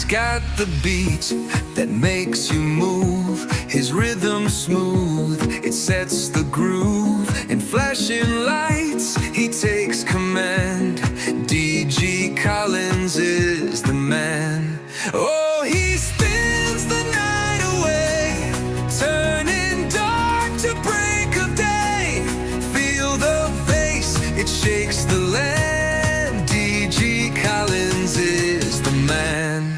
He's got the beat that makes you move. His rhythm smooth, it sets the groove. In flashing lights, he takes command. DG Collins is the man. Oh, he spins the night away, turning dark to break of day. Feel the bass, it shakes the land. DG Collins is the man.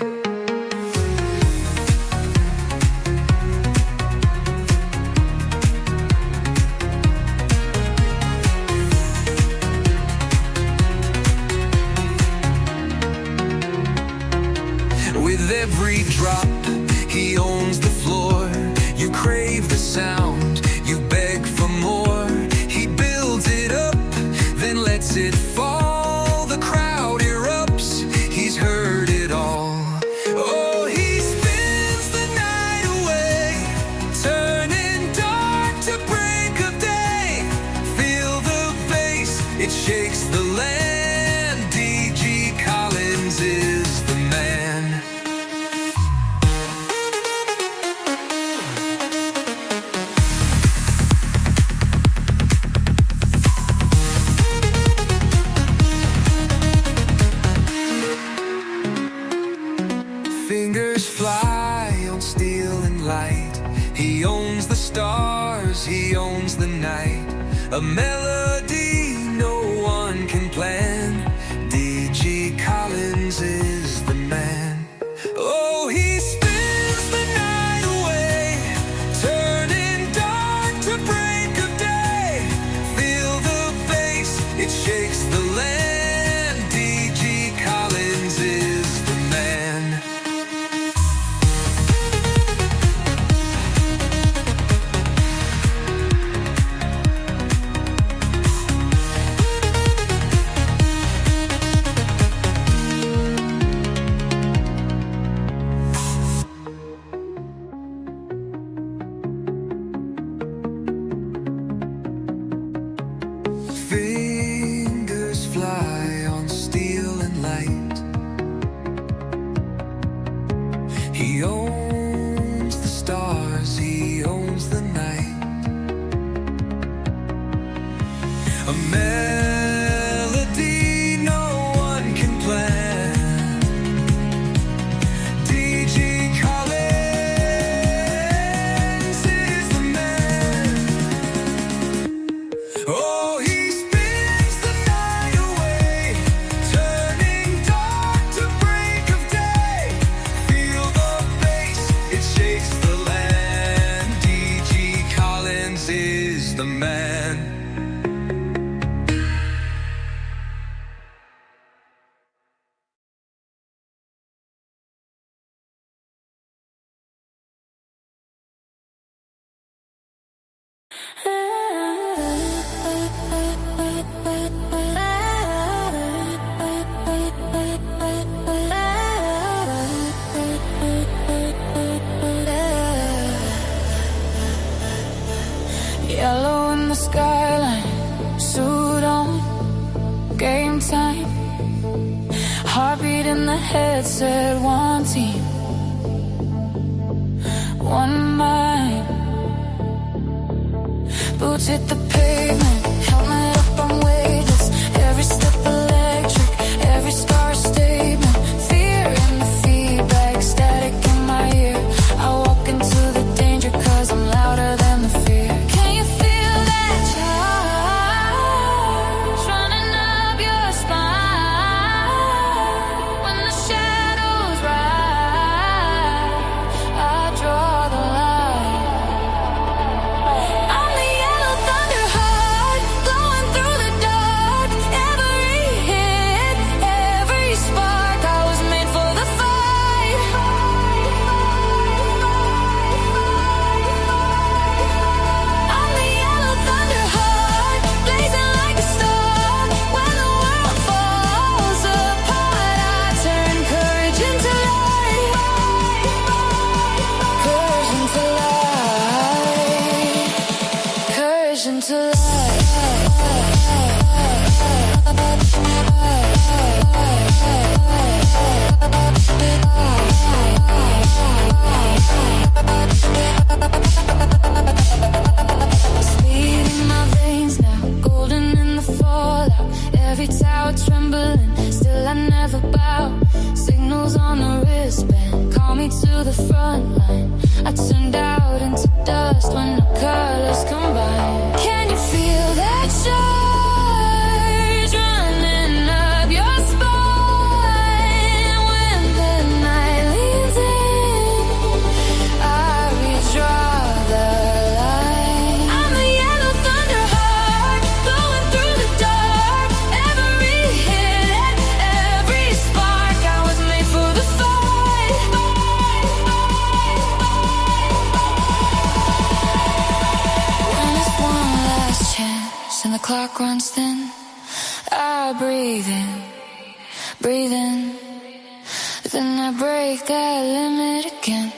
With every drop, he owns the floor. You crave the sound, you beg for more. He builds it up, then lets it fall. The crowd erupts, he's heard it all. Oh, he spins the night away, turning dark to break of day. Feel the bass, it shakes the land. DG Collins is the man. Fingers fly on steel and light. He owns the stars, he owns the night. A melody no one can plan. DG Collins is the man. Oh, he spins the night away, turning dark to break of day. Feel the bass, it shakes the land. DG Collins is the man. Fingers fly on steel and light. He owns the stars, he owns the night. A melody no one can plan. DG Collins is the man. Oh, he spins the night away, turning dark to break of day. Feel the bass, it shakes the land. DG Collins is the man. Yellow in the skyline, suit on, game time. Heartbeat in the headset, one team, one mind. Boots hit the pavement, helmet up, I'm weightless. Every step electric, every scar a statement. Fear in the feedback, static in my ear. I walk into the danger 'cause I'm louder than the fear. Can you feel that charge running up your spine? When the shadows rise, I draw the line. I'm the yellow thunder heart, glowing through the dark. Every hit, every spark, I was made for the fight. I'm the yellow thunder heart, blazing like a star. When the world falls apart, I turn courage into light. Courage into light. Courage into light. Speed in my veins now, golden in the fallout. Every tower trembling, still I never bow. Signals on the wristband, call me to the front line. I turned out into dust when the colors combine. Can you feel that charge running up your spine? When the night leaves in, I redraw the line. I'm a yellow thunder heart, blowing through the dark. Every hit and every spark, I was made for the fight. When it's one last chance and the clock runs thin, I breathe in, then I break that limit again.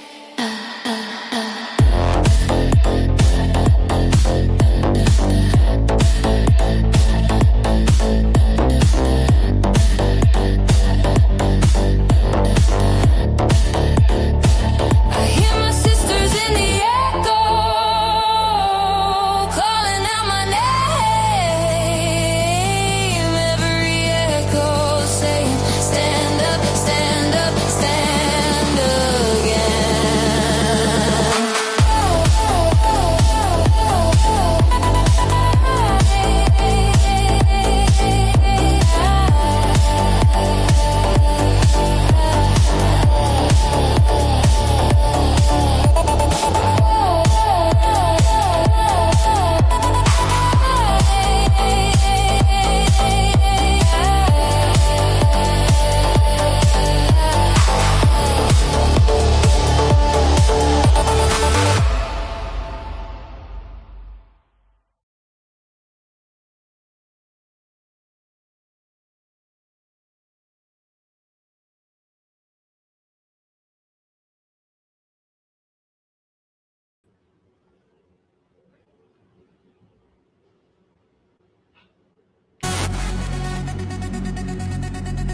I hear my sisters in the echo, calling out my name. Every echo saying, stand up, stand up, stand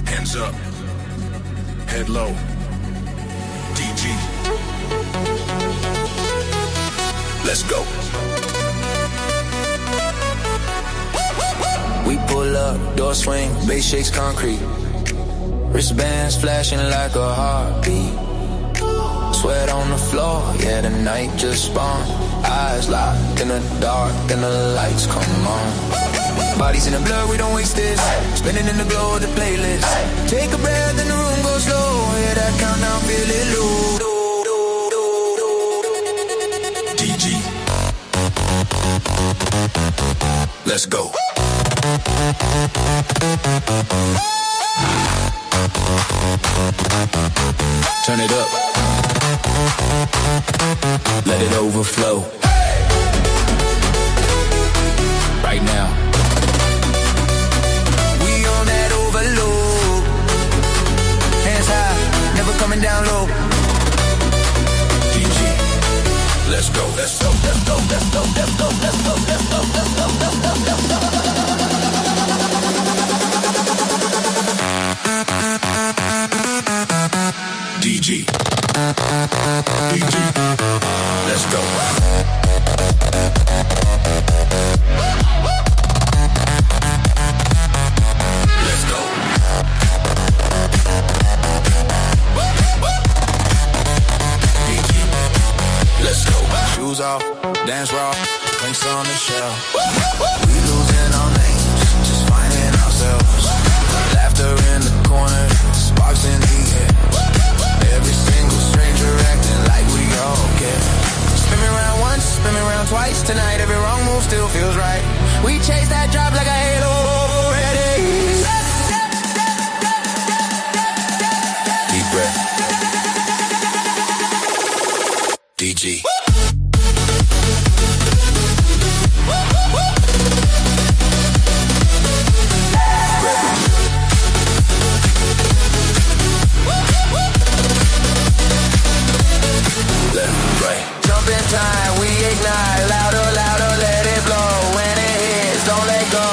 Hands up, head low, DG. Let's go. We pull up, door swing, bass shakes concrete. Wristbands flashing like a heartbeat. Sweat on the floor, yeah, the night just spawned. Eyes locked in the dark, and the lights come on. Bodies in the blur, we don't waste this. Spinning in the glow of the playlist. Take a breath and the room goes slow. Hear that countdown, feel it low. DG. Let's go. Turn it up. Let it overflow. Right now. We on that overload. Hands high, never coming down low. DG. Let's go, let's go, let's go, let's go, let's go, let's go, let's go, let's go, let's go, let's go. DG. DG. Let's go. Let's go. DG. Let's go. Shoes off, dance raw, drinks on the shelf. We losing our names, just finding ourselves. Laughter in the corner, sparks in the air. Every single stranger acting like we all care. Spin me around once, spin me around twice. Tonight every wrong move still feels right. We chase that drop like a halo. Ready? Deep breath. DG. Time, we ignite, louder, louder, let it blow. When it hits, don't let go.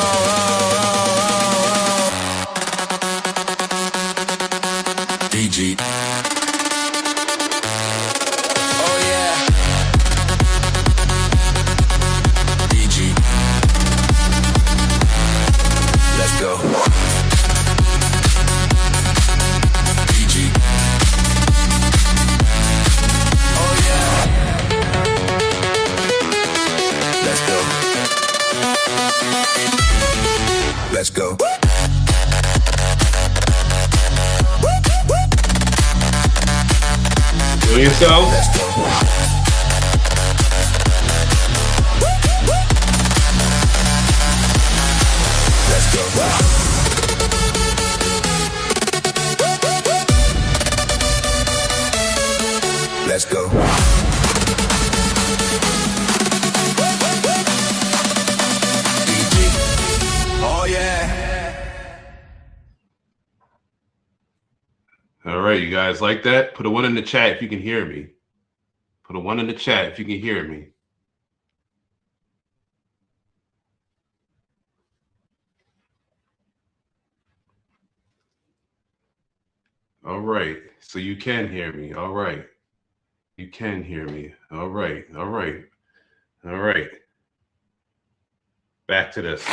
Let's go. Do yourself. Let's go. Let's go. Let's go. Oh yeah. All right, you guys like that? Put a 1 in the chat if you can hear me. Put a 1 in the chat if you can hear me. All right, so you can hear me. All right, you can hear me. All right, all right, all right. Back to this.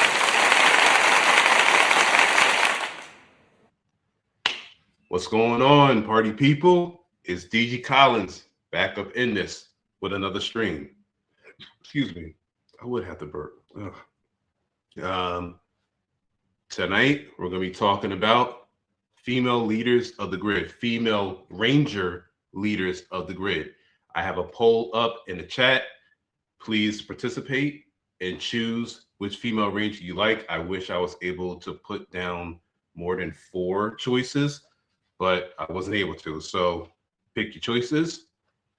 What's going on, party people? It's DG Collins back up in this with another stream. Excuse me. I would have to burp. Tonight, we're going to be talking about female leaders of the grid, female ranger leaders of the grid. I have a poll up in the chat. Please participate and choose which female ranger you like. I wish I was able to put down more than 4 choices, but I wasn't able to. So pick your choices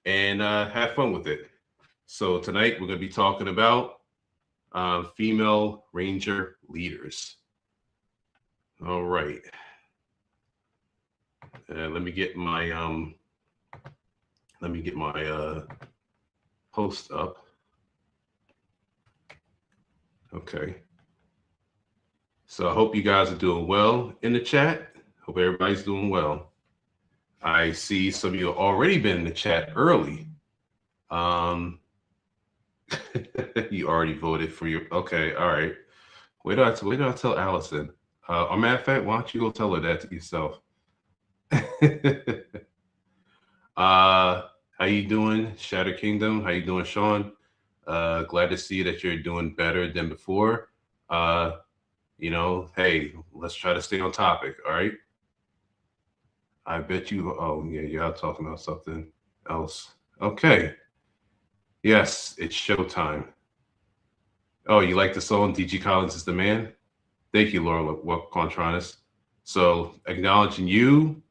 and have fun with it. So tonight we're going to be talking about female ranger leaders. All right. Let me get my post up. Okay. So I hope you guys are doing well in the chat. Hope everybody's doing well. I see some of you have already been in the chat early. You already voted for your, okay, all right. Wait till I tell Allison. A matter of fact, why don't you go tell her that to yourself? How you doing, Shatter Kingdom? How you doing, Sean? Glad to see that you're doing better than before. You know, hey, let's try to stay on topic, all right? I bet you, oh yeah, y'all talking about something else. Okay. Yes, it's showtime. Oh, you like the song DG Collins is the man? Thank you, Laura Quantronis. So acknowledging you,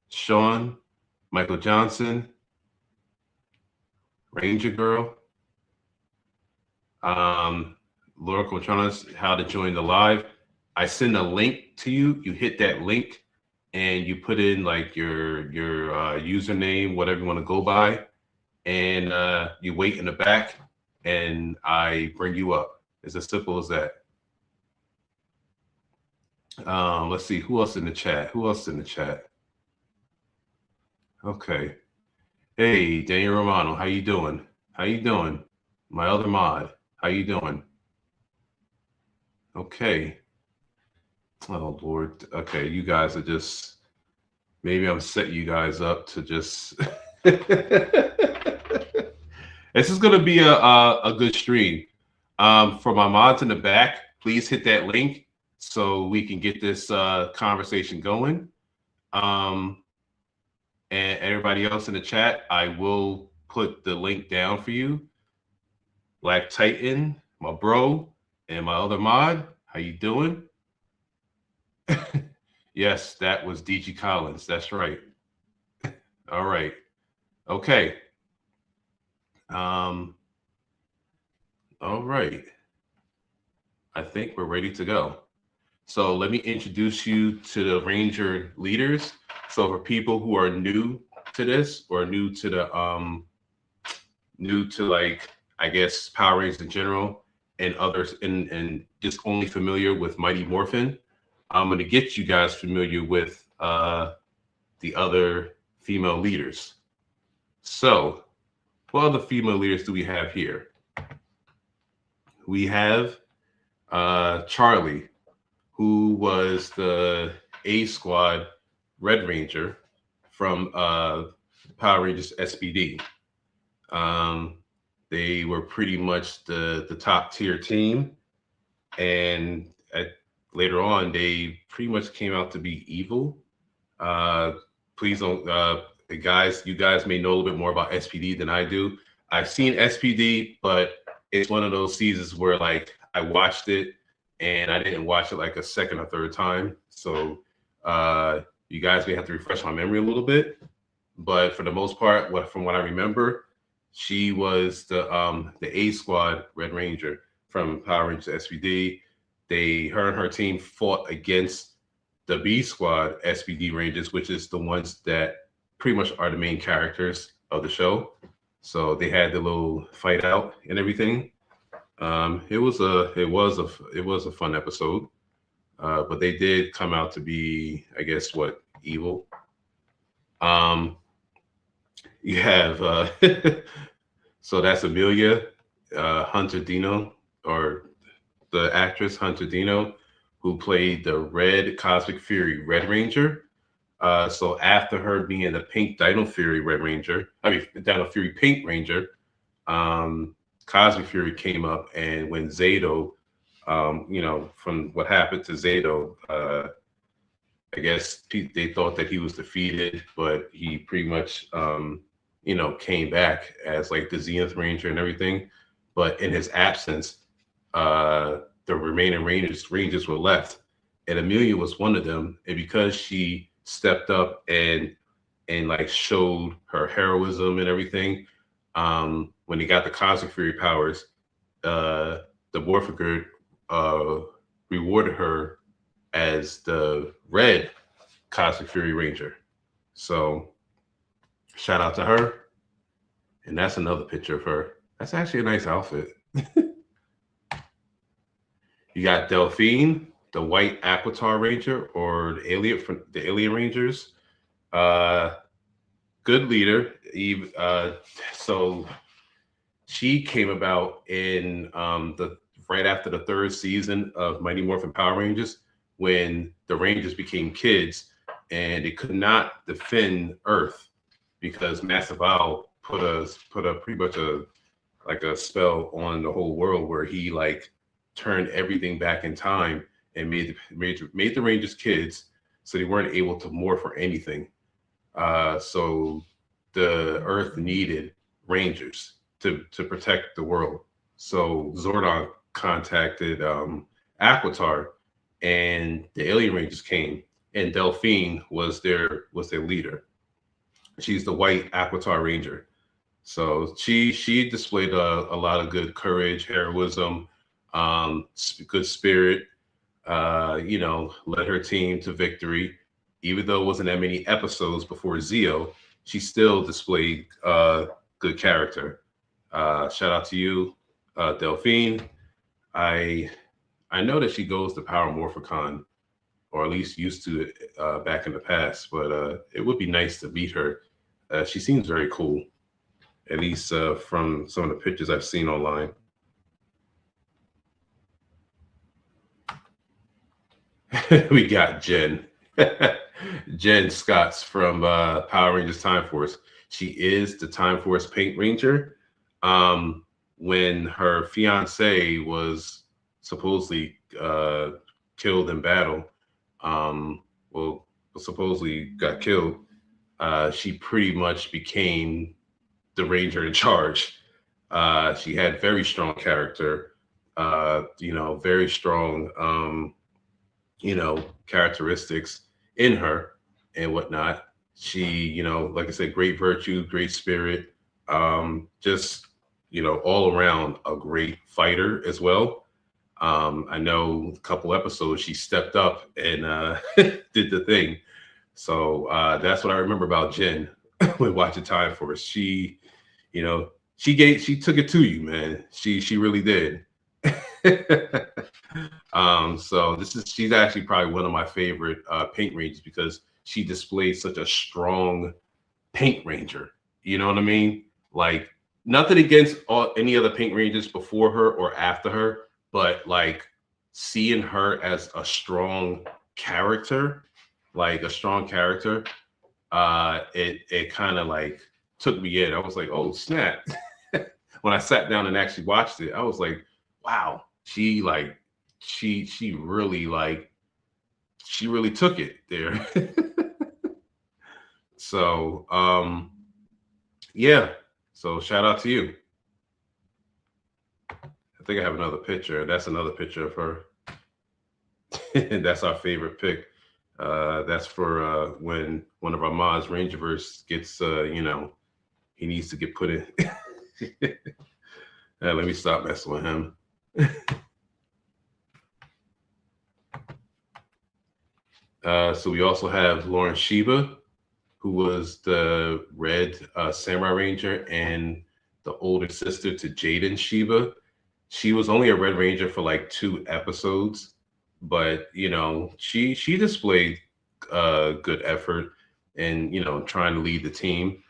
Sean, Michael Johnson, Ranger Girl, Laura Quantronis, how to join the live. I send a link to you. You hit that link and you put in like your username, whatever you want to go by, and you wait in the back and I bring you up. It's as simple as that. Let's see, who else in the chat? Who else in the chat? Okay. Hey, Daniel Romano, how you doing? How you doing? My other mod, how you doing? Okay. Oh, Lord. Okay, you guys are just, maybe I'm setting you guys up to just, this is going to be a good stream. For my mods in the back, please hit that link so we can get this conversation going. And everybody else in the chat, I will put the link down for you. Black Titan, my bro, and my other mod, how you doing? Yes, that was DG Collins. That's right. All right. Okay. All right. I think we're ready to go. So let me introduce you to the Ranger leaders. So for people who are new to this or new to the like, I guess, Power Rangers in general and others and just only familiar with Mighty Morphin, I'm going to get you guys familiar with the other female leaders. So what other female leaders do we have here? We have Charlie, who was the A Squad Red Ranger from Power Rangers SPD. They were pretty much the top tier team, and later on, they pretty much came out to be evil. Please don't, guys, you guys may know a little bit more about SPD than I do. I've seen SPD, but it's one of those seasons where like I watched it and I didn't watch it like a second or third time. So you guys may have to refresh my memory a little bit. But for the most part, from what I remember, she was the A Squad Red Ranger from Power Rangers SPD. Her and her team fought against the B Squad SPD Rangers, which is the ones that pretty much are the main characters of the show. So they had the little fight out and everything. It was a fun episode, but they did come out to be, I guess, what, evil. You have so that's Amelia Hunter Dino, or the actress Hunter Dino, who played the Red Cosmic Fury Red Ranger. So after her being the Pink Dino Fury Red Ranger, Dino Fury Pink Ranger, Cosmic Fury came up, and when Zato, from what happened to Zato, I guess they thought that he was defeated, but he pretty much, came back as like the Zenith Ranger and everything. But in his absence, the remaining Rangers were left, and Amelia was one of them. And because she stepped up and like showed her heroism and everything, when he got the Cosmic Fury powers, the Morphin rewarded her as the Red Cosmic Fury Ranger. So shout out to her. And that's another picture of her. That's actually a nice outfit. You got Delphine, the White Aquitar Ranger, or the Alien Rangers. Good leader. So she came about in right after the third season of Mighty Morphin Power Rangers, when the Rangers became kids and they could not defend Earth because Master Val put a pretty much a spell on the whole world where he like turned everything back in time and made the Rangers kids, so they weren't able to morph or anything. So the Earth needed Rangers to protect the world. So Zordon contacted Aquitar, and the Alien Rangers came, and Delphine was their leader. She's the White Aquitar Ranger. So she displayed a lot of good courage, heroism, good spirit. Led her team to victory. Even though it wasn't that many episodes before Zeo, she still displayed good character. Shout out to you, Delphine. I know that she goes to Power Morphicon, or at least used to it back in the past, but it would be nice to meet her. She seems very cool, at least from some of the pictures I've seen online. We got Jen. Jen Scotts from Power Rangers Time Force. She is the Time Force Pink Ranger. When her fiance was supposedly killed in battle, supposedly got killed, she pretty much became the Ranger in charge. She had very strong character, very strong, characteristics in her and whatnot. She, like I said, great virtue, great spirit, just, all around a great fighter as well. I know a couple episodes she stepped up and did the thing. So that's what I remember about Jen when watching Time Force. She, she took it to you, man. She really did. So she's actually probably one of my favorite Pink Rangers because she displayed such a strong Pink Ranger. You know what I mean? Like, nothing against any other Pink Rangers before her or after her, but like seeing her as a strong character, it kind of like took me in. I was like, oh snap. When I sat down and actually watched it, I was like, wow, she really like she really took it there. So yeah. So shout out to you. I think I have another picture. That's another picture of her. That's our favorite pick. That's for when one of our mods, Rangerverse, gets he needs to get put in. Let me stop messing with him. So we also have Lauren Sheba, who was the Red Samurai Ranger and the older sister to Jaden Sheba. She was only a Red Ranger for like 2 episodes, but she displayed good effort and trying to lead the team.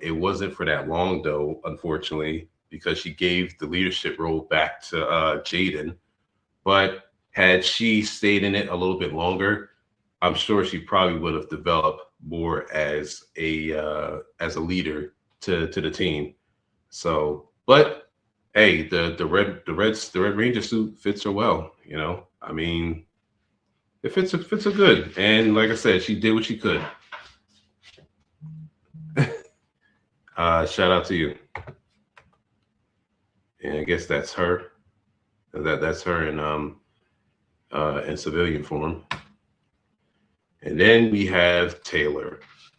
It wasn't for that long though, unfortunately, because she gave the leadership role back to Jaden. But had she stayed in it a little bit longer, I'm sure she probably would have developed more as a leader to the team. So, but hey, the Red Ranger suit fits her well. I mean, it fits her good. And like I said, she did what she could. Shout out to you. And I guess that's her. That's her in civilian form. And then we have Taylor,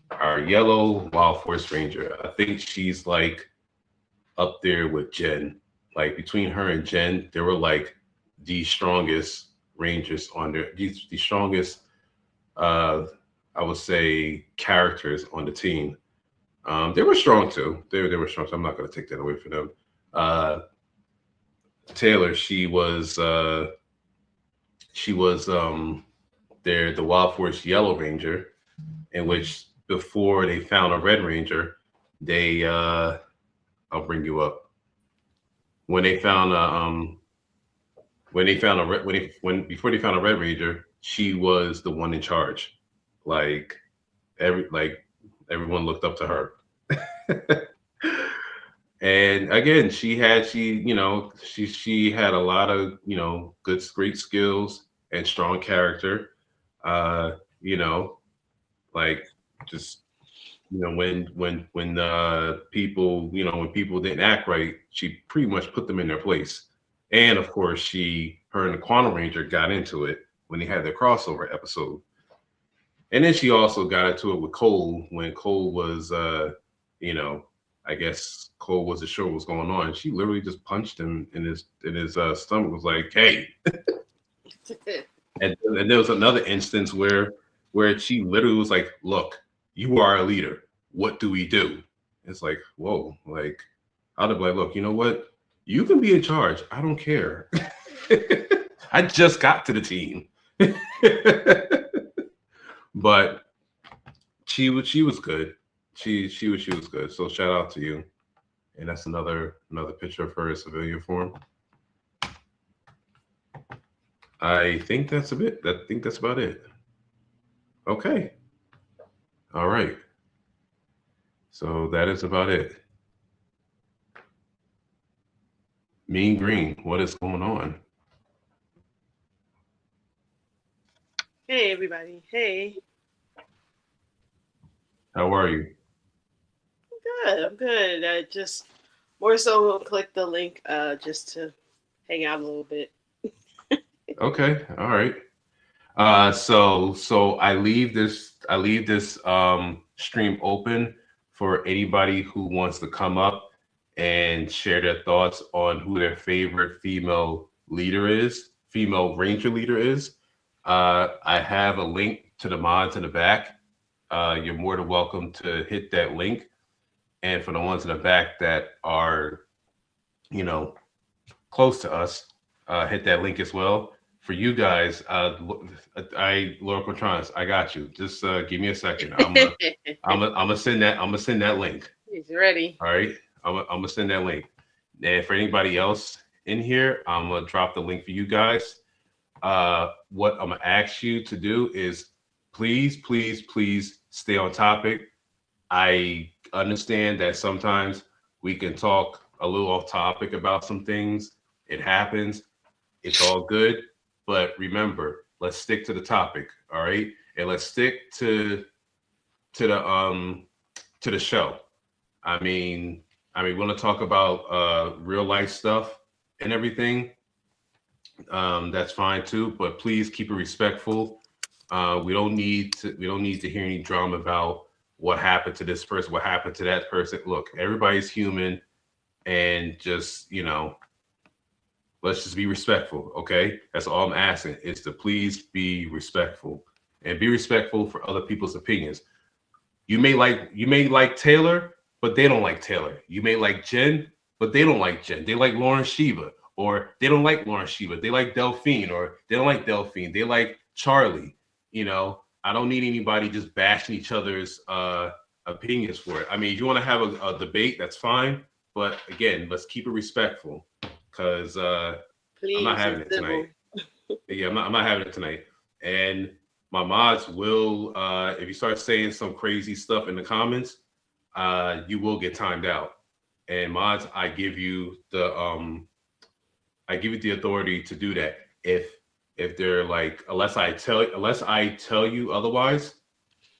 our yellow Wild Force Ranger. I think she's like up there with Jen. Like between her and Jen, they were like the strongest Rangers on there. The strongest, I would say, characters on the team. They were strong too. They were strong. So I'm not going to take that away from them. Taylor, she was they're the Wild Force Yellow Ranger, in which before they found a Red Ranger, they I'll bring you up. When they found before they found a Red Ranger, she was the one in charge. Like everyone looked up to her. And again, she had a lot of great skills and strong character. Like just when people when people didn't act right, she pretty much put them in their place. And of course, her and the Quantum Ranger got into it when they had their crossover episode. And then she also got into it with Cole when Cole was I guess Cole wasn't sure what was going on. She literally just punched him in his stomach. Was like, "Hey." And there was another instance where she literally was like, "Look, you are a leader. What do we do?" It's like, whoa. Like, I'd be like, "Look, you know what? You can be in charge. I don't care. I just got to the team." But she was good. She was good. So shout out to you. And that's another picture of her in civilian form. I think that's a bit. I think that's about it. Okay. All right. So that is about it. Mean Green, what is going on? Hey, everybody. Hey. How are you? I'm good. I just more so click the link just to hang out a little bit. Okay. All right. So I leave this stream open for anybody who wants to come up and share their thoughts on who their favorite female Ranger leader is. I have a link to the mods in the back. You're more than welcome to hit that link. And for the ones in the back that are, close to us, hit that link as well. For you guys, Laura Contreras, I got you. Just give me a second. I'm gonna send that link. He's ready. All right, I'm gonna send that link. And for anybody else in here, I'm gonna drop the link for you guys. What I'm gonna ask you to do is please stay on topic. I understand that sometimes we can talk a little off topic about some things. It happens. It's all good. But remember, let's stick to the topic, all right? And let's stick to the show. I mean, we want to talk about real life stuff and everything. That's fine too, but please keep it respectful. We don't need to hear any drama about what happened to this person, what happened to that person. Look, everybody's human, and just, let's just be respectful, okay? That's all I'm asking, is to please be respectful and be respectful for other people's opinions. You may like Taylor, but they don't like Taylor. You may like Jen, but they don't like Jen. They like Lauren Shiva, or they don't like Lauren Shiva. They like Delphine, or they don't like Delphine. They like Charlie. I don't need anybody just bashing each other's opinions for it. I mean, if you want to have a debate, that's fine. But again, let's keep it respectful, because I'm not having it tonight. Yeah, I'm not having it tonight. And my mods will, if you start saying some crazy stuff in the comments, you will get timed out. And mods, I give you the authority to do that. If they're like, unless I tell you otherwise,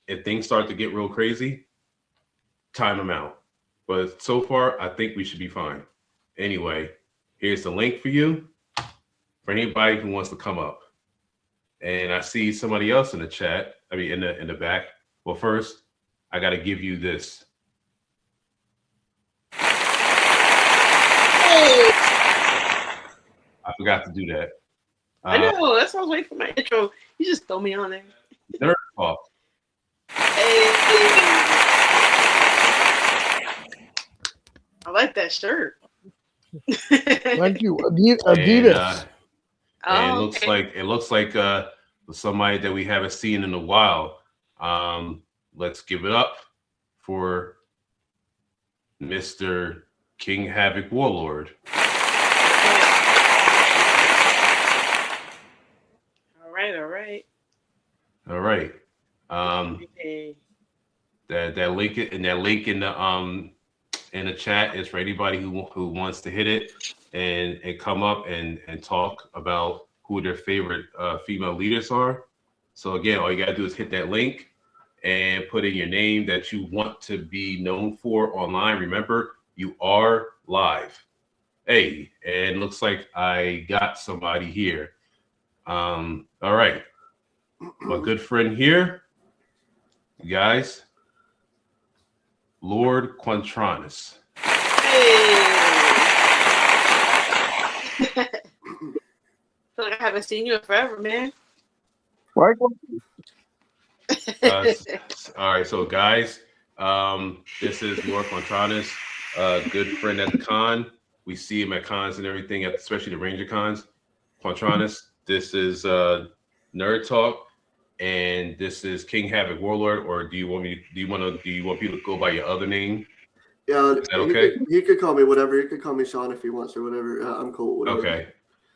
if things start to get real crazy, time them out. But so far, I think we should be fine. Anyway, here's the link for you, for anybody who wants to come up. And I see somebody else in the chat. I mean, in the back. Well, first, I got to give you this. I forgot to do that. I know. That's why I was waiting for my intro. You just throw me on there. Nerd Talk. Hey. I like that shirt. Thank you, Adidas. And it looks like somebody that we haven't seen in a while. Let's give it up for Mr. King Havoc Warlord. All right. That link in the chat is for anybody who wants to hit it and come up and talk about who their favorite female leaders are. So again, all you gotta do is hit that link and put in your name that you want to be known for online. Remember, you are live. Hey, and looks like I got somebody here. All right. My good friend here, you guys, Lord Quantranus. Hey. I feel like I haven't seen you in forever, man. Right? All right, so guys, this is Lord Quantranus, a good friend at the con. We see him at cons and everything, especially the Ranger cons. Quantranus, this is Nerd Talk, and this is King Havoc Warlord. Or do you want people to go by your other name? Yeah, is that okay? He could call me whatever. He could call me Sean if he wants or whatever. I'm cool with whatever. Okay,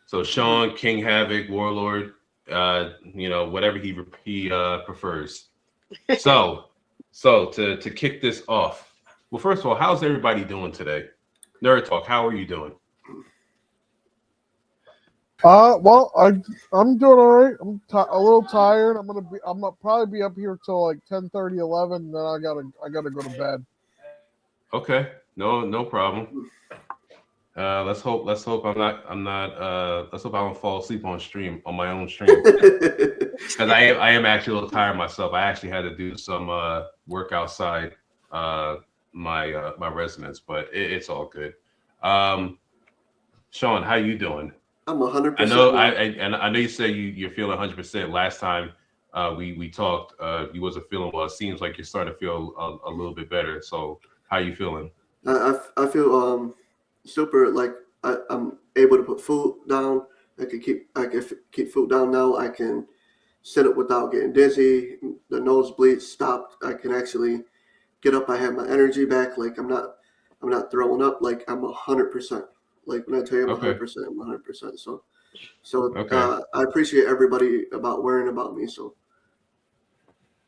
so Sean, King Havoc Warlord, whatever he prefers. So to kick this off, well, first of all, how's everybody doing today? Nerd Talk, how are you doing? Well, I'm doing all right. I'm a little tired. I'm gonna probably be up here till like 10:30, 11. Then I gotta go to bed. Okay, no problem. Let's hope let's hope I don't fall asleep on my own stream, because I am actually a little tired myself. I actually had to do some work outside my residence, but it's all good. Sean, how you doing? I'm 100%. I know you said you're feeling 100%. Last time we talked, you wasn't feeling well. It seems like you're starting to feel a little bit better. So how you feeling? I feel super, like I'm able to put food down. I can keep food down now. I can sit up without getting dizzy. The nosebleeds stopped. I can actually get up. I have my energy back. Like I'm not throwing up. Like I'm 100%. Like when I tell you I'm 100%, I'm 100%. So okay. I appreciate everybody worrying about me. So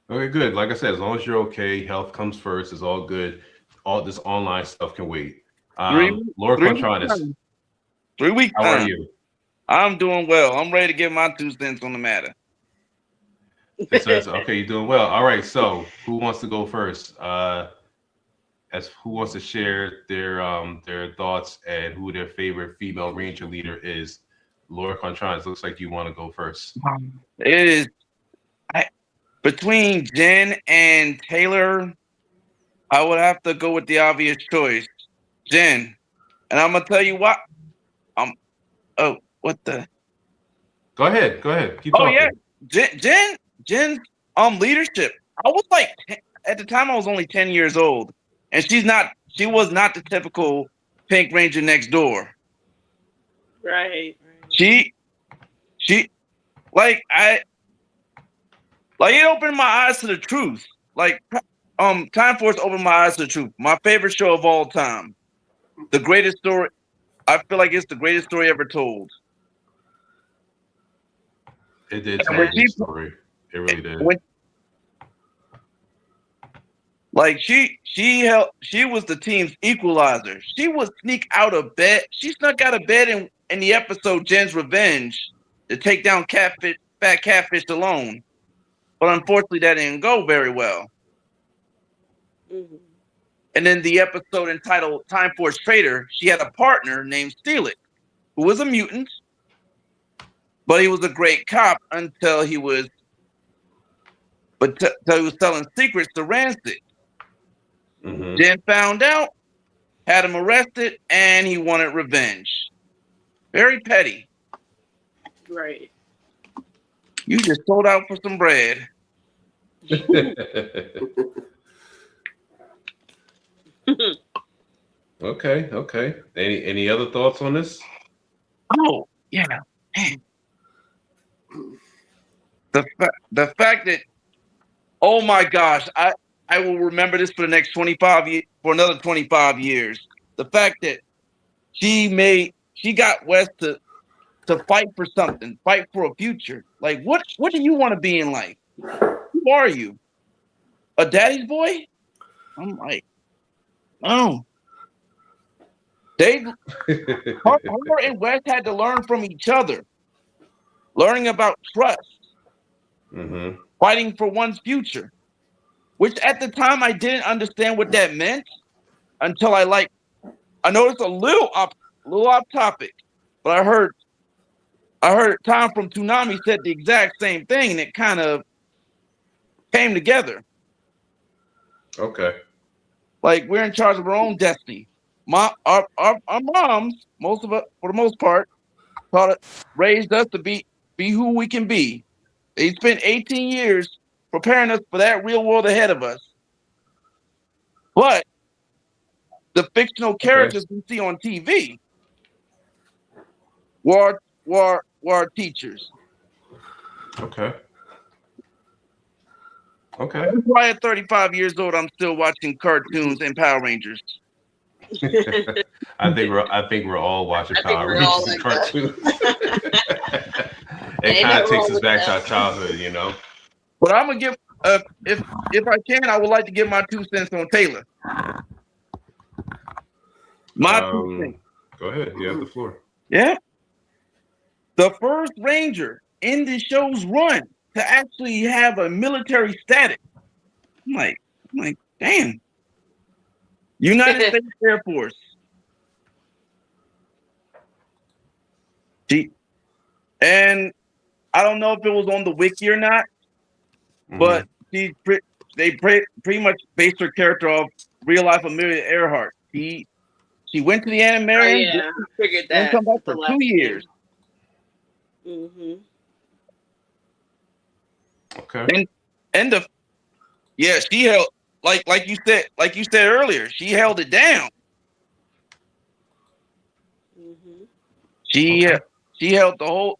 okay, good. Like I said, as long as you're okay, health comes first. It's all good. All this online stuff can wait. Lord Quantranus, 3 weeks. How are you? I'm doing well. I'm ready to get my 2 cents on the matter. Okay, you're doing well. All right, so who wants to go first? As who wants to share their thoughts and who their favorite female ranger leader is? Laura Contrans, looks like you want to go first. It is between Jen and Taylor. I would have to go with the obvious choice, Jen. And I'm gonna tell you what. Oh, what the? Go ahead. Keep Oh talking. yeah, Jen's leadership. I was like, at the time I was only 10 years old, and she was not the typical Pink Ranger next door. Right. She like it opened my eyes to the truth. Like Time Force opened my eyes to the truth. My favorite show of all time. The greatest story. I feel like it's the greatest story ever told. It did tell a good story. It really did. She was the team's equalizer. She would sneak out of bed. She snuck out of bed in the episode Jen's Revenge to take down Fat Catfish alone. But unfortunately, that didn't go very well. Mm-hmm. And in the episode entitled Time Force Traitor, she had a partner named Steelix, who was a mutant, but he was a great cop until he was selling secrets to Rancid. Mm-hmm. Jen found out, had him arrested, and he wanted revenge. Very petty. Right. You just sold out for some bread. Okay. Any other thoughts on this? Oh, yeah. Man. The fact that, oh my gosh, I will remember this for the next 25 years, for another 25 years. The fact that she got West to fight for something, fight for a future. Like, what do you want to be in life? Who are you? A daddy's boy? I'm like, oh. Her and West had to learn from each other, learning about trust, Mm-hmm. fighting for one's future, which at the time I didn't understand what that meant until I noticed a little off topic, but I heard Tom from Toonami said the exact same thing, and it kind of came together. Okay. Like, we're in charge of our own destiny. Our moms, most of us, for the most part, raised us to be who we can be. They spent 18 years preparing us for that real world ahead of us. But the fictional characters we see on TV were our teachers. Okay. That's why at 35 years old, I'm still watching cartoons and Power Rangers. I think we're all watching Power Rangers and cartoons. It kind of takes us back to our childhood, you know. But I'm gonna give if I can, I would like to give my 2 cents on Taylor. My 2 cents. Go ahead. You have the floor. Yeah. The first Ranger in the show's run to actually have a military status. I'm like, damn. United States Air Force. And I don't know if it was on the wiki or not, but they pretty much based her character off real life Amelia Earhart. She went to the Animarium. Oh, yeah, I figured that. And come back for 2 years. Mm-hmm. Okay. And she held like you said earlier, she held it down. Mm-hmm. She held the whole.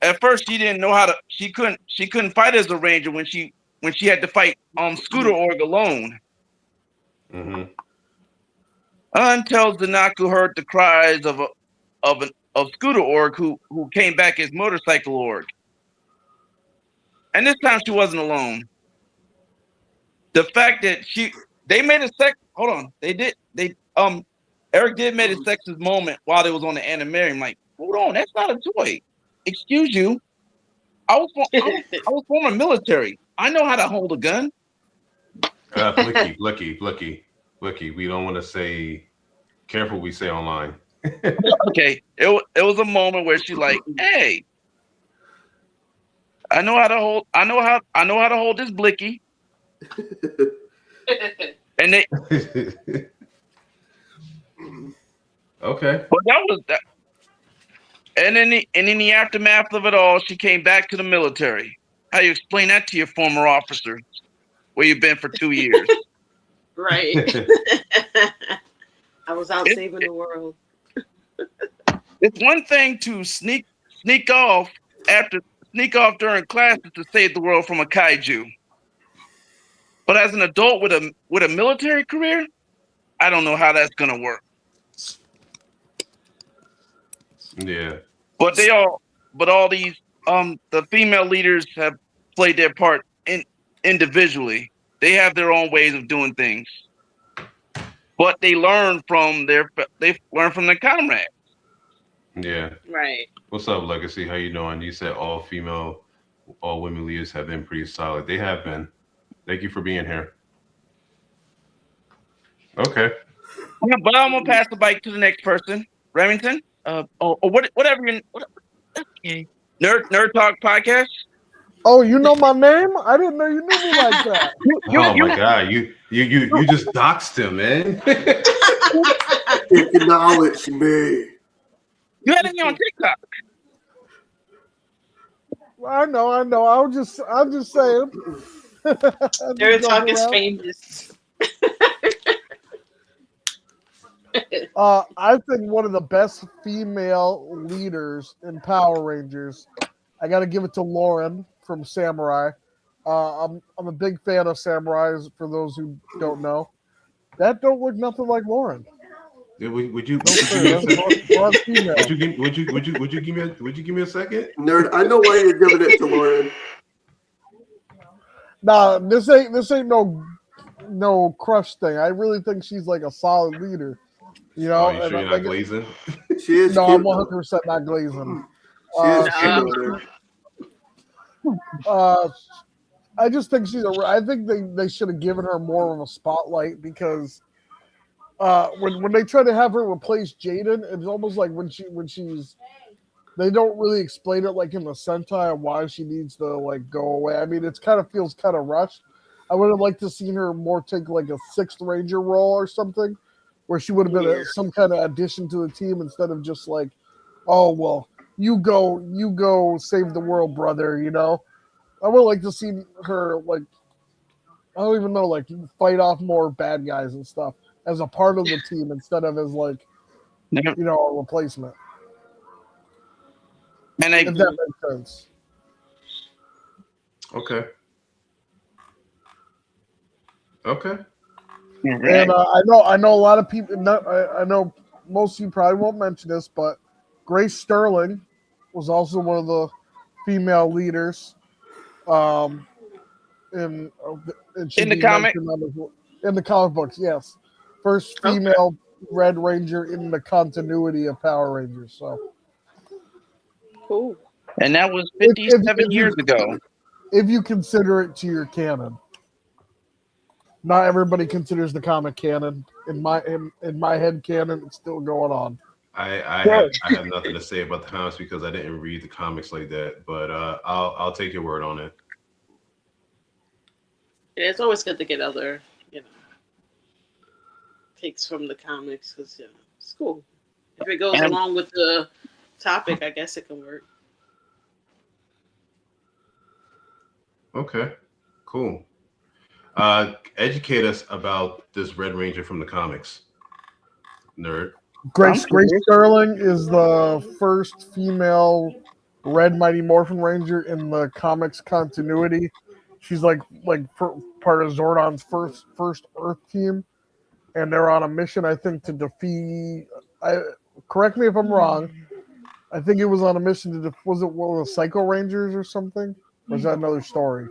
At first, she didn't know how to. She couldn't fight as a ranger when she had to fight Scooter Org alone. Mm-hmm. Until Zanaku heard the cries of Scooter Org, who came back as Motorcycle Org. And this time she wasn't alone. The fact that they made a sex. Hold on, Eric did made a sexist moment while they was on the Animarium. Like, hold on, that's not a toy. Excuse you. I was former military. I know how to hold a gun. Blicky. We don't want to say. Careful, what we say online. Okay, it was a moment where she's like, "Hey, I know how to hold this blicky." And they, Okay. but that was that. And in the aftermath of it all, she came back to the military. How you explain that to your former officer, where you've been for 2 years? Right. I was out saving the world. It's one thing to sneak off during classes to save the world from a kaiju. But as an adult with a military career, I don't know how that's gonna work. Yeah. But all these the female leaders have played their part individually. They have their own ways of doing things. But they learn from their comrades. Yeah. Right. What's up, Legacy? How you doing? You said all women leaders have been pretty solid. They have been. Thank you for being here. Okay. Yeah, but I'm gonna pass the bike to the next person, Remington. Whatever. Okay. Nerd Talk Podcast. Oh, you know my name? I didn't know you knew me like that. Oh my God, you just doxed him, man. Now it's me. You had me on TikTok. I know. I'm just saying. Nerd Talk is famous. I think one of the best female leaders in Power Rangers. I got to give it to Lauren from Samurai. I'm a big fan of Samurais. For those who don't know, that don't look nothing like Lauren. Would you give me a second? Nerd, I know why you're giving it to Lauren. Nah, this ain't no crush thing. I really think she's like a solid leader. You know, you sure you're not glazing? She is. No, cute, I'm 100% not glazing. She is cute. I just think I think they should have given her more of a spotlight because when they try to have her replace Jaden, it's almost like when she's they don't really explain it like in the Sentai why she needs to like go away. I mean, it feels kind of rushed. I would have liked to seen her more take like a Sixth Ranger role or something, where she would have been some kind of addition to the team instead of just like, oh well, you go save the world, brother. You know, I would like to see her like, I don't even know, like fight off more bad guys and stuff as a part of the team instead of as like, you know, a replacement. And if that makes sense. Okay. And I know a lot of people. I know most of you probably won't mention this, but Grace Sterling was also one of the female leaders. In the comic. In the comic books, yes, first female Red Ranger in the continuity of Power Rangers. So cool. And that was 57 years ago. If you consider it to your canon. Not everybody considers the comic canon. In my head canon, it's still going on. I have nothing to say about the comics because I didn't read the comics like that. But I'll take your word on it. Yeah, it's always good to get other, takes from the comics because it's cool. If it goes along with the topic, I guess it can work. Okay, cool. Educate us about this Red Ranger from the comics, nerd. Grace Sterling is the first female Red Mighty Morphin Ranger in the comics continuity. She's like part of Zordon's first Earth team, and they're on a mission, I think, to defeat. Correct me if I'm wrong. I think it was on a mission to was it one of the Psycho Rangers or something? Or is that another story?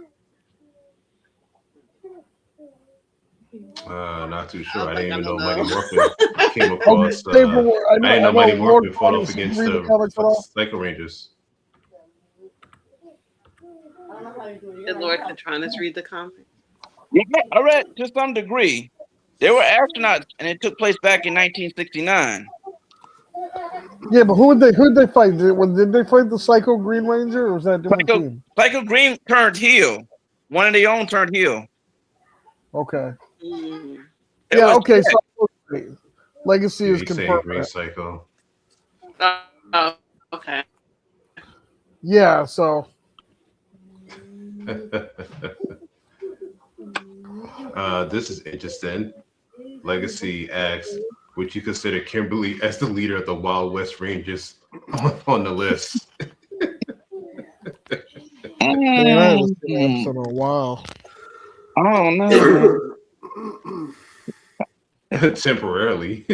Not too sure. I didn't even know Mighty Morphin came across. I didn't know Mighty Morphin fought off against the Psycho Rangers. Did Lord Catronus read the comic? Yeah, I read to some degree. They were astronauts, and it took place back in 1969. Yeah, but who'd they fight? Did they fight the Psycho Green Ranger, or was that a different team? Psycho Green turned heel. One of their own turned heel. Okay. Mm. It Yeah. was Okay. So Legacy Yeah, is he's saying confirmed. Green Psycho. Oh, okay. Yeah. So This is interesting. Legacy asks, would you consider Kimberly as the leader of the Wild West Rangers on the list? man, I haven't seen an episode in a while. I don't know. Temporarily.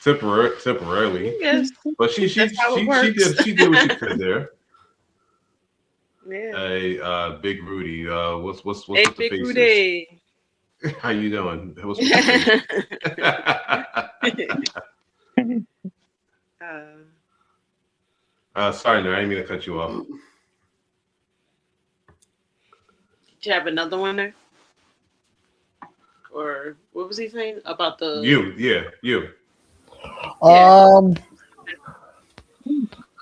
Temporarily. Yes. But she That's how it works. did what she could there. Yeah. Hey, Big Rudy, what's Hey, with the Big faces? Rudy. How you doing? What's with the face? Sorry, no, I didn't mean to cut you off. Did you have another one there? Or what was he saying about the You.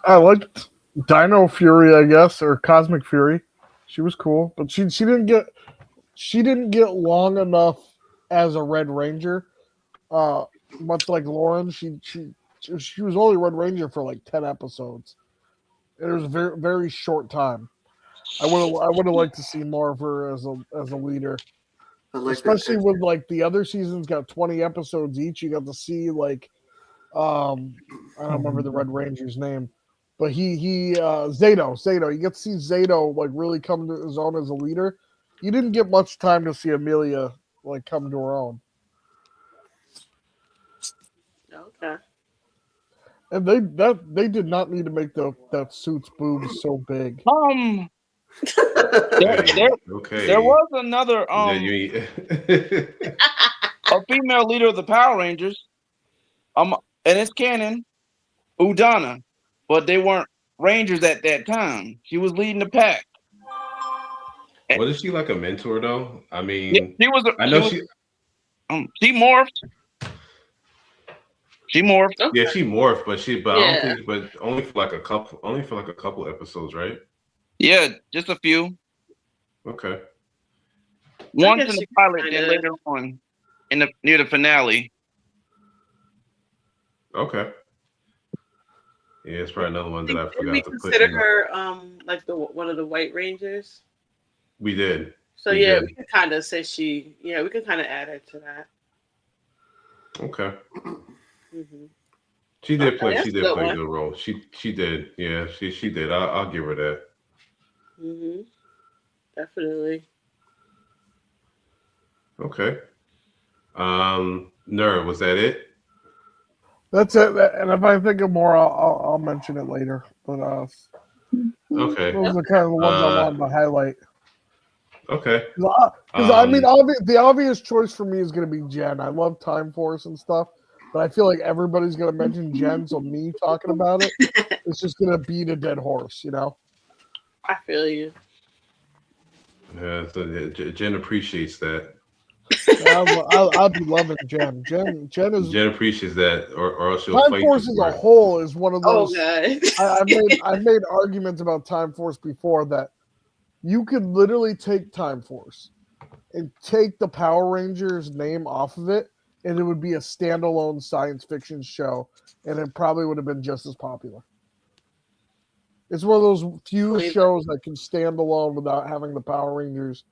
I liked Dino Fury, I guess, or Cosmic Fury. She was cool, but she didn't get long enough as a Red Ranger. Much like Lauren, she was only Red Ranger for like 10 episodes. It was a very very short time. I would have liked to see more of her as a leader. I like Especially that. with like the other seasons got 20 episodes each. You got to see like I don't remember the Red Ranger's name, but Zato. You get to see Zato like really come to his own as a leader. You didn't get much time to see Amelia like come to her own. Okay. And they did not need to make that suit's boobs so big. There was another a female leader of the Power Rangers. And it's canon, Udana, but they weren't Rangers at that time. She was leading the pack. What is she like a mentor though? I mean, Yeah, she morphed. She morphed. Okay. Yeah, she morphed, but I don't think, but only for like a couple episodes, right? Yeah, just a few. Okay. Once in the pilot, then later on near the finale. Okay. Yeah, it's probably another one that I forgot to put. Consider her like one of the White Rangers. We did. So we can kind of say we can kind of add her to that. Okay. Mm-hmm. She did play. She did play a good role. She did. Yeah, she did. I'll give her that. Mm-hmm. Definitely. Okay. Nerd, was that it? That's it. And if I think of more, I'll mention it later. But okay. Those are kind of the ones I wanted to highlight. Okay. Because I mean, the obvious choice for me is going to be Jen. I love Time Force and stuff, but I feel like everybody's going to mention Jen, so me talking about it, it's just going to beat a dead horse, you know? I feel you. Yeah, so Jen appreciates that. I'll be loving Jen. Jen appreciates that, or else she'll Time fight Force as a whole is one of those. I've made arguments about Time Force before that you could literally take Time Force and take the Power Rangers name off of it, and it would be a standalone science fiction show, and it probably would have been just as popular. It's one of those few shows that can stand alone without having the Power Rangers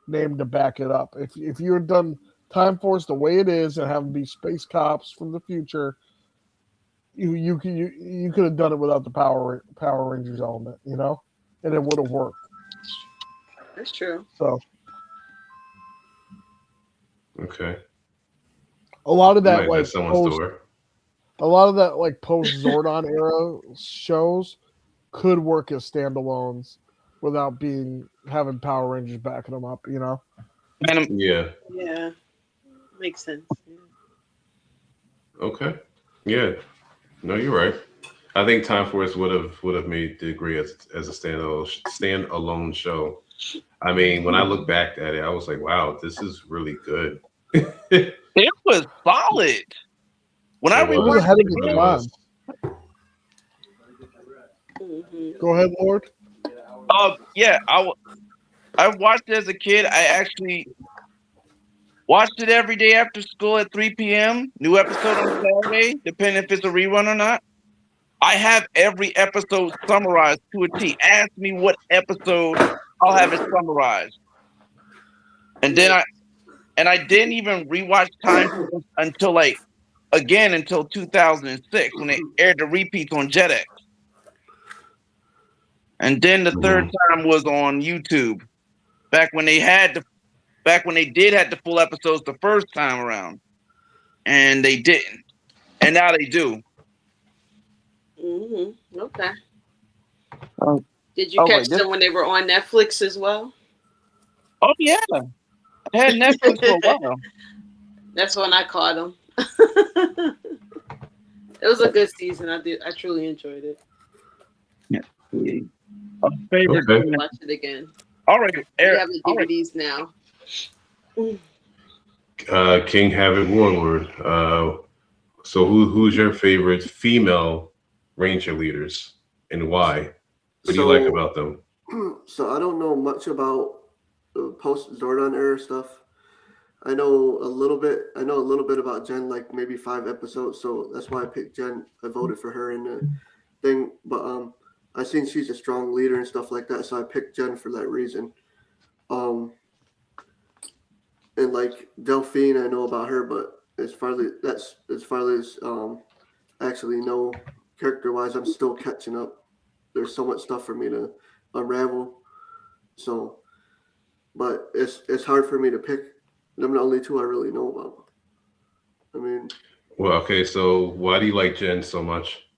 name to back it up. If you had done Time Force the way it is and have them be space cops from the future, you could have done it without the Power Rangers element, you know, and it would have worked. That's true. So, okay. A lot of that post Zordon era shows could work as standalones without having Power Rangers backing them up, you know? Yeah. Yeah. Makes sense. Yeah. Okay. Yeah. No, you're right. I think Time Force would have made the Grid as a standalone show. I mean, when I look back at it, I was like, wow, this is really good. It was solid. When I It It was rewatched ahead of it its It again, time. Mhm. Go ahead, Lord. yeah, I watched it as a kid. I actually watched it every day after school at 3 p.m. New episode on Saturday, depending if it's a rerun or not. I have every episode summarized to a T. Ask me what episode, I'll have it summarized. And then I didn't even rewatch Time Force until until 2006 when they aired the repeats on Jetix. And then the third time was on YouTube. Back when they did have the full episodes the first time around. And they didn't. And now they do. Okay. Oh, Did you catch wait, them when they were on Netflix as well? Oh yeah. I had Netflix for a while. That's when I caught them. It was a good season. I truly enjoyed it. Yeah. A favorite. Okay. Watch it again. All right, We Eric. have the All right. DVDs now. King Havoc Warlord. So who's your favorite female Ranger leaders and why? What do you like about them? So I don't know much about the post Zordon era stuff. I know a little bit. I know a little bit about Jen, like maybe 5 episodes. So that's why I picked Jen. I voted for her in the thing. But I seen she's a strong leader and stuff like that. So I picked Jen for that reason. And like Delphine, I know about her, but as far as actually know character wise, I'm still catching up. There's so much stuff for me to unravel. So, but it's hard for me to pick. Them the only 2 I really know about. I mean, Well, okay, so why do you like Jen so much?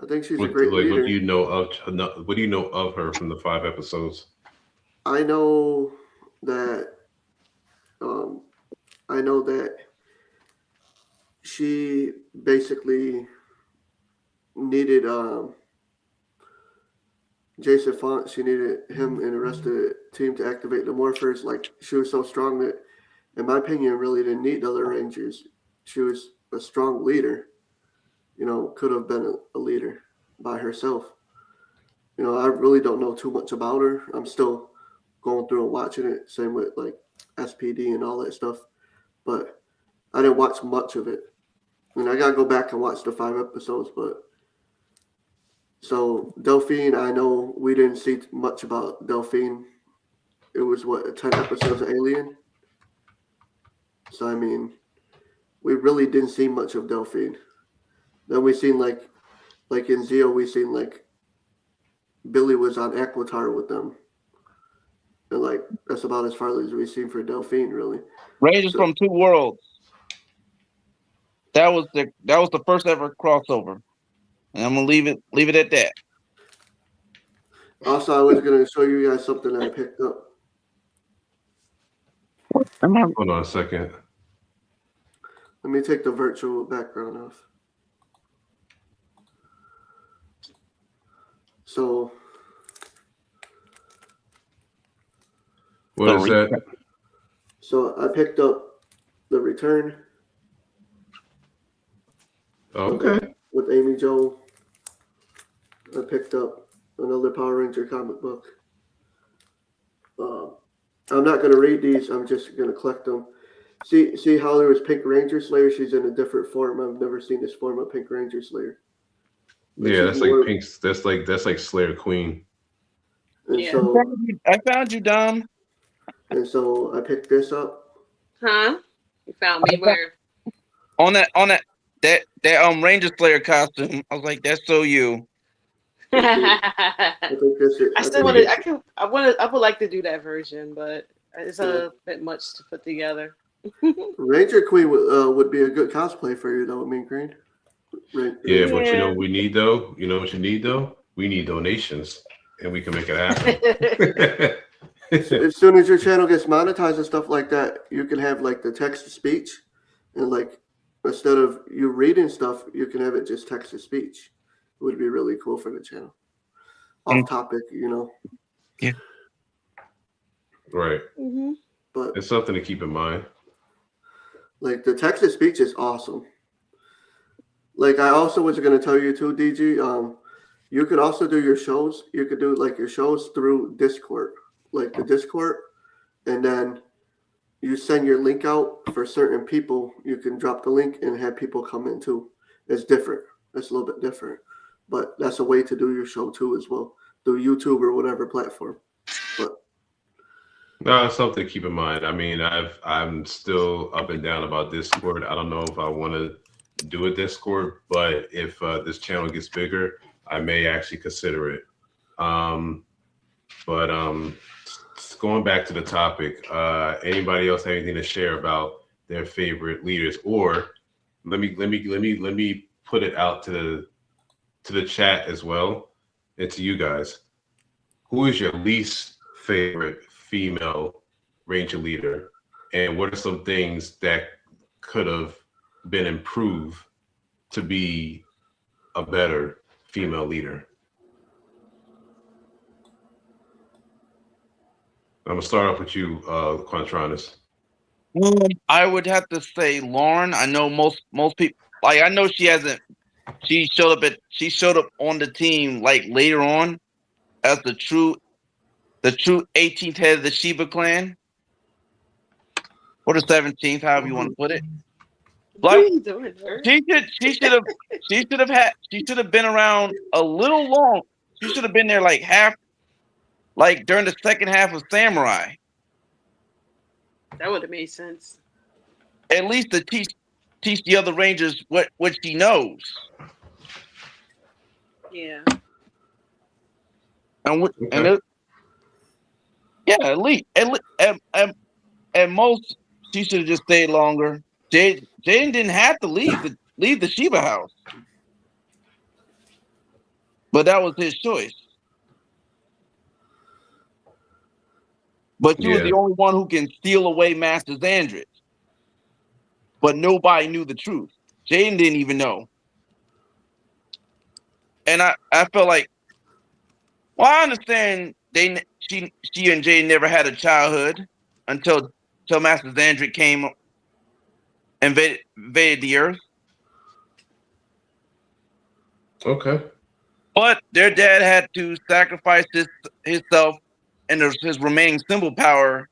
I think she's a great What leader. do you know of her from the 5 episodes? I know that she basically needed Jason Font. She needed him and the rest of the team to activate the Morphers. Like, she was so strong that, in my opinion, really didn't need the other Rangers. She was a strong leader. You know, could have been a leader by herself. You know, I really don't know too much about her. I'm still going through and watching it. Same with like SPD and all that stuff. But I didn't watch much of it. And I gotta go back and watch the 5 episodes. But so Delphine, I know we didn't see much about Delphine. It was 10 episodes of Alien. So I mean, we really didn't see much of Delphine. Then we seen like in Zeo, we seen like Billy was on Aquitar with them. And like that's about as far as we've seen for Delphine, really. Rangers from 2 worlds. That was the first ever crossover. And I'm gonna leave it at that. Also, I was gonna show you guys something I picked up. Hold on a second. Let me take the virtual background off. So What is that? So I picked up The Return. Okay. With Amy Jo. I picked up another Power Ranger comic book. I'm not going to read these. I'm just going to collect them. See how there was Pink Ranger Slayer? She's in a different form. I've never seen this form of Pink Ranger Slayer. But Yeah, that's like more, Pink's. That's like Slayer Queen. And Yeah. so I found you, Dom. And so I picked this up. Huh? You found me where? On that Ranger Slayer costume. I was like, that's so you. I think this is, I still want to. I would like to do that version, but it's a bit much to put together. Ranger Queen would be a good cosplay for you, though. I mean, Green. Yeah, but you know what we need though? You know what you need though? We need donations, and we can make it happen. As soon as your channel gets monetized and stuff like that, you can have like the text to speech, and like instead of you reading stuff, you can have it just text to speech. It would be really cool for the channel. Off topic, you know. Yeah. Right. Mm-hmm. But It's something to keep in mind. like the text to speech is awesome. Like I also was going to tell you too, DG. You could also do your shows. You could do like your shows through Discord, like the Discord, and then you send your link out for certain people. You can drop the link and have people come in too. It's different. It's a little bit different, but that's a way to do your show too as well through YouTube or whatever platform. But No, it's something to keep in mind. I mean, I'm still up and down about Discord. I don't know if I want to do a Discord, but if this channel gets bigger, I may actually consider it. But going back to the topic, anybody else have anything to share about their favorite leaders? Or let me put it out to the chat as well, and to you guys. Who is your least favorite female Ranger leader, and what are some things that could have been improved to be a better female leader? I'm gonna start off with you, Quantronus. I would have to say Lauren. I know most people, like, I know she hasn't. She showed up on the team like later on as the true 18th head of the Sheba clan, or the 17th, however you want to put it. What are Like, you doing, her? she should have been around a little long. She should have been there like during the second half of Samurai, That would have made sense. at least to teach the other Rangers what she knows. Yeah. At least at most she should have just stayed longer. Jaden didn't have to leave the Sheba house, but that was his choice. But she was the only one who can steal away Master Xandrit. But nobody knew the truth. Jaden didn't even know. And I felt like, well, I understand she and Jaden never had a childhood until Master Xandrit came and invaded the earth. Okay. But their dad had to sacrifice himself and his remaining symbol power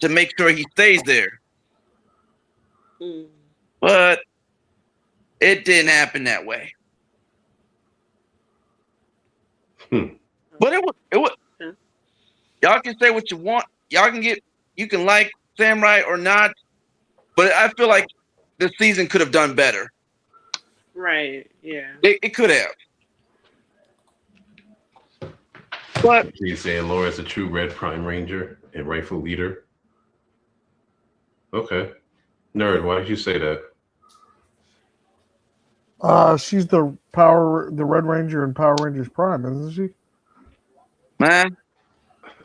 to make sure he stays there. Mm. But it didn't happen that way. But it was. Y'all can say what you want. You can like Samurai or not. But I feel like the season could have done better. Right. Yeah. It could have. But You're saying Laura's a true Red Prime Ranger and rightful leader? Okay. Nerd, why did you say that? She's the Red Ranger in Power Rangers Prime, isn't she? man,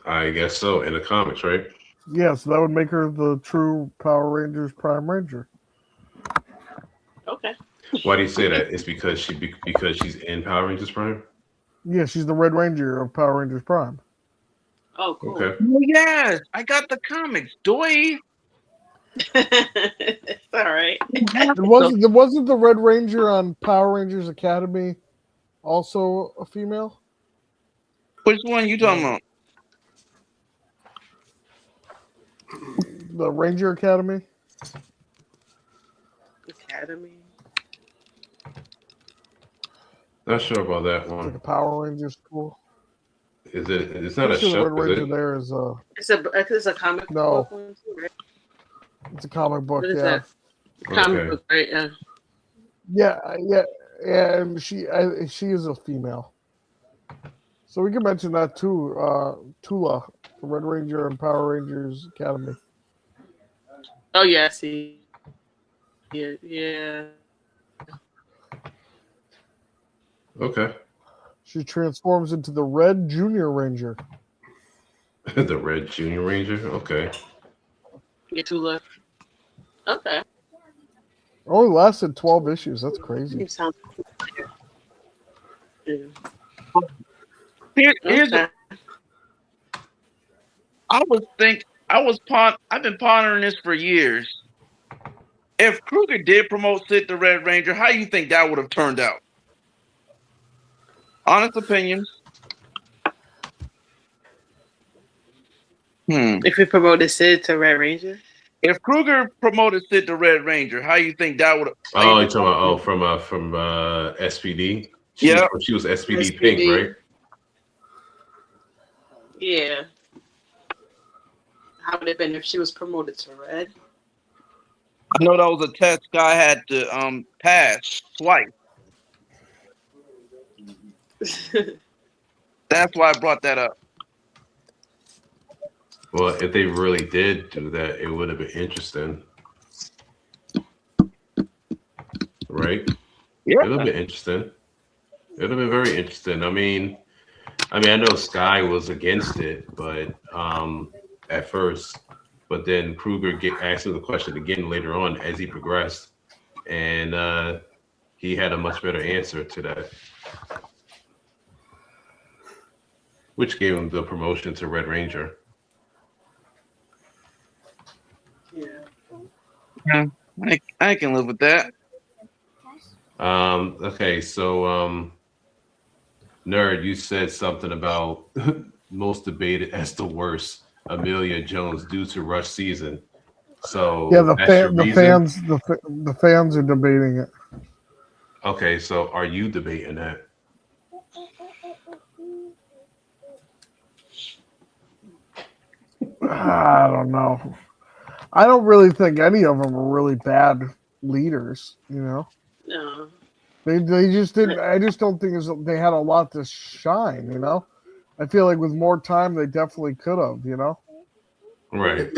I guess so, in the comics, right? Yeah, so that would make her the true Power Rangers Prime Ranger. Okay. Why do you say that? It's because she's in Power Rangers Prime? Yeah, she's the Red Ranger of Power Rangers Prime. Oh, cool. Okay. oh, yes, I got the comics. Doy. It's all right. There wasn't the Red Ranger on Power Rangers Academy also a female? Which one you talking about? The Ranger Academy? Academy. Not sure about that Like one. a Power Ranger school? Is it? It's not a Pretty sure show, the Red is Ranger it? there is It's a comic No. book one too, right? it's a comic book, What is yeah. that? Comic Okay. book, right? Yeah. Yeah, and she is a female. So we can mention that too. Tula, the Red Ranger and Power Rangers Academy. Oh yeah, I see. Yeah. Okay. She transforms into the Red Junior Ranger. The Red Junior Ranger? Okay. Get to look. Okay. Only lasted 12 issues. That's crazy. It sounds yeah. Here's Okay. I've been pondering this for years. If Kruger did promote Sid the Red Ranger, how do you think that would have turned out? Honest opinion. If we promoted Sid to Red Ranger. If Kruger promoted Sid the Red Ranger, how do you think that would? Oh, you're talking about from SPD. Yeah, she was SPD SPD. Pink, right? Yeah. How would it have been if she was promoted to Red? I know that was a test guy had to pass twice. That's why I brought that up. Well, if they really did do that, it would have been interesting, right? Yeah. It would have been interesting. It would have been very interesting. I mean, I know Sky was against it, but at first, but then Kruger asked him the question again later on as he progressed, and he had a much better answer to that, which gave him the promotion to Red Ranger. Yeah. I can live with that. Okay, so Nerd, you said something about most debated as the worst Amelia Jones due to rush season. So Yeah, the fans are debating it. Okay, so are you debating that? I don't know. I don't really think any of them are really bad leaders. You know, No. they just didn't. I just don't think they had a lot to shine. You know, I feel like with more time, they definitely could have. You know, Right.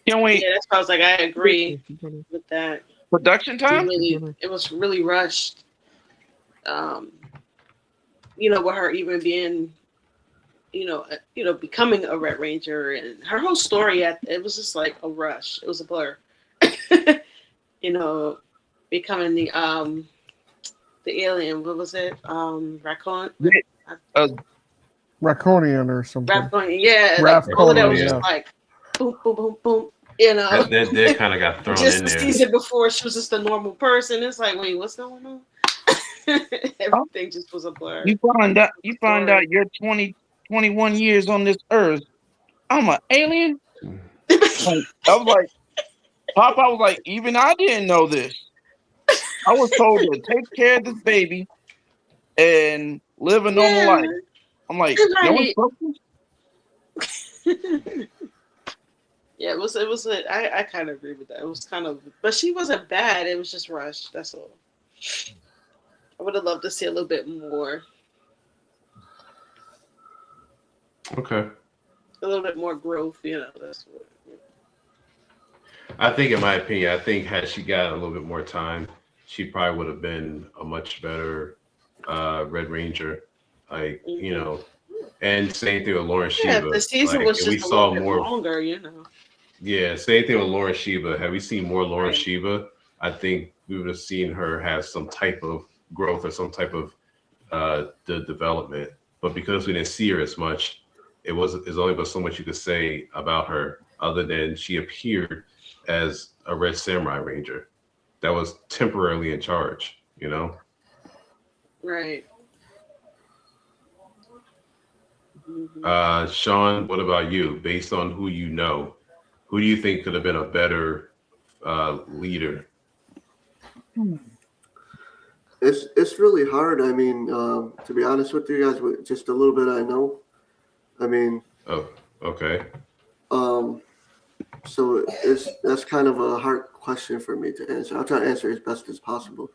Can we? Yeah, that's why I was like, I agree with that. Production time? It was really rushed. You know, with her even being, becoming a Red Ranger and her whole story. It was just like a rush. It was a blur. You know, becoming the alien. What was it? Raccoon. Raccoonian or something. Raccoon. Yeah. Raccoon, Like, all of that was yeah. just like boom, boom, boom, boom. You know. That kind of got thrown Just in the there. season before, she was just a normal person. It's like, wait, what's going on? Everything just was a blur. You find out you're 20, 21 years on this earth. I'm an alien. I was like, Pop, I was like, even I didn't know this. I was told to take care of this baby and live a normal life. I'm like, Right. no Yeah, it was. I kind of agree with that. It was kind of, but she wasn't bad. It was just rushed. That's all. I would have loved to see a little bit more. Okay. A little bit more growth. You know, that's what. I think, in my opinion, had she got a little bit more time, she probably would have been a much better Red Ranger. Like, you know, and same thing with Lauren Yeah, Sheba. the season Like, was if just we a saw little bit more longer. You know. Yeah, same thing with Lauren Sheba. Have we seen more Lauren Right. Sheba? I think we would have seen her have some type of growth or some type of the development. But because we didn't see her as much, it's only but so much you could say about her, other than she appeared as a Red Samurai Ranger that was temporarily in charge. You know. Right. Sean, what about you? Based on who you know, who do you think could have been a better leader? It's really hard. I mean, to be honest with you guys, with just a little bit I know. I mean, Oh, okay. So that's kind of a hard question for me to answer. I'll try to answer as best as possible.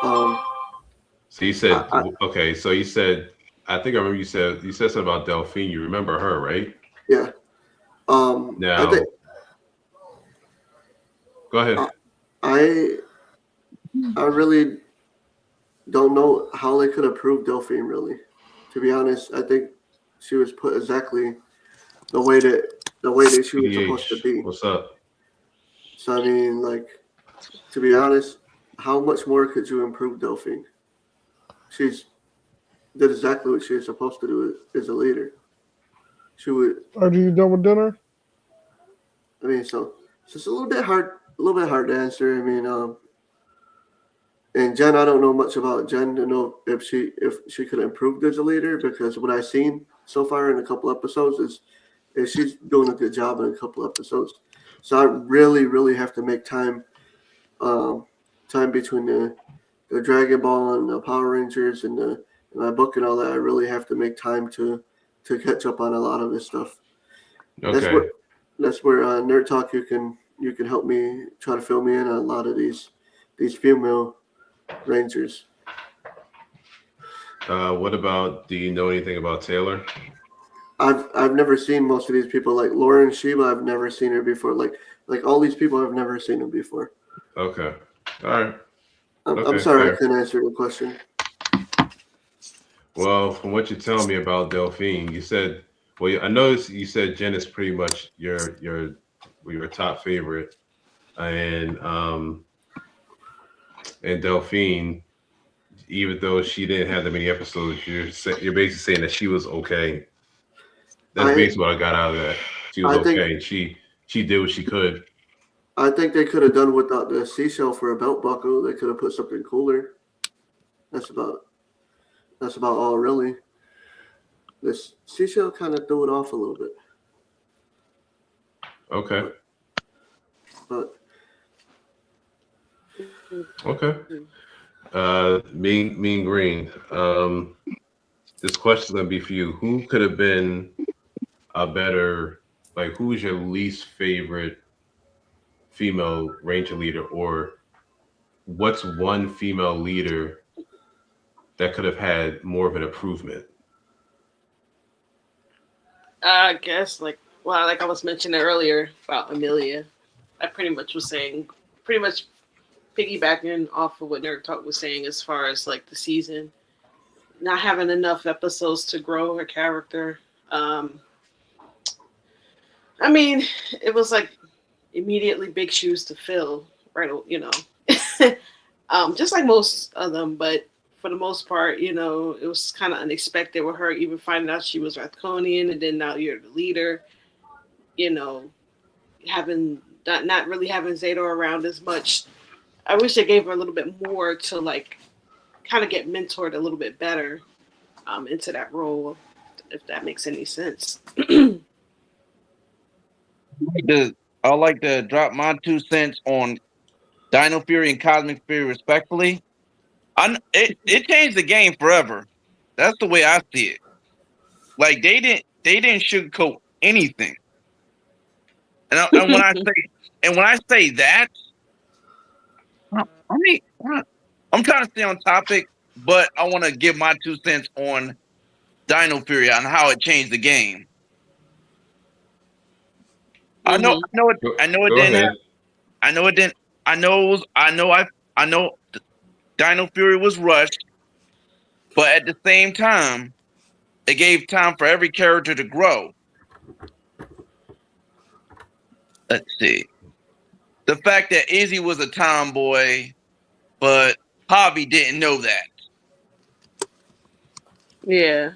So you said okay. So you said, I think I remember you said something about Delphine. You remember her, right? Yeah. Now, I think go ahead. I really don't know how they could have proved Delphine. Really, to be honest, I think she was put exactly the way that she was supposed to be. What's up? So I mean, like, to be honest, how much more could you improve Delphine? She's did exactly what she was supposed to do as a leader. She would. Are you done with dinner? I mean, so it's just a little bit hard to answer. I mean, and Jen, I don't know much about Jen to know if she could have improved as a leader, because what I've seen so far in a couple episodes is she's doing a good job in a couple episodes. So I really have to make time between the Dragon Ball and the Power Rangers and my book and all that. I really have to make time to catch up on a lot of this stuff. Okay. That's where Nerd Talk you can help me try to fill me in on a lot of these female Rangers. What about? Do you know anything about Taylor? I've never seen most of these people, like Lauren Sheba. I've never seen her before. Like all these people, I've never seen them before. Okay. All right. I'm sorry fair. I couldn't answer the question. Well, from what you're telling me about Delphine, you said, well, I noticed you said Jen is pretty much your top favorite, and Delphine, even though she didn't have that many episodes, you're basically saying that she was okay. That's basically what I got out of that. She was okay, and she did what she could. I think they could have done without the seashell for a belt buckle. They could have put something cooler. That's about all, really. This seashell kind of threw it off a little bit. Okay. But Okay. Mean Green. This question is gonna be for you. Who could have been a better, like, who's your least favorite female Ranger leader, or what's one female leader that could have had more of an improvement? I guess like I was mentioning earlier about Amelia. I pretty much was saying, pretty much piggybacking off of what Nerd Talk was saying as far as like the season, not having enough episodes to grow her character. I mean, it was like immediately big shoes to fill, right? You know, just like most of them, but for the most part, you know, it was kind of unexpected with her even finding out she was Rathconian, and then now you're the leader. You know, having not really having Zato around as much. I wish they gave her a little bit more to like kind of get mentored a little bit better into that role, if that makes any sense. I like to drop my 2 cents on Dino Fury and Cosmic Fury respectfully. It changed the game forever. That's the way I see it. Like they didn't sugarcoat anything. And when I say that, I mean, I'm trying to stay on topic, but I want to give my 2 cents on Dino Fury on how it changed the game. I know Dino Fury was rushed, but at the same time, it gave time for every character to grow. Let's see. The fact that Izzy was a tomboy, but Javi didn't know that. Yeah.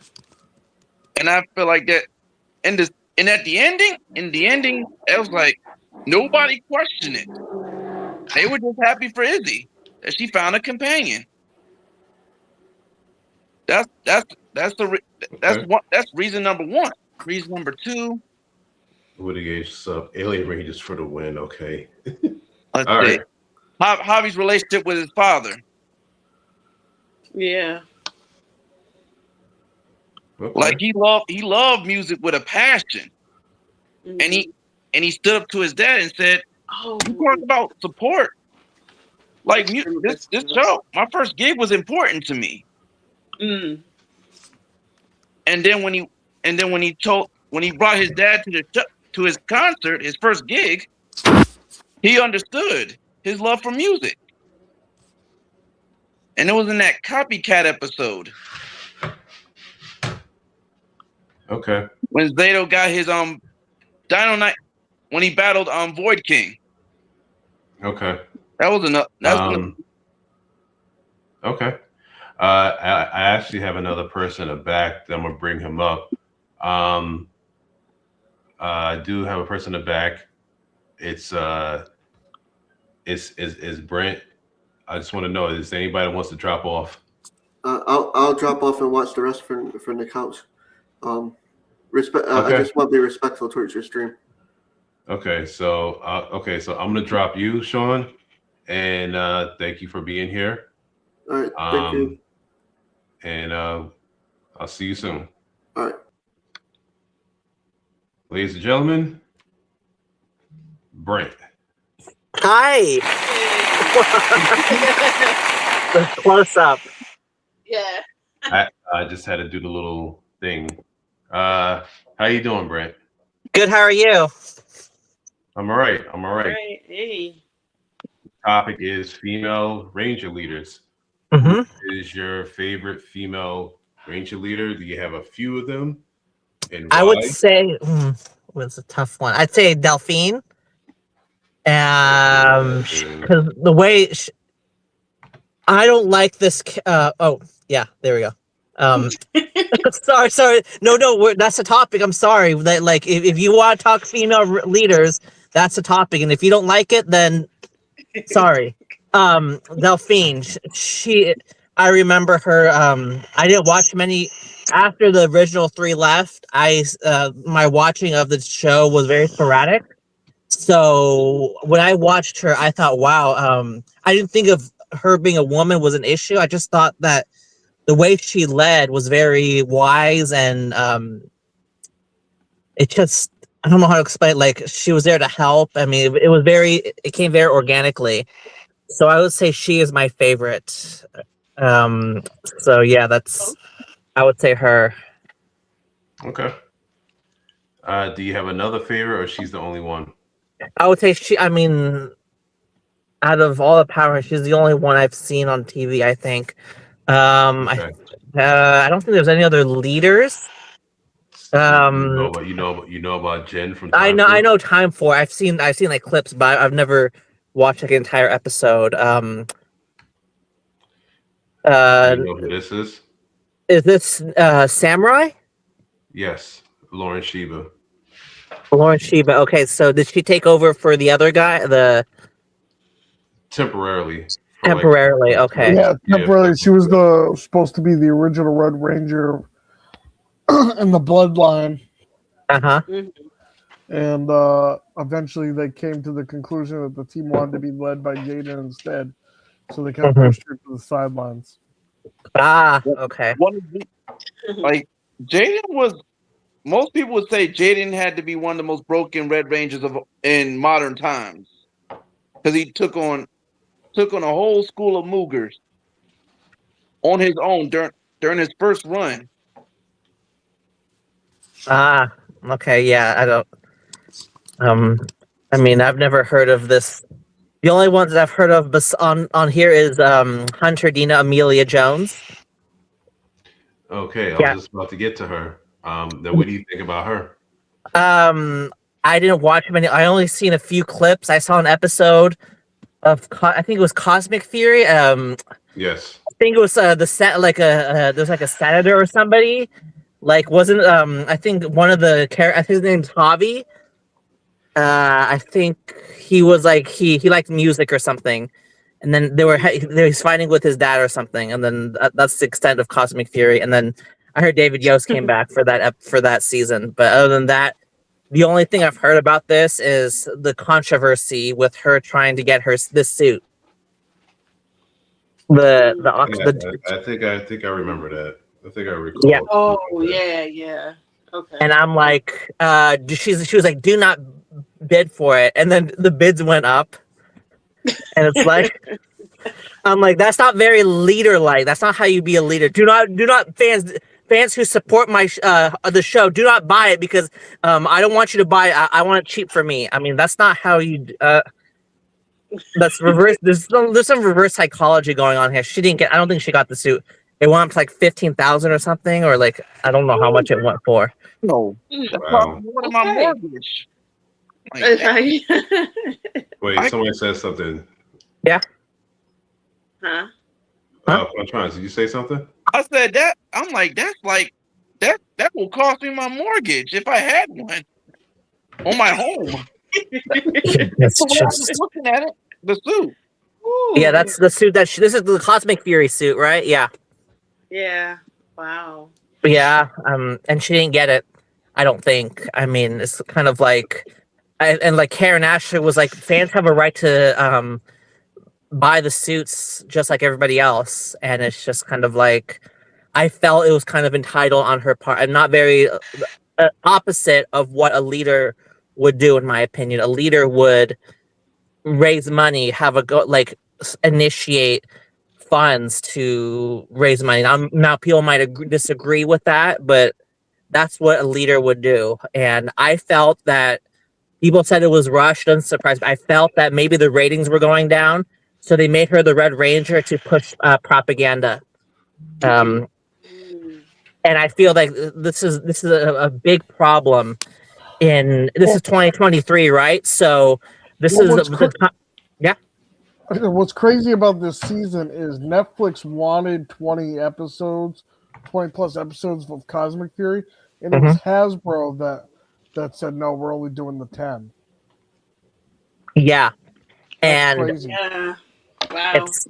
And I feel like that in the ending, it was like nobody questioned it. They were just happy for Izzy that she found a companion. That's reason number 1. Reason number 2. Would have gave sub Alien Rangers for the win. Okay. Let's All see. right. Javi's relationship with his father. Yeah. Okay. Like he loved music with a passion. Mm-hmm. And he stood up to his dad and said, "Oh, you talk about support. Like this show, my first gig was important to me." Mm. And then when he brought his dad to his concert, his first gig, he understood his love for music. And it was in that Copycat episode. Okay. When Zato got his Dino Night, when he battled Void King. Okay. That was enough. That's enough. Okay. I actually have another person in the back that I'm gonna bring him up. I do have a person in the back. It's Brent. I just want to know, is there anybody that wants to drop off? I'll drop off and watch the rest from the couch. Respect. Okay. I just want to be respectful towards your stream. Okay, so I'm gonna drop you, Sean, and thank you for being here. All right. Thank you. And I'll see you soon. All right. Ladies and gentlemen, Brent. Hi. The close up. Yeah. I just had to do the little thing. How you doing, Brent? Good. How are you? I'm all right. I'm all right. Right. Hey. Topic is female ranger leaders. Mm-hmm. Who is your favorite female ranger leader? Do you have a few of them? And I why? would say was a tough one. I'd say Delphine. Because the way I don't like this. Oh yeah, there we go. Sorry. No, that's the topic. I'm sorry. That like if you want to talk female leaders, that's the topic, and if you don't like it, then sorry. Delphine. I remember her. I didn't watch many after the original 3 left. My watching of the show was very sporadic. So when I watched her, I thought, wow. I didn't think of her being a woman was an issue. I just thought that the way she led was very wise, and it just, I don't know how to explain. Like, she was there to help. I mean, it came very organically. So I would say she is my favorite. So yeah, I would say her. Okay. Do you have another favorite, or she's the only one? I would say I mean, out of all the power, she's the only one I've seen on TV, I think. Okay. I don't think there's any other leaders. You know about Jen from Time I Force? know Time For. I've seen like clips, but I've never watched like an entire episode. Do you know who this is? Is this Samurai? Yes, Lauren Sheba. Lauren Sheba. Okay, so did she take over for the other guy? Temporarily. Temporarily, okay. Yeah, temporarily. She was supposed to be the original Red Ranger in the bloodline. Uh-huh. And eventually they came to the conclusion that the team wanted to be led by Jaden instead. So they kind of pushed her to the sidelines. Ah, okay. Like, Jaden was, most people would say Jaden had to be one of the most broken Red Rangers in modern times. Because he took on a whole school of Moogers on his own during his first run. Ah, okay, yeah, I don't. I mean, I've never heard of this. The only ones that I've heard of on here is Hunter Dina Amelia Jones. Okay, I Yeah. was just about to get to her. Then what do you think about her? I didn't watch many. I only seen a few clips. I saw an episode of I think it was Cosmic Theory. Yes. I think it was there's like a senator or somebody. Like, wasn't I think one of the characters, I think his name's Javi. I think he was like he liked music or something, and then they was fighting with his dad or something, and then that's the extent of Cosmic Theory. And then I heard David Yost came back for that season, but other than that, the only thing I've heard about this is the controversy with her trying to get this suit. I think I remember that. I think I recall. Yeah. Oh yeah. Okay. And I'm like, she was like, do not bid for it, and then the bids went up, and it's like, I'm like, that's not very leader-like. That's not how you be a leader. Do not fans who support my the show, do not buy it because I don't want you to buy it. I want it cheap for me. I mean, that's not how you. That's reverse. There's some reverse psychology going on here. I don't think she got the suit. It went up to like 15,000 or something, or like I don't know how much it went for. No, that's probably more than my mortgage. Like, Wait, somebody said something. Yeah. Huh? Did you say something? I said that. I'm like, that's like that. That will cost me my mortgage if I had one on my home. It's The way I was just looking at it, the suit. yeah. Ooh. That's the suit that this is the Cosmic Fury suit, right? Yeah. Yeah. Wow. Yeah. And she didn't get it. I don't think. I mean, it's kind of like, and like Karen Asher was like, fans have a right to buy the suits just like everybody else, and it's just kind of like, I felt it was kind of entitled on her part, and not very opposite of what a leader would do, in my opinion. A leader would raise money, have a go, like initiate funds to raise money. Now people might disagree with that, but that's what a leader would do. And I felt that people said it was rushed and surprised. I felt that maybe the ratings were going down, so they made her the Red Ranger to push propaganda. Um, Mm. and I feel like this is a big problem. This is 2023, right? So this Well, is yeah. What's crazy about this season is Netflix wanted 20 plus episodes of Cosmic Fury, and it was Hasbro that said no, we're only doing the 10. Yeah, That's and crazy. Yeah. Wow. it's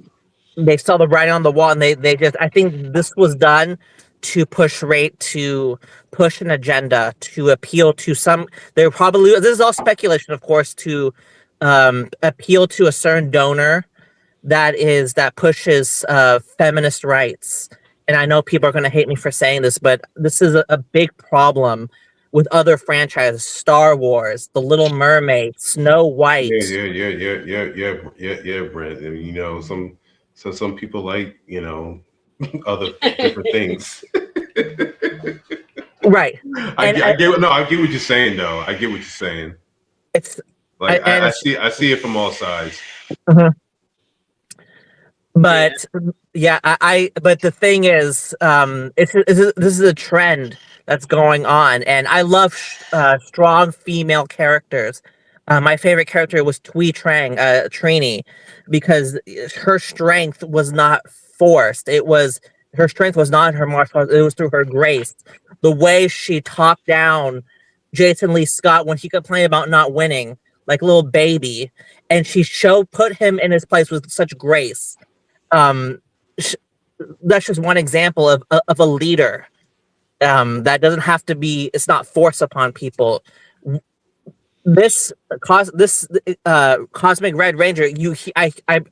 they saw the writing on the wall, and they just, I think this was done to push an agenda to appeal to some. They're probably, this is all speculation, of course, to appeal to a certain donor that pushes feminist rights. And I know people are going to hate me for saying this, but this is a big problem with other franchises: Star Wars, The Little Mermaid, Snow White. Yeah, Brent. And, you know, some people like, you know, other different things. Right. I get what you're saying though. I get what you're saying. It's Like and I see it from all sides. But yeah, but the thing is, this is a trend that's going on, and I love strong female characters. My favorite character was Trini, because her strength was not forced. Her strength was not her martial arts, it was through her grace. The way she talked down Jason Lee Scott when he complained about not winning, like a little baby, and she put him in his place with such grace. um that's just one example of a leader that doesn't have to be, it's not forced upon people. This Cosmic Red Ranger,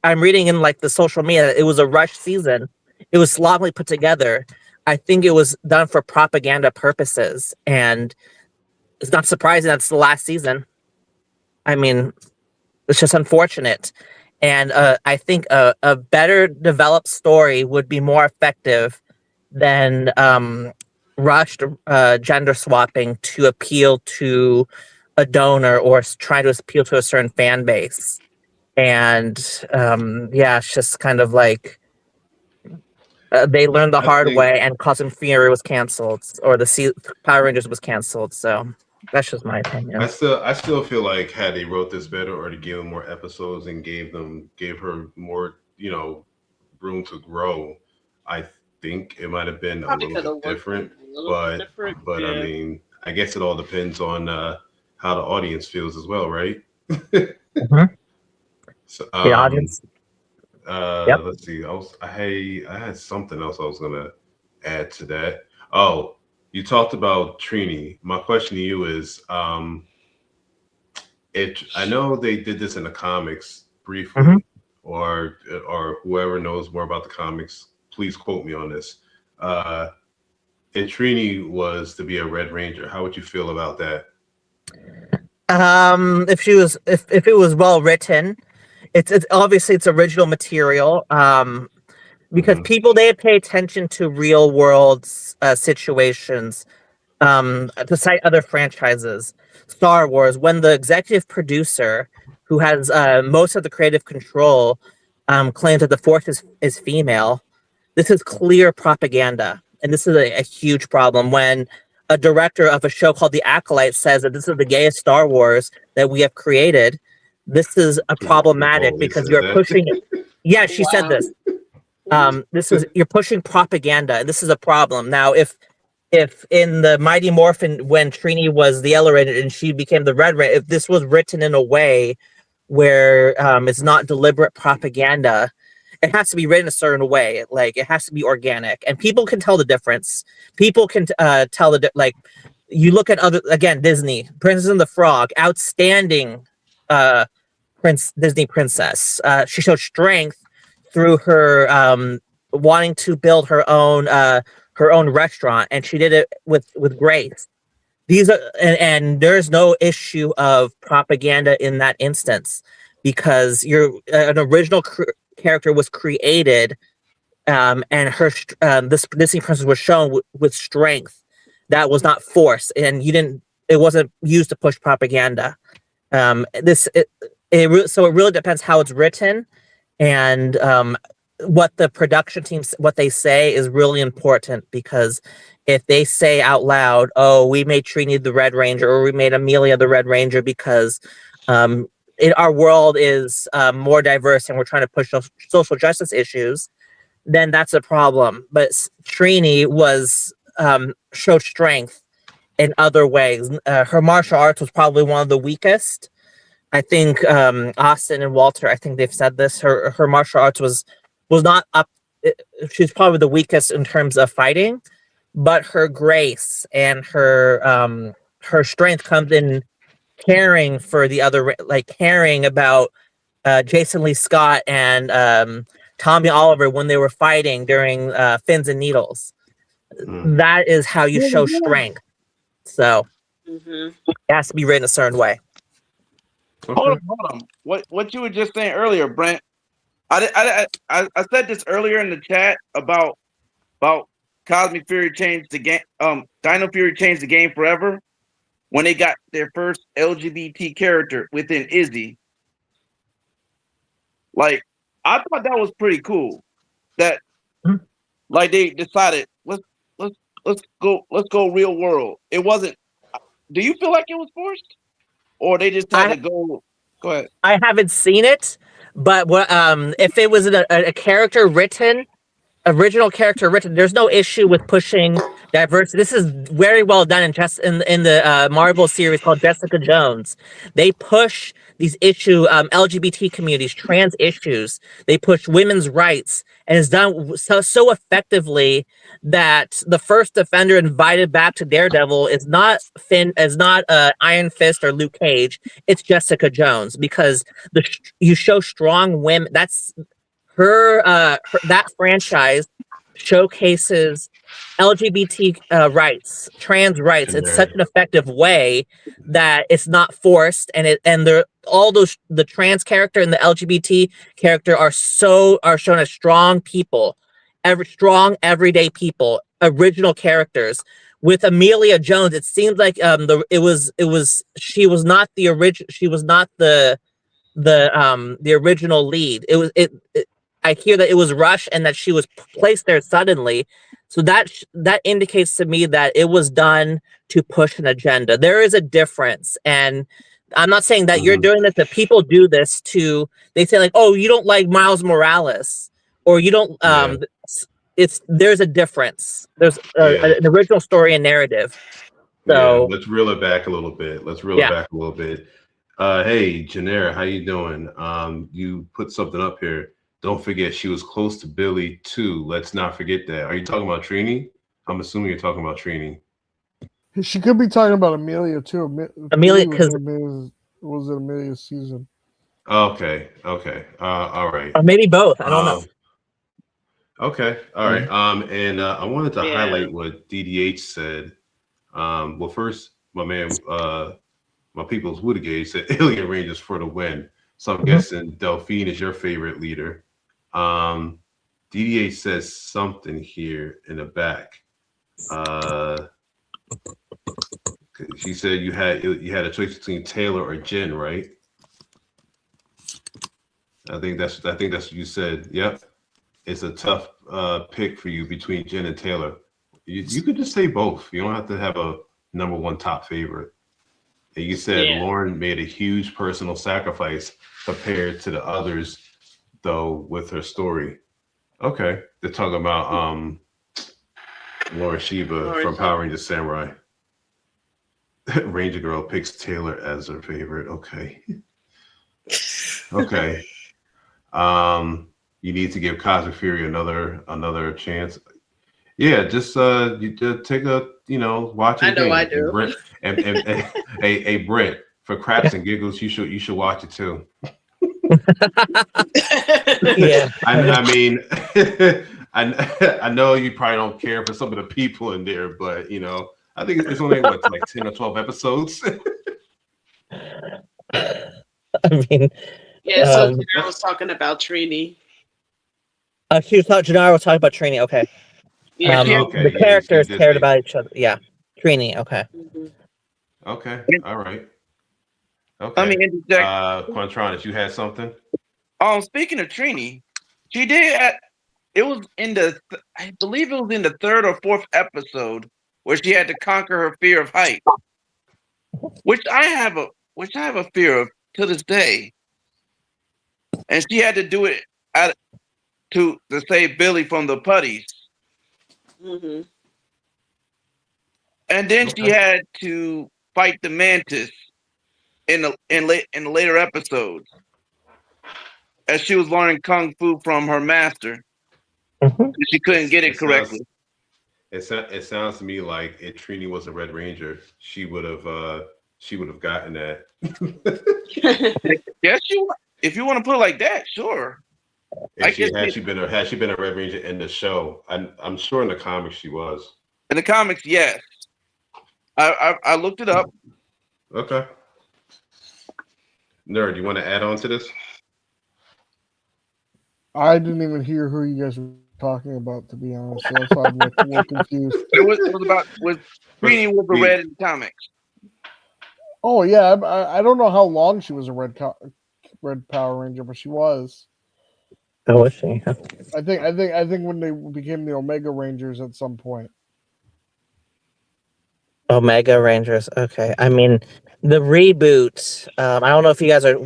I'm reading in like the social media that it was a rush season. It was sloppily put together. I think it was done for propaganda purposes, and it's not surprising that's the last season. I mean, it's just unfortunate. And I think a better developed story would be more effective than rushed gender swapping to appeal to a donor or try to appeal to a certain fan base. And yeah, it's just kind of like they learned the hard way, and Cosmic Fury was canceled, or the Power Rangers was canceled. So that's just my opinion. I still feel like had they wrote this better, or to give them more episodes and gave her more, you know, room to grow, I think it might have been a little bit different. But yeah. I mean, I guess it all depends on how the audience feels as well, right? So, the audience. Let's see. I had something else I was gonna add to that. Oh, you talked about Trini. My question to you is, I know they did this in the comics briefly, or whoever knows more about the comics, please quote me on this. If Trini was to be a Red Ranger, how would you feel about that? If it was well written, it's obviously it's original material. Because people, they pay attention to real world situations, to cite other franchises. Star Wars, when the executive producer, who has most of the creative control, claims that the Force is female, this is clear propaganda, and this is a huge problem. When a director of a show called The Acolyte says that this is the gayest Star Wars that we have created, This is a problematic Oh, they because said you're that. pushing. Yeah, she said Wow. this. This is you're pushing propaganda, and this is a problem. Now, if in the Mighty Morphin, when Trini was the Yellow Ranger and she became the Red Ranger, if this was written in a way where it's not deliberate propaganda, it has to be written a certain way. Like it has to be organic, and people can tell the difference. People can tell like you look at other again Disney Princess and the Frog, outstanding Disney princess. She showed strength through her wanting to build her own restaurant, and she did it with grace. These are and there's no issue of propaganda in that instance because an original character was created, and this Disney princess was shown with strength that was not forced, and you didn't. It wasn't used to push propaganda. So it really depends how it's written, and what the production teams what they say is really important because if they say out loud, "Oh, we made Trini the Red Ranger," or "We made Amelia the Red Ranger," because our world is more diverse and we're trying to push social justice issues, then that's a problem. But Trini showed strength in other ways. Her martial arts was probably one of the weakest. I think Austin and Walter, I think they've said this. Her martial arts was not up. She's probably the weakest in terms of fighting, but her grace and her strength comes in caring for the other, like caring about Jason Lee Scott and Tommy Oliver when they were fighting during Fins and Needles. That is how you show strength. So it has to be written a certain way. Okay. Hold on. What you were just saying earlier, Brent? I said this earlier in the chat about Cosmic Fury changed the game. Dino Fury changed the game forever when they got their first LGBT character within Izzy. Like I thought that was pretty cool. That like they decided let's go real world. It wasn't. Do you feel like it was forced, or they just had to go? Go ahead. I haven't seen it, but if it was a character written, original character written, there's no issue with pushing diversity. This is very well done in the Marvel series called Jessica Jones. They push these LGBT communities, trans issues. They push women's rights, and it's done so effectively that the first defender invited back to Daredevil is not Iron Fist or Luke Cage. It's Jessica Jones because you show strong women. That's that franchise showcases LGBT rights, trans rights in such an effective way that it's not forced, and the trans character and the LGBT character are shown as strong people, strong everyday people, original characters. With Amelia Jones, it seems like she was not the original lead. I hear that it was rushed and that she was placed there suddenly. So that indicates to me that it was done to push an agenda. There is a difference. And I'm not saying that you're doing this, that people do this they say like, "Oh, you don't like Miles Morales," or you don't, there's a difference. There's an original story and narrative. So let's reel it back a little bit. Hey, Janera, how you doing? You put something up here. Don't forget, she was close to Billy too. Let's not forget that. Are you talking about Trini? I'm assuming you're talking about Trini. She could be talking about Amelia too. Amelia, was in Amelia's season. Okay. All right. Or maybe both. I don't know. Okay. All right. And I wanted to highlight what DDH said. Well, first, my man, my people's Woodgate said Alien Rangers for the win. So I'm guessing Delphine is your favorite leader. DDH says something here in the back. She said you had a choice between Taylor or Jen, right? I think that's what you said. Yep. It's a tough pick for you between Jen and Taylor. You could just say both. You don't have to have a number one top favorite. And you said Yeah. Lauren made a huge personal sacrifice compared to the others, though, with her story. Okay, they're talking about Laura Sheba Laura from Sheba. Power Rangers Samurai. Ranger Girl picks Taylor as her favorite. Okay. Okay. You need to give Cosmic Fury another chance. Yeah, just you just take a watch it I know again. I And do. Brent and a Brent, for craps and giggles, you should watch it too. Yeah. I mean, I know you probably don't care for some of the people in there, but I think it's only like 10 or 12 episodes. I mean, Yeah, so Um, I was talking about Trini. Janara was talking about Trini. Okay. Yeah. Okay, The yeah, characters you did cared say- about each other. Yeah. Trini. Okay. Mhm. Okay, all right. Let Okay. me interject. Quantronis, you had something? Speaking of Trini, she did. It was in I believe it was in the third or fourth episode where she had to conquer her fear of height, which I have a fear of to this day, and she had to do it to save Billy from the putties, Mhm. and then she Okay. had to fight the mantis in the later episodes as she was learning kung fu from her master. Mhm. She couldn't get it correctly. It sounds to me like if Trini was a Red Ranger, she would have gotten that. Yes, if you want to put it like that, sure. Had she been a Red Ranger in the show, I'm sure in the comics she was. In the comics, yes. I looked it up. Okay. Nerd, you want to add on to this? I didn't even hear who you guys were talking about, to be honest. So that's why I'm like, more confused. It was about Trini was the red in the comics. Oh yeah, I don't know how long she was a red Power Ranger, but she was. Oh, was she? I think when they became the Omega Rangers at some point. Omega Rangers. Okay. I mean, the reboot. I don't know if you guys are.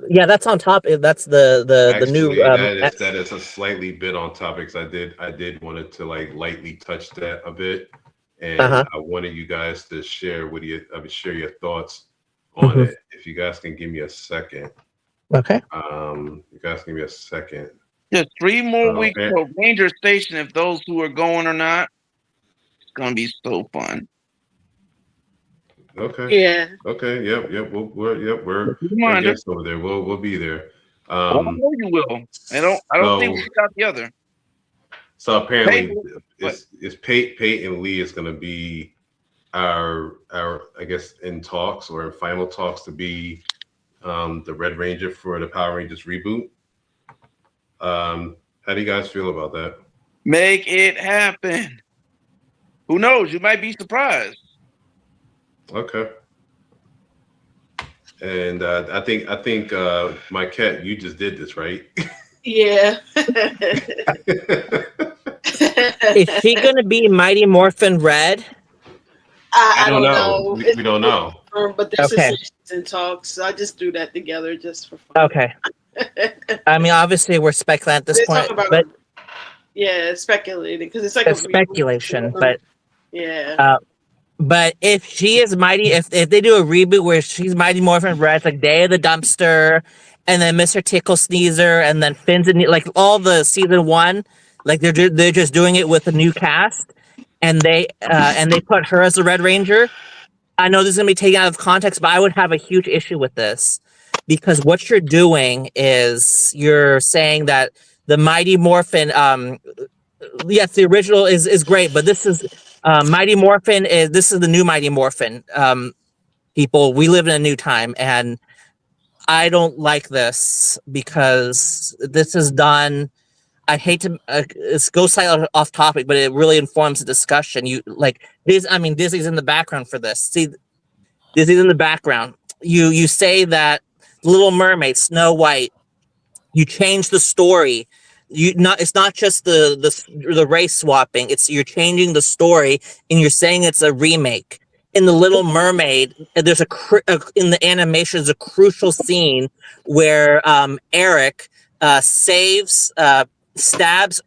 Yeah, that's on top. That's the new. Actually, that is a slightly bit on topics. I did wanted to like lightly touch that a bit, and I wanted you guys to share your thoughts on it. If you guys can give me a second. Okay. You guys give me a second. Just 3 more weeks Okay. for Ranger Station. If those who are going or not, it's gonna be so fun. Okay. Yeah. Okay. Yep. We're Mind guests over there. We'll be there. I know you will. I don't think we got the other. So apparently, it's Pate and Lee is going to be our I guess in talks or in final talks to be the Red Ranger for the Power Rangers reboot. How do you guys feel about that? Make it happen. Who knows? You might be surprised. Okay. And I think my cat, you just did this, right? Yeah. Is she gonna be Mighty Morphin Red? I don't know. We don't know. But this Okay. is in talks. So I just threw that together just for fun. Okay. I mean, obviously, we're speculating at this They're point, talking about- but Yeah, speculating because it's like it's speculation. But yeah. but if she is Mighty, if they do a reboot where she's Mighty Morphin Red, it's like Day of the Dumpster, and then Mr. Tickle Sneezer, and then Fins and like all the season 1, like they're just doing it with a new cast, and they put her as the Red Ranger. I know this is gonna be taken out of context, but I would have a huge issue with this because what you're doing is you're saying that the Mighty Morphin, yes, the original is great, but this is Mighty Morphin this is the new Mighty Morphin. People, we live in a new time, and I don't like this because this is done. I hate to go slightly off topic, but it really informs the discussion. You like this? I mean, Disney's in the background for this. See, Disney's in the background. You say that Little Mermaid, Snow White. You change the story. It's not just the race swapping. You're changing the story, and you're saying it's a remake. in the Little Mermaid, there's in the animation, there's a crucial scene where Eric stabs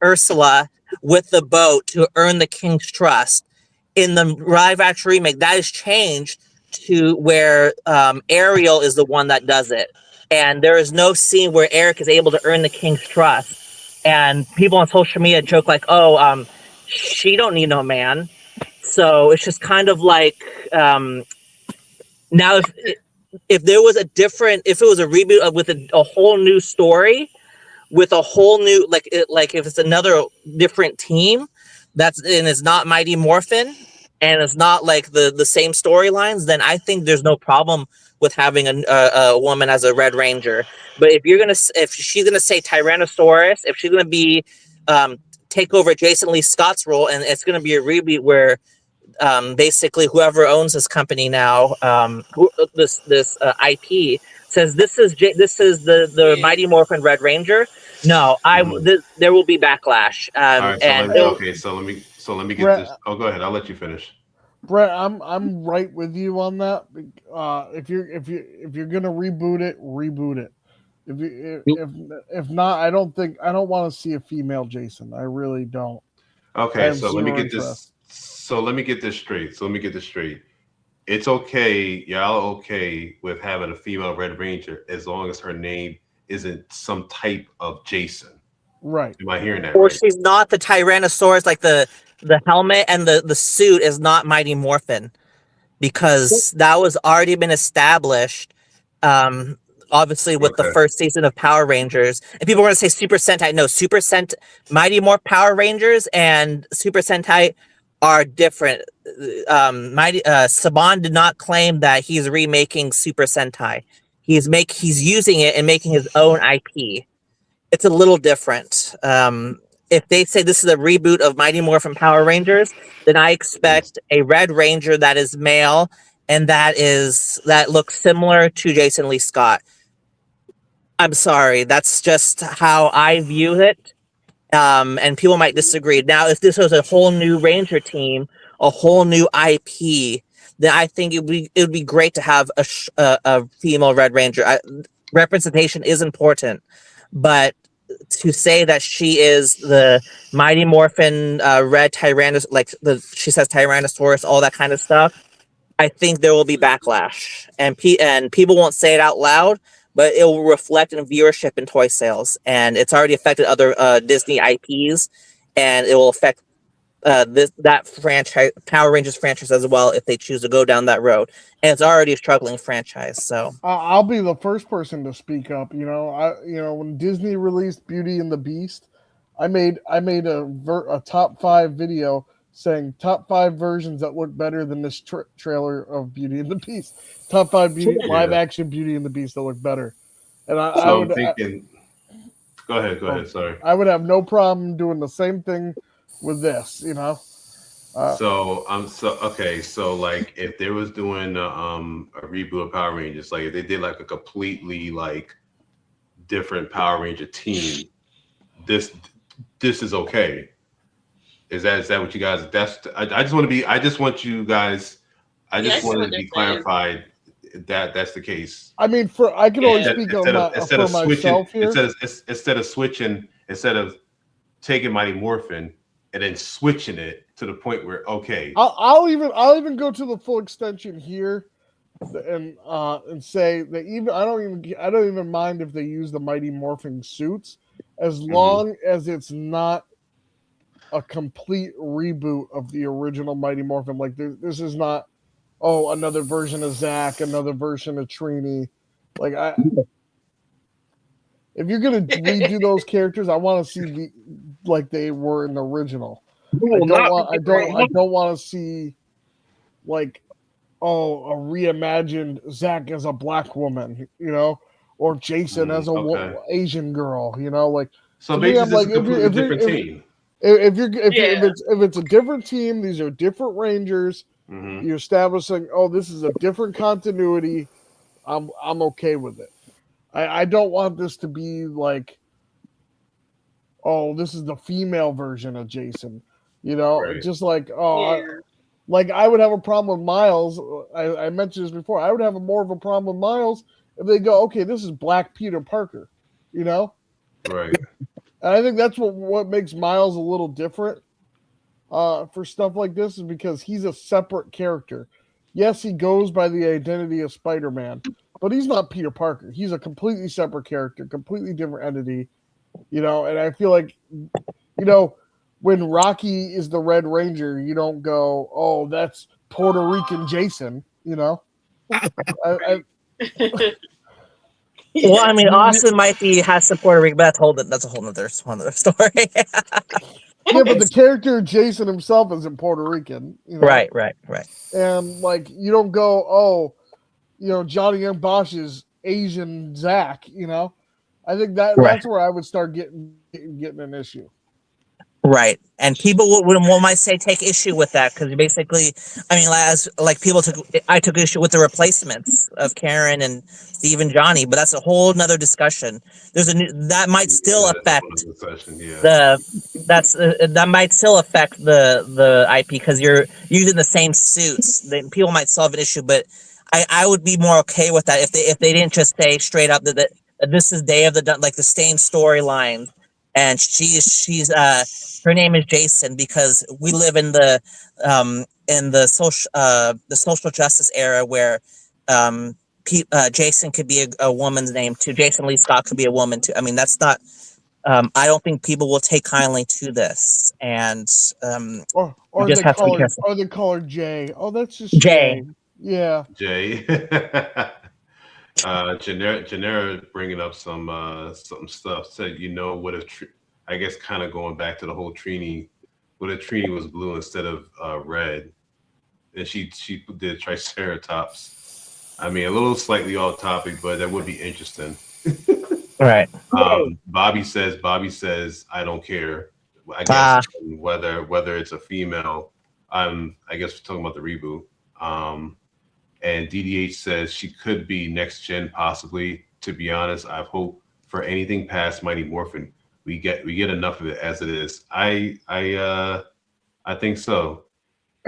Ursula with the boat to earn the king's trust. In the live action remake, that is changed to where Ariel is the one that does it, and there is no scene where Eric is able to earn the king's trust. And people on social media joke like, "Oh, she don't need no man." So it's just kind of like now if there was if it was a reboot with a whole new story with a whole new like if it's another different team and it's not Mighty Morphin and it's not like the same storylines, then I think there's no problem with having a woman as a Red Ranger. But if she's gonna say Tyrannosaurus, if she's gonna be take over Jason Lee Scott's role, and it's gonna be a reboot where basically whoever owns this company now, this IP says this is the Mighty Morphin Red Ranger. No, there will be backlash. All right, so let me get Brett, this. Oh, go ahead. I'll let you finish. Brett, I'm right with you on that. If you're gonna reboot it. If not, I don't want to see a female Jason. I really don't. Okay, so let me get this. So let me get this straight. It's okay, y'all okay with having a female Red Ranger as long as her name isn't some type of Jason. Right. Am I hearing that or right? she's not the Tyrannosaurus, like the helmet and the suit is not Mighty Morphin, because that was already been established. Obviously with the first season of Power Rangers, and people are going to say Super Sentai. No, Mighty Morph Power Rangers and Super Sentai are different. Saban did not claim that he's remaking Super Sentai. He's using it and making his own IP. It's a little different. If they say this is a reboot of Mighty Morphin Power Rangers, then I expect a Red Ranger that is male and that looks similar to Jason Lee Scott. I'm sorry, that's just how I view it. And people might disagree. Now, if this was a whole new Ranger team, a whole new IP, then I think it would be great to have a female Red Ranger. Representation is important, but to say that she is the Mighty Morphin Red Tyrannosaurus, she says Tyrannosaurus, all that kind of stuff, I think there will be backlash, and people won't say it out loud, but it will reflect in viewership and toy sales, and it's already affected other Disney IPs, and it will affect that franchise, Power Rangers franchise as well, if they choose to go down that road. And it's already a struggling franchise, so I'll be the first person to speak up. When Disney released Beauty and the Beast, I made a top 5 video saying top 5 versions that look better than this trailer of Beauty and the Beast. Top 5 live action Beauty and the Beast that look better. And I'm thinking. Go ahead. Sorry. I would have no problem doing the same thing with this. So like if they was doing a reboot of Power Rangers, like if they did like a completely like different Power Ranger team, this is okay. Is that what you guys? I just want to be clarified that that's the case. I mean, I can only speak for myself here. Instead of taking Mighty Morphin and then switching it to the point where okay, I'll even go to the full extension here, and say that I don't even mind if they use the Mighty Morphin suits, as long as it's not a complete reboot of the original Mighty Morphin. Like this is not another version of Zach, another version of Trini. Like if you're gonna redo those characters, I want to see like they were in the original. I don't want to see like a reimagined Zach as a black woman, or Jason as a Asian girl, like. So basically, it's a different team. If it's a different team, these are different Rangers. You're establishing, this is a different continuity. I'm okay with it. I don't want this to be like, this is the female version of Jason. Right. Just like Like I would have a problem with Miles. I mentioned this before. I would have more of a problem with Miles if they go, okay, this is Black Peter Parker, you know. Right. And I think that's what makes Miles a little different for stuff like this is because he's a separate character. Yes, he goes by the identity of Spider-Man, but he's not Peter Parker. He's a completely separate character, completely different entity, you know. And I feel like, you know, when Rocky is the Red Ranger, you don't go, "Oh, that's Puerto Rican Jason," you know. Well, I mean, Austin might be has some Puerto Rican, but that's a whole nother story. Yeah, but the character Jason himself isn't Puerto Rican, you know. Right. And like, you don't go, "Oh, you know, Johnny Young Bosch is Asian Zach," you know. I think that's where I would start getting an issue. Right, and people might say take issue with that because basically, I mean, I took issue with the replacements of Karen and Steve and Johnny, but that's a whole nother discussion. That might still affect that might still affect the IP because you're using the same suits. People might still have an issue, but I would be more okay with that if they didn't just say straight up that this is Day of the like the same storyline, and she's her name is Jason because we live in the social justice era where Jason could be a woman's name too. Jason Lee Scott could be a woman too. I mean, that's not. I don't think people will take kindly to this, and or just have to be careful. Or they call her Jay. Oh, that's just Jay. Yeah. Jay. Genera bringing up some stuff. Said, you know, what if I guess kind of going back to the whole Trini, what if Trini was blue instead of red, and she did Triceratops. I mean, a little slightly off topic, but that would be interesting. Right. Bobby says I don't care. I guess whether it's a female. I guess we're talking about the reboot. And DDH says she could be next gen, possibly. To be honest, I hope for anything past Mighty Morphin. We get enough of it as it is. I think so.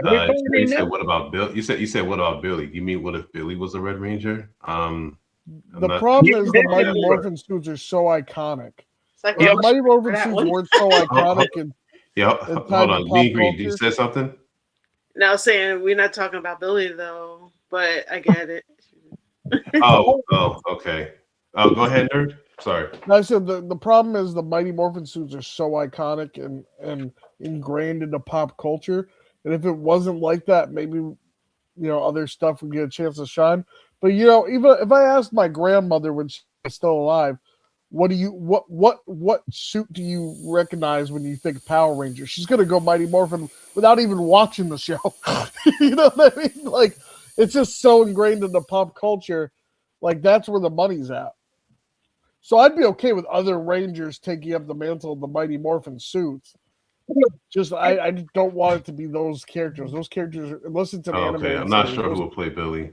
You said what about Bill? You said what about Billy? You mean what if Billy was a Red Ranger? The problem is the Mighty Morphin suits are so iconic. Like, the Mighty Morphin suits weren't so iconic. Hold on, Green, you said something? Now saying we're not talking about Billy though, but I get it. oh, okay. Go ahead, nerd. Sorry. I said the problem is the Mighty Morphin suits are so iconic and ingrained into pop culture. And if it wasn't like that, maybe, you know, other stuff would get a chance to shine. But, you know, even if I asked my grandmother when she was still alive, what suit do you recognize when you think Power Ranger? She's gonna go Mighty Morphin without even watching the show. You know what I mean? Like, it's just so ingrained into pop culture. Like, that's where the money's at. So I'd be okay with other Rangers taking up the mantle of the Mighty Morphin suits. Just I don't want it to be those characters. Those characters, listen to the anime. Okay, I'm not sure who will play Billy.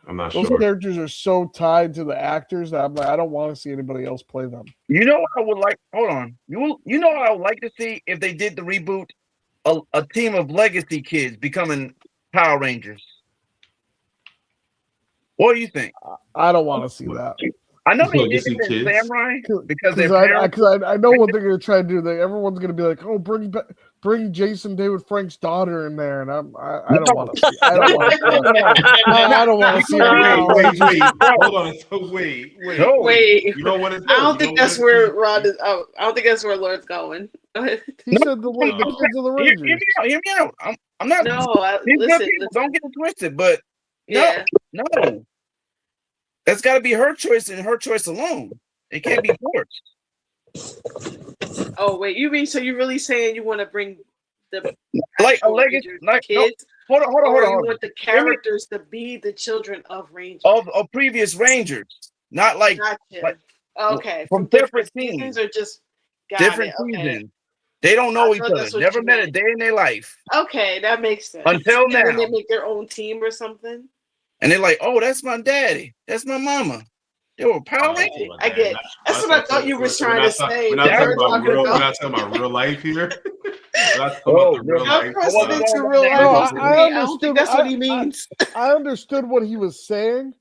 I'm not sure. Those characters are so tied to the actors that I'm like, I don't want to see anybody else play them. You know what I would like? Hold on. You know what I would like to see if they did the reboot? A team of legacy kids becoming Power Rangers. What do you think? I don't want to see that. I know they did it in Samurai because I know what they're going to try to do. Everyone's going to be like, "Oh, bring Jason David Frank's daughter in there," and I don't want to see. I don't want to see. Wait. Hold on. So wait. Wait. You know what it's? I don't think that's where Rod is. I don't think that's where Lord's going. He said the kids of the Rangers. Hear me out. I'm not. No, listen. Don't get it twisted. But no. That's got to be her choice and her choice alone. It can't be forced. Oh wait, you mean so you're really saying you want to bring the like a legacy kids? No, hold on. You want the characters to be the children of Rangers of previous Rangers, not like, gotcha. Okay, from different seasons or just different seasons. They don't know each other. Never met a day in their life. Okay, that makes sense. Until now, when they make their own team or something. And they're like, "Oh, that's my daddy. That's my mama. Yo, Power Oh, Rangers. I get. That's what I thought you were trying to say. We're not You talking were about talking real. We're about- not talking about real life here. We're not talking Oh, about the real real- life. How precedent to No, real life no, used to I be. I don't think understood- that's what he means. I understood what he was saying,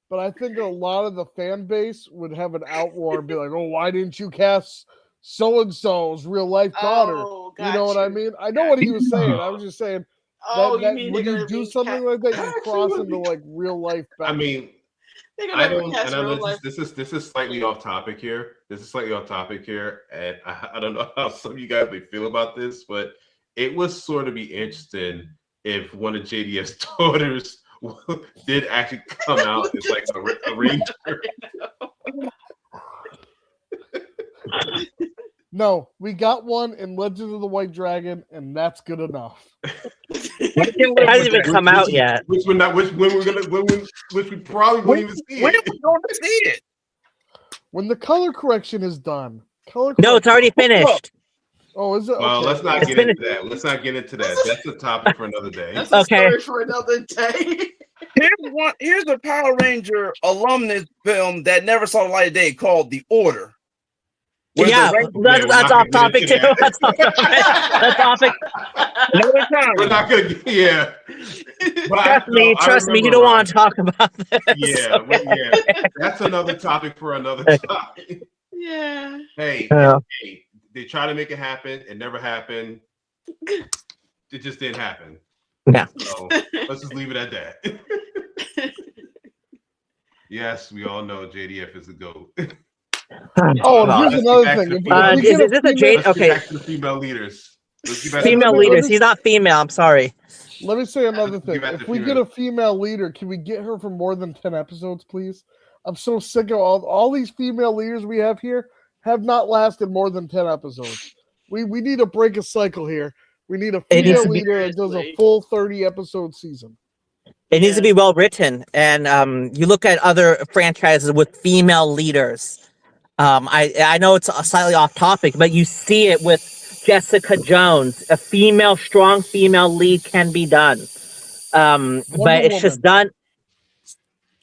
but I think a lot of the fan base would have an outroar and be like, "Oh, why didn't you cast so and so's real life daughter?" Oh, You know what I mean? I know what he was saying. I was just saying Oh, that you mean when they're you gonna do be something like that, you Actually, cross would into be- like real life. I mean, They're I gonna don't. cast And real life. this is slightly off topic here. This is slightly off topic here, and I don't know how some of you guys may feel about this, but it would sort of be interesting if one of JDF's daughters did actually come out as like a ranger. No, we got one in Legend of the White Dragon, and that's good enough. It hasn't even come out yet. Which we're not. Which we probably won't even see When are it. we going to see it? When the color correction is done. No, it's already finished. Oh, is it? Well, Okay. let's not It's get been- into that. Let's not get into that. That's a topic for another day. That's a Okay. story for another day. Here's a Power Ranger alumnus film that never saw the light of day called The Order. Where the Yeah, Ranger- we're that's not off gonna get topic too. into that. That's off topic. That's topic. Another time. We're not gonna. Yeah. But Trust me, you remember, don't Ryan. want to talk about this. Yeah, yeah. That's another topic for another time. Yeah. Hey, Yeah. hey, they try to make it happen. It never happened. It just didn't happen. Yeah. So let's just leave it at that. Yes, we all know JDF is the GOAT. Oh, and here's Let's another get back thing. to If the we female- get is this a female- Jade? let's get Okay. back to the female leaders. Let's get back to Female the- leaders. He's not female. I'm sorry. Let me say another Give thing. that If to we female. get a female leader, can we get her for more than 10 episodes, please? I'm so sick of all these female leaders we have here have not lasted more than 10 episodes. We need to break a cycle here. We need a It needs female to be- leader that does a Seriously. full 30 episode season. It needs to Yeah. be well written, and you look at other franchises with female leaders. I know it's slightly off topic, but you see it with Jessica Jones. A strong female lead can be done, but it's just done.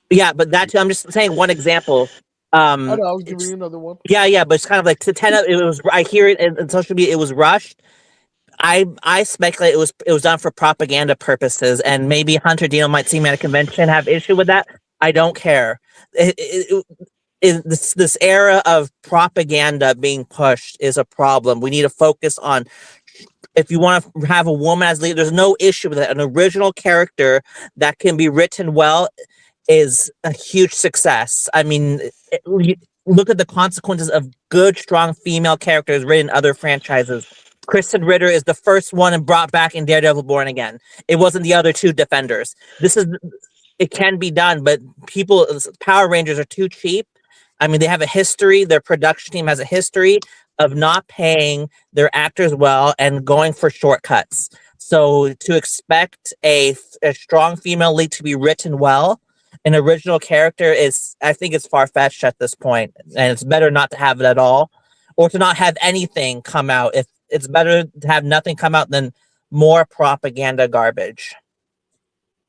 Yeah, but I'm just saying one example. I know, I was giving you another one. Yeah, but it's kind of like to 10. It was. I hear it in social media. It was rushed. I speculate it was done for propaganda purposes, and maybe Hunter Dino might see me at a convention, have issue with that. I don't care. This era of propaganda being pushed is a problem. We need to focus on, if you want to have a woman as leader, there's no issue with it. An original character that can be written well is a huge success. I mean, look at the consequences of good, strong female characters written in other franchises. Kristen Ritter is the first one and brought back in Daredevil Born Again. It wasn't the other two Defenders. It can be done, but Power Rangers are too cheap. I mean, they have a history, their production team has a history of not paying their actors well and going for shortcuts. So to expect a strong female lead to be written well, an original character I think it's far-fetched at this point, and it's better not to have it at all, or to not have anything come out. If it's better to have nothing come out than more propaganda garbage.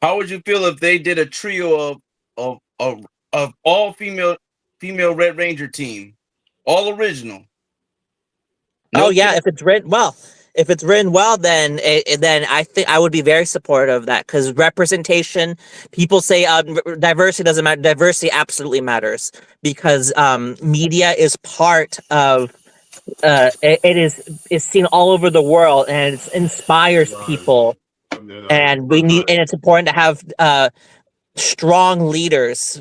How would you feel if they did a trio of all female Red Ranger team, all original? Oh yeah, if it's written well, then I think I would be very supportive of that, because representation. People say diversity doesn't matter. Diversity absolutely matters, because media is part of. It is seen all over the world, and it inspires people. And it's important to have strong leaders,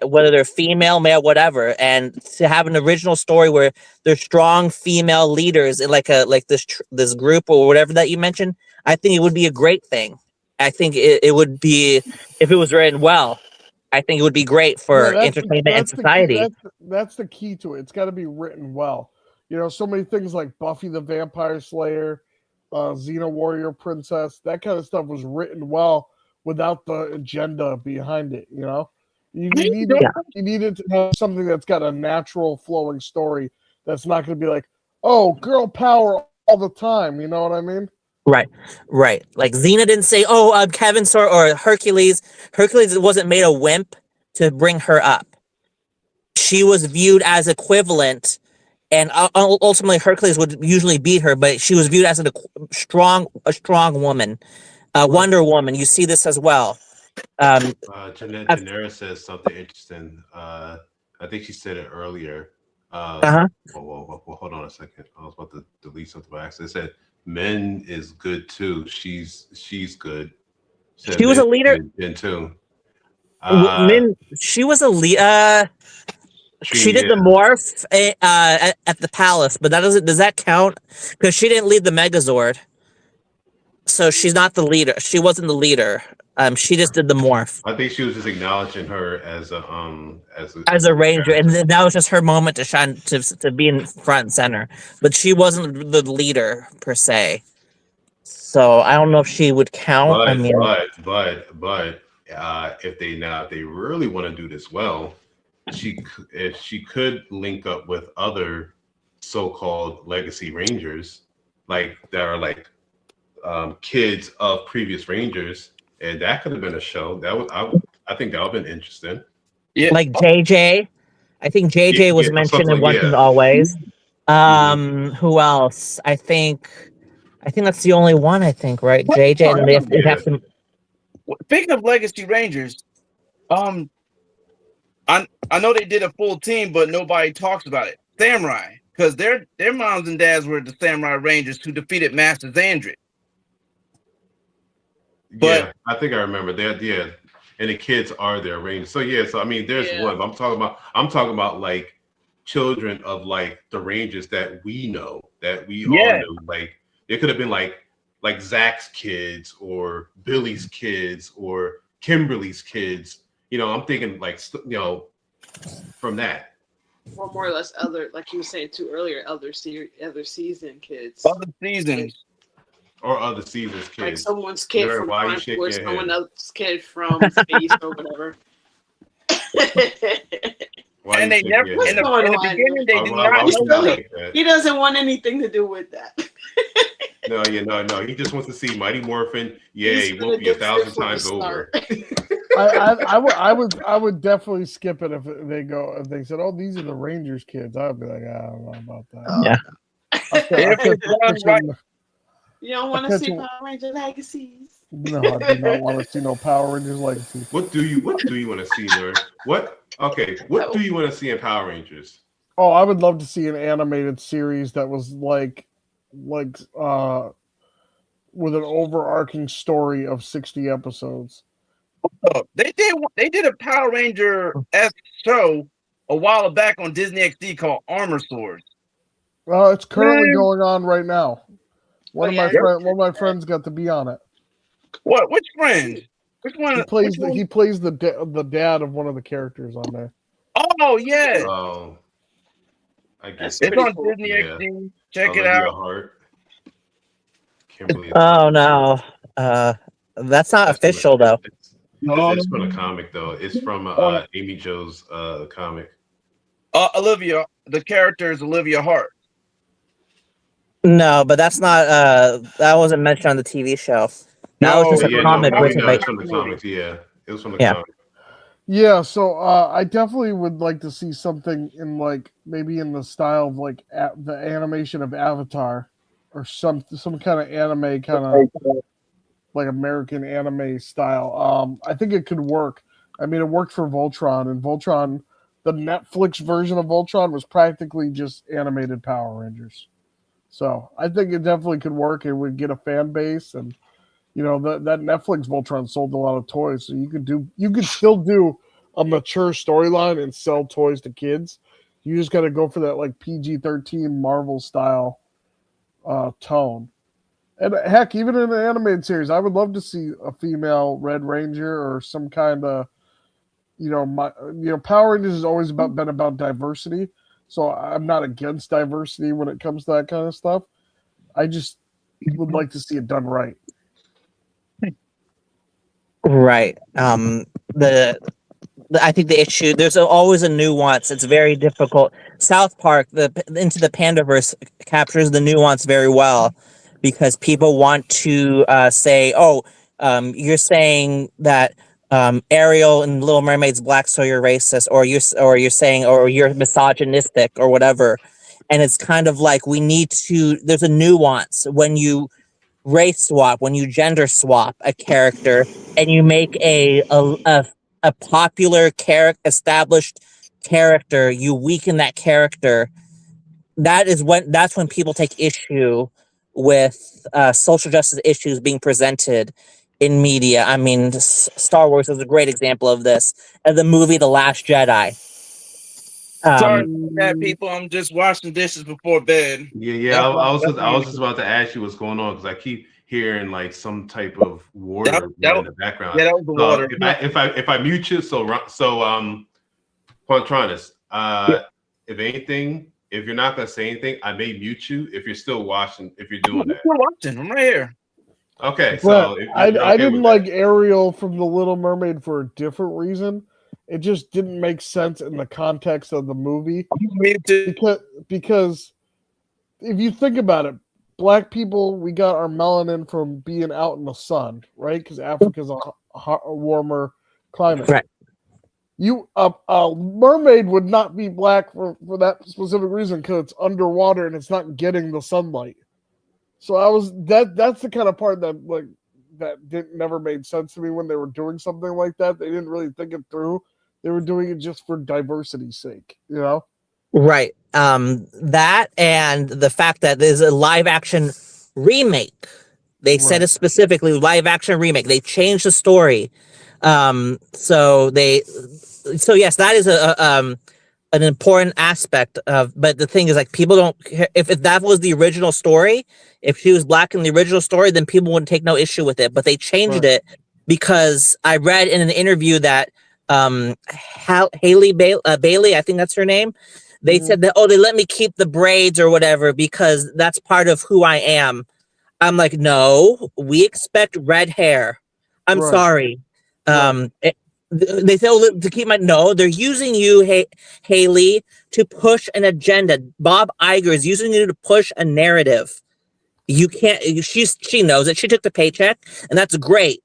whether they're female, male, whatever, and to have an original story where there's strong female leaders, like this group or whatever that you mentioned. I think it would be a great thing. I think it would be, if it was written well. I think it would be great for entertainment and society. That's the key to it. It's got to be written well. You know, so many things like Buffy the Vampire Slayer, Xena Warrior Princess, that kind of stuff was written well without the agenda behind it. You know, you needed to have something that's got a natural flowing story that's not going to be like, oh, girl power all the time. You know what I mean? Right. Like Xena didn't say, "Oh, Kevin or Hercules." Hercules wasn't made a wimp to bring her up. she was viewed as equivalent, and ultimately Hercules would usually beat her, but she was viewed as a strong woman, Wonder Woman. You see this as well. Jeanette I've- Janera says something interesting. I think she said it earlier. uh-huh. Well, hold on a second. I was about to delete something by accident. It said men is good too. She's good. Said She was men a leader. is good too. She was a lead. She did the Yeah. morph at the palace, but does that count? Because she didn't lead the Megazord, so she's not the leader. She wasn't the leader. She just did the morph I think she was just acknowledging her as a as a ranger, and then that was just her moment to shine, to be in front and center. But she wasn't the leader per se, so I don't know if she would count. I mean, but if they really want to do this well, if she could link up with other so-called legacy rangers, like that are like kids of previous rangers, and that could have been a show. I think that would have been interesting. Yeah. like JJ. I think JJ was mentioned in something Once and Always. Who else? I think that's the only one. I think, right? JJ, and they have some. Speaking of Legacy Rangers, I know they did a full team, but nobody talks about it. Samurai, because their moms and dads were the Samurai Rangers who defeated Master Xandrit. Yeah, I think I remember that. Yeah, and the kids are their rangers. So yeah, so I mean, there's one. I'm talking about like children of like the rangers that we know, that we all knew. Like it could have been like Zach's kids or Billy's kids or Kimberly's kids. I'm thinking like from that. Or more or less other, like you were saying too earlier, other season kids. Other seasons. Or other seasons kids. Like someone's kid from Why you Crime Force, shaking your someone head? else's kid from space or whatever. Why And you they shaking never your in head? the beginning they did Why not would you know like that. that? He doesn't want anything to do with that. No. He just wants to see Mighty Morphin. Yeah, He's he gonna won't be get 1,000 fit from the times over. start. I would definitely skip it if they said, "Oh, these are the Rangers kids." I'd be like, I don't know about that. Yeah. You don't want to see Power Ranger Legacies. No, I do not want to see no Power Rangers Legacy. What do you want to see, Nerd? What do you want to see in Power Rangers? Oh, I would love to see an animated series that was like with an overarching story of 60 episodes. They did a Power Ranger-esque show a while back on Disney XD called Armor Swords. Well, it's currently going on right now. One Oh, of my friends got to be on it. What? Which friend? Which one? He plays the dad of one of the characters on there. Oh yeah. Oh, I guess It's on cool. Disney Yeah. XD. Check it Olivia out. Hart. Kimberly. Oh no, that's not official though. It's from a comic though. It's from Amy Jo's comic. Olivia, the character is Olivia Hart. No, but that's not. That wasn't mentioned on the TV show. That was just a comic written by. It's from the comics. Yeah, it was from the Yeah. comic. Yeah, so I definitely would like to see something in like maybe in the style of like the animation of Avatar, or some kind of anime, kind of like American anime style. I think it could work. I mean, it worked for Voltron, and Voltron, the Netflix version of Voltron was practically just animated Power Rangers. So I think it definitely could work. It would get a fan base, and that Netflix Voltron sold a lot of toys. So you could still do a mature storyline and sell toys to kids. You just got to go for that like PG-13 Marvel style tone. And heck, even in an animated series, I would love to see a female Red Ranger or some kind of, Power Rangers has always been about diversity. So I'm not against diversity when it comes to that kind of stuff. I just would like to see it done right. Right. I think the issue, there's always a nuance. It's very difficult. South Park, Into the Pandaverse captures the nuance very well, because people want to say, "Oh, you're saying that Ariel and Little Mermaid's black, so you're racist, or you're saying, or you're misogynistic, or whatever. And it's kind of like we need to. There's a nuance when you race swap, when you gender swap a character, and you make a popular character, established character, you weaken that character. That's when people take issue with social justice issues being presented in media. I mean, Star Wars is a great example of this. The movie The Last Jedi. Sorry about that, people. I'm just washing dishes before bed. Yeah. I was just about to ask you what's going on because I keep hearing like some type of water in the background. Yeah, that was the water. If I mute you, so Pontronus, if anything, if you're not gonna say anything, I may mute you if you're still watching. If you're doing that, I'm watching. I'm right here. Okay, so so I didn't like Ariel from The Little Mermaid for a different reason. It just didn't make sense in the context of the movie. Because if you think about it, black people, we got our melanin from being out in the sun, right? Because Africa's a warmer climate. Right. A mermaid would not be black for that specific reason because it's underwater and it's not getting the sunlight. So that's the kind of part that never made sense to me when they were doing something like that. They didn't really think it through. They were doing it just for diversity's sake, you know? Right. That and the fact that there's a live action remake. They said it specifically, live action remake. They changed the story. So yes, that is an important aspect of, but the thing is, like, people don't care if that was the original story. If she was black in the original story, then people wouldn't take no issue with it, but they changed it because I read in an interview that Haley Bailey, I think that's her name. They said that, they let me keep the braids or whatever because that's part of who I am. I'm like, no, we expect red hair. I'm sorry. They say, to keep they're using you, Haley, to push an agenda. Bob Iger is using you to push a narrative. You can't, she knows it. She took the paycheck and that's great.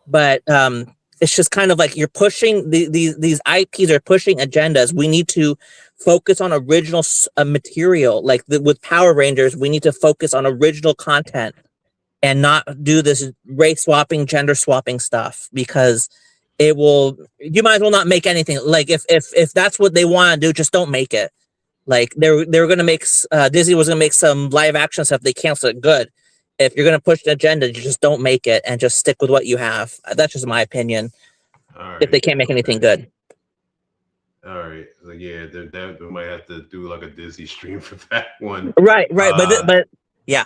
But, it's just kind of like you're pushing these IPs are pushing agendas. We need to focus on original material. Like with Power Rangers, we need to focus on original content and not do this race swapping, gender swapping stuff because you might as well not make anything. Like if that's what they want to do, just don't make it. Like they were going to make, Disney was going to make some live action stuff. They canceled it. Good. If you're going to push the agenda, you just don't make it and just stick with what you have. That's just my opinion. If they can't make anything good. All right. So yeah, we might have to do like a Disney stream for that one. Right. But yeah.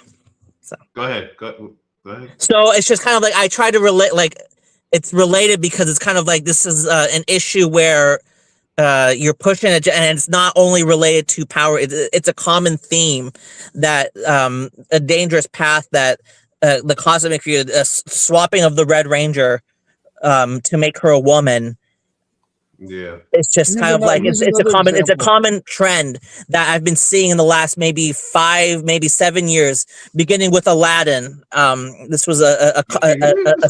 So go ahead. Go ahead. So it's just kind of like I try to relate. Like it's related because it's kind of like this is an issue where you're pushing it, and it's not only related to power. It's a common theme that a dangerous path that the cosmic view, swapping of the Red Ranger to make her a woman. Yeah, it's just kind of like it's a common trend that I've been seeing in the last maybe 5, maybe 7 years, beginning with Aladdin. This was a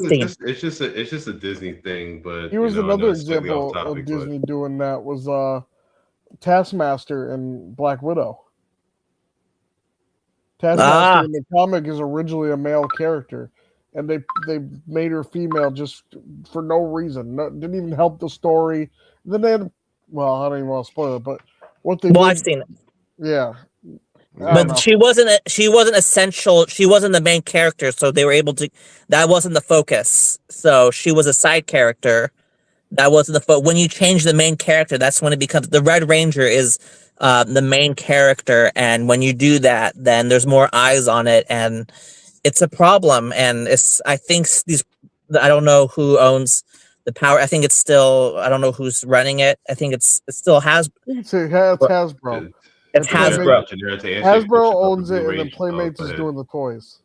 theme. It's just a Disney thing, but here's another example of Disney doing that was Taskmaster and Black Widow. Taskmaster in the comic is originally a male character, and they made her female just for no reason. Didn't even help the story. Then they had, well, I don't even want to spoil it, but what they I've seen it. Yeah. But she wasn't essential. She wasn't the main character, so they were able to. That wasn't the focus. So she was a side character. That wasn't the focus. When you change the main character, that's when it becomes the Red Ranger is the main character, and when you do that, then there's more eyes on it, and it's a problem. And I think I don't know who owns the power. I think it's still, I don't know who's running it. I think it's still Hasbro. It's Hasbro. It's Hasbro. Hasbro owns it, and then Playmates is doing the toys.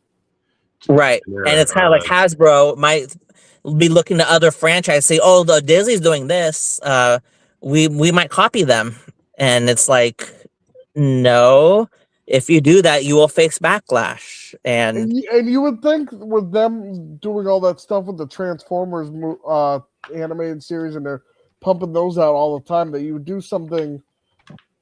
Right. And it's kind of like Hasbro might be looking to other franchises, say, oh, the Disney's doing this. We might copy them. And it's like, no, if you do that, you will face backlash. And And you would think with them doing all that stuff with the Transformers animated series, and they're pumping those out all the time, that you would do something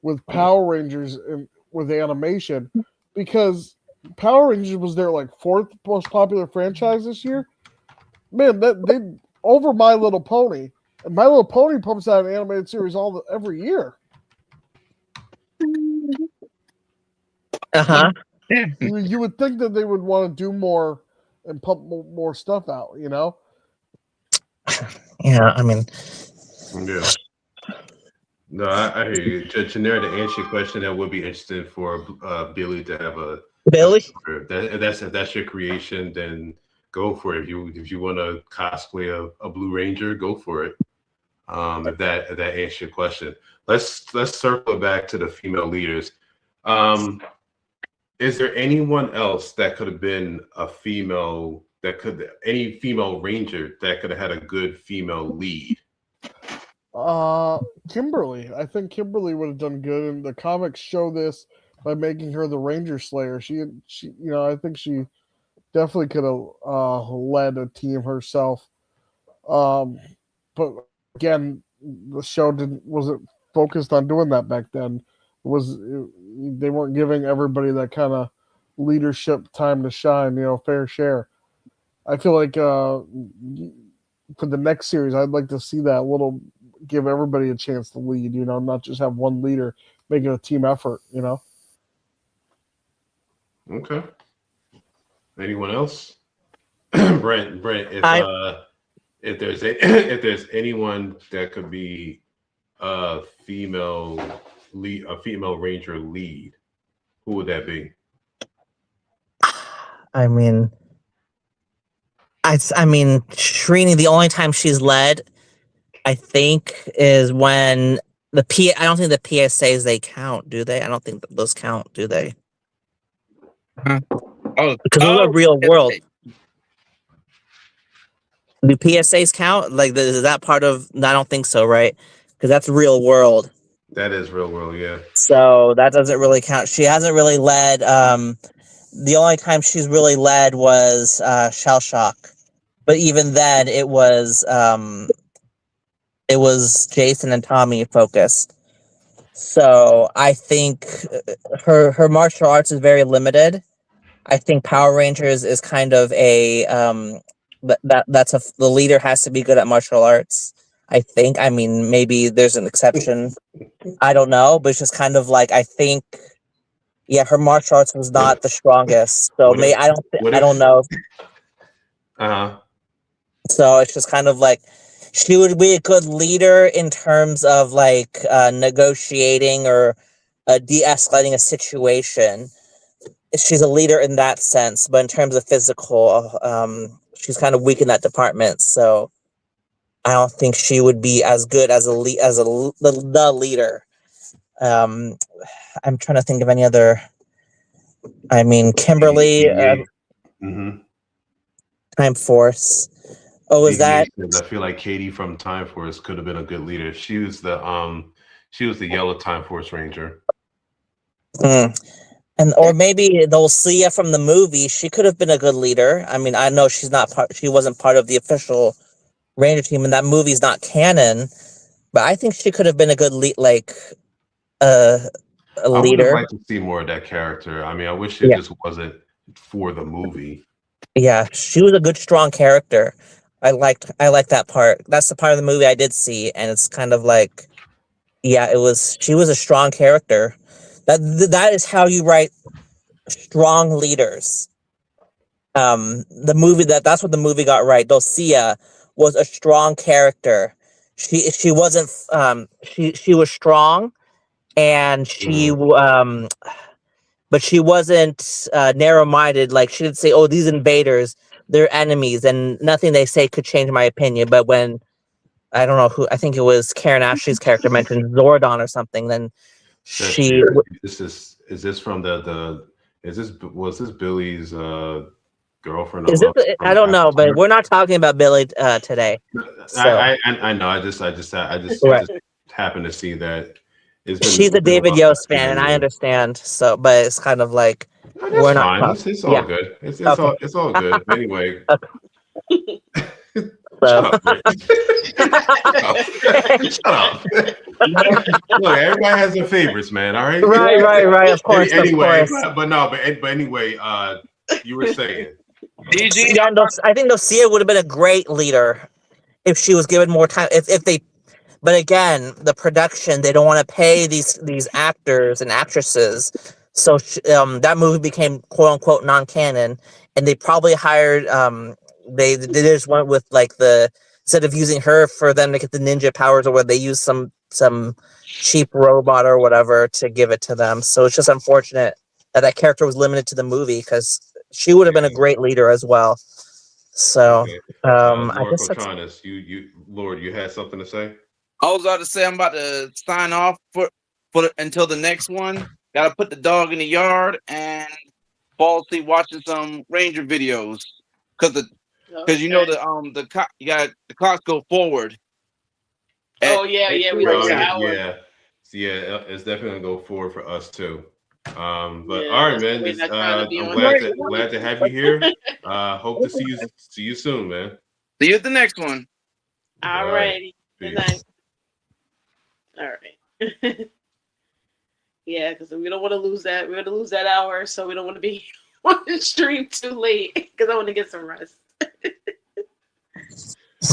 with Power Rangers and with animation, because Power Rangers was their like 4th most popular franchise this year. Man, that they over My Little Pony, and My Little Pony pumps out an animated series every year. You would think that they would want to do more and pump more stuff out, you know? Yeah, I mean, Yeah. No, I hear you. Janera, to answer your question, that would be interesting for Billy to have a Billy. If that's your creation, then go for it. If you want to cosplay a Blue Ranger, go for it. If that answers your question, let's circle back to the female leaders. Is there anyone else that could have been any female ranger that could have had a good female lead? Kimberly. I think Kimberly would have done good, and the comics show this by making her the Ranger Slayer. She I think she definitely could have led a team herself. But again, the show wasn't focused on doing that back then. They weren't giving everybody that kind of leadership time to shine, fair share. I feel like for the next series, I'd like to see that give everybody a chance to lead, not just have one leader making a team effort, Okay. Anyone else? Brent, if there's anyone that could be a female ranger lead, who would that be? I mean, Srini, the only time she's led, I think, is when I don't think the PSAs, they count, do they? I don't think those count, do they? Because those are real world. Do PSAs count? Like, is that part of? I don't think so, right? Because that's real world. That is real world, yeah. So that doesn't really count. She hasn't really led. The only time she's really led was Shell Shock, but even then, it was Jason and Tommy focused. So I think her martial arts is very limited. I think Power Rangers is kind of a the leader has to be good at martial arts. I think. I mean, maybe there's an exception. I don't know, but it's just kind of like, I think, yeah, her martial arts was not the strongest. So I don't know. So it's just kind of like, she would be a good leader in terms of like negotiating or de-escalating a situation. She's a leader in that sense, but in terms of physical, she's kind of weak in that department. So I don't think she would be as good as the leader. I'm trying to think of any other. I mean, Kimberly, Time Force. Oh, is that? I feel like Katie from Time Force could have been a good leader. She was the yellow Time Force Ranger. Or maybe Sia from the movie. She could have been a good leader. I mean, I know she wasn't part of the official Ranger team, and that movie's not canon. But I think she could have been a good leader. I would have liked to see more of that character. I mean, I wish it just wasn't for the movie. Yeah, she was a good, strong character. I liked that part. That's the part of the movie I did see, and it's kind of like, she was a strong character. That is how you write strong leaders. The movie that's what the movie got right. Dulcia was a strong character. She wasn't she was strong, and but she wasn't narrow-minded. Like, she didn't say, "Oh, these invaders, they're enemies, and nothing they say could change my opinion." But when, I don't know who, I think it was Karen Ashley's character mentioned Zordon or something, then was this Billy's girlfriend? I don't know, but we're not talking about Billy today. So. I know. I just happened to see that She's a it's been David while Yost since fan, I've and been I here. understand. So, but it's kind of like No, that's we're not fine. talking. It's all Yeah. good. It's Okay. it's all good. Anyway, So. shut up, Rick. Shut up. Shut up. Look, everybody has their favorites, man. All right. Right. Of course, Anyway, of course. but anyway, you were saying. DG, Yeah, no, I think Lucia would have been a great leader if she was given more time. If they, but again, the production, they don't want to pay these actors and actresses, so that movie became quote unquote non-canon, and they probably hired they just went with like the instead of using her for them to get the ninja powers, or where they use some cheap robot or whatever to give it to them. So it's just unfortunate that character was limited to the movie, because she would have been a great leader as well. So Okay. I Lord guess that's Cotranis, Lord, you had something to say? I was about to say I'm about to sign off for until the next one. Gotta put the dog in the yard and fall asleep watching some Ranger videos. Cause you know you got the clocks go forward. Oh yeah, we Oh like an yeah, hour. yeah. So, yeah, it's definitely gonna go forward for us too. But Yeah, all right, that's the man. way I try to be I'm on glad to have you here. Hope to see you soon, man. See you at the next one. All All right. righty. Good Peace. night. All right. Yeah, because we don't want to lose that. We're going to lose that hour, so we don't want to be on the stream too late, because I want to get some rest.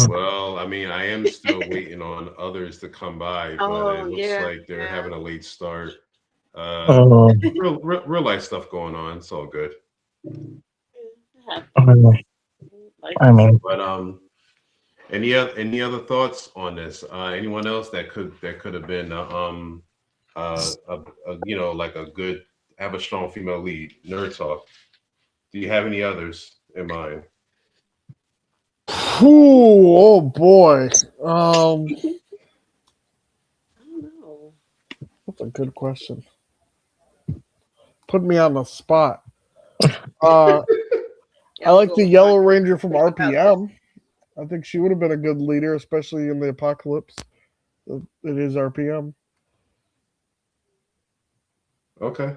Well, I mean, I am still waiting on others to come by, but it looks like they're having a late start. Real life stuff going on. It's all good. I mean, But any other thoughts on this? Anyone else that could have been like a good, have a strong female lead? Nerd Talk. Do you have any others in mind? Ooh, oh boy. I don't know. That's a good question. Put me on the spot. I like the Yellow Ranger from RPM. I think she would have been a good leader, especially in the apocalypse. It is RPM. Okay.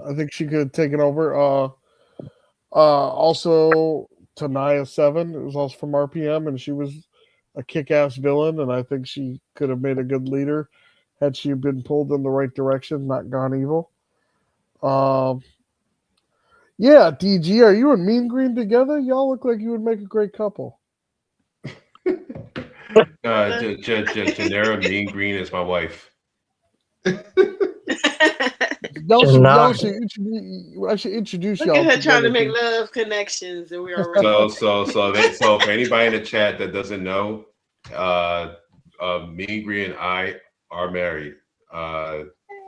I think she could have taken over. Also, Tanaya 7 is also from RPM, and she was a kick-ass villain, and I think she could have made a good leader had she been pulled in the right direction, not gone evil. Yeah, DG, are you and Mean Green together? Y'all look like you would make a great couple. Janera Mean Green is my wife. Y'all should introduce Look y'all. at her trying to together. make love connections, and we already. So for anybody in the chat that doesn't know, Mean Green and I are married.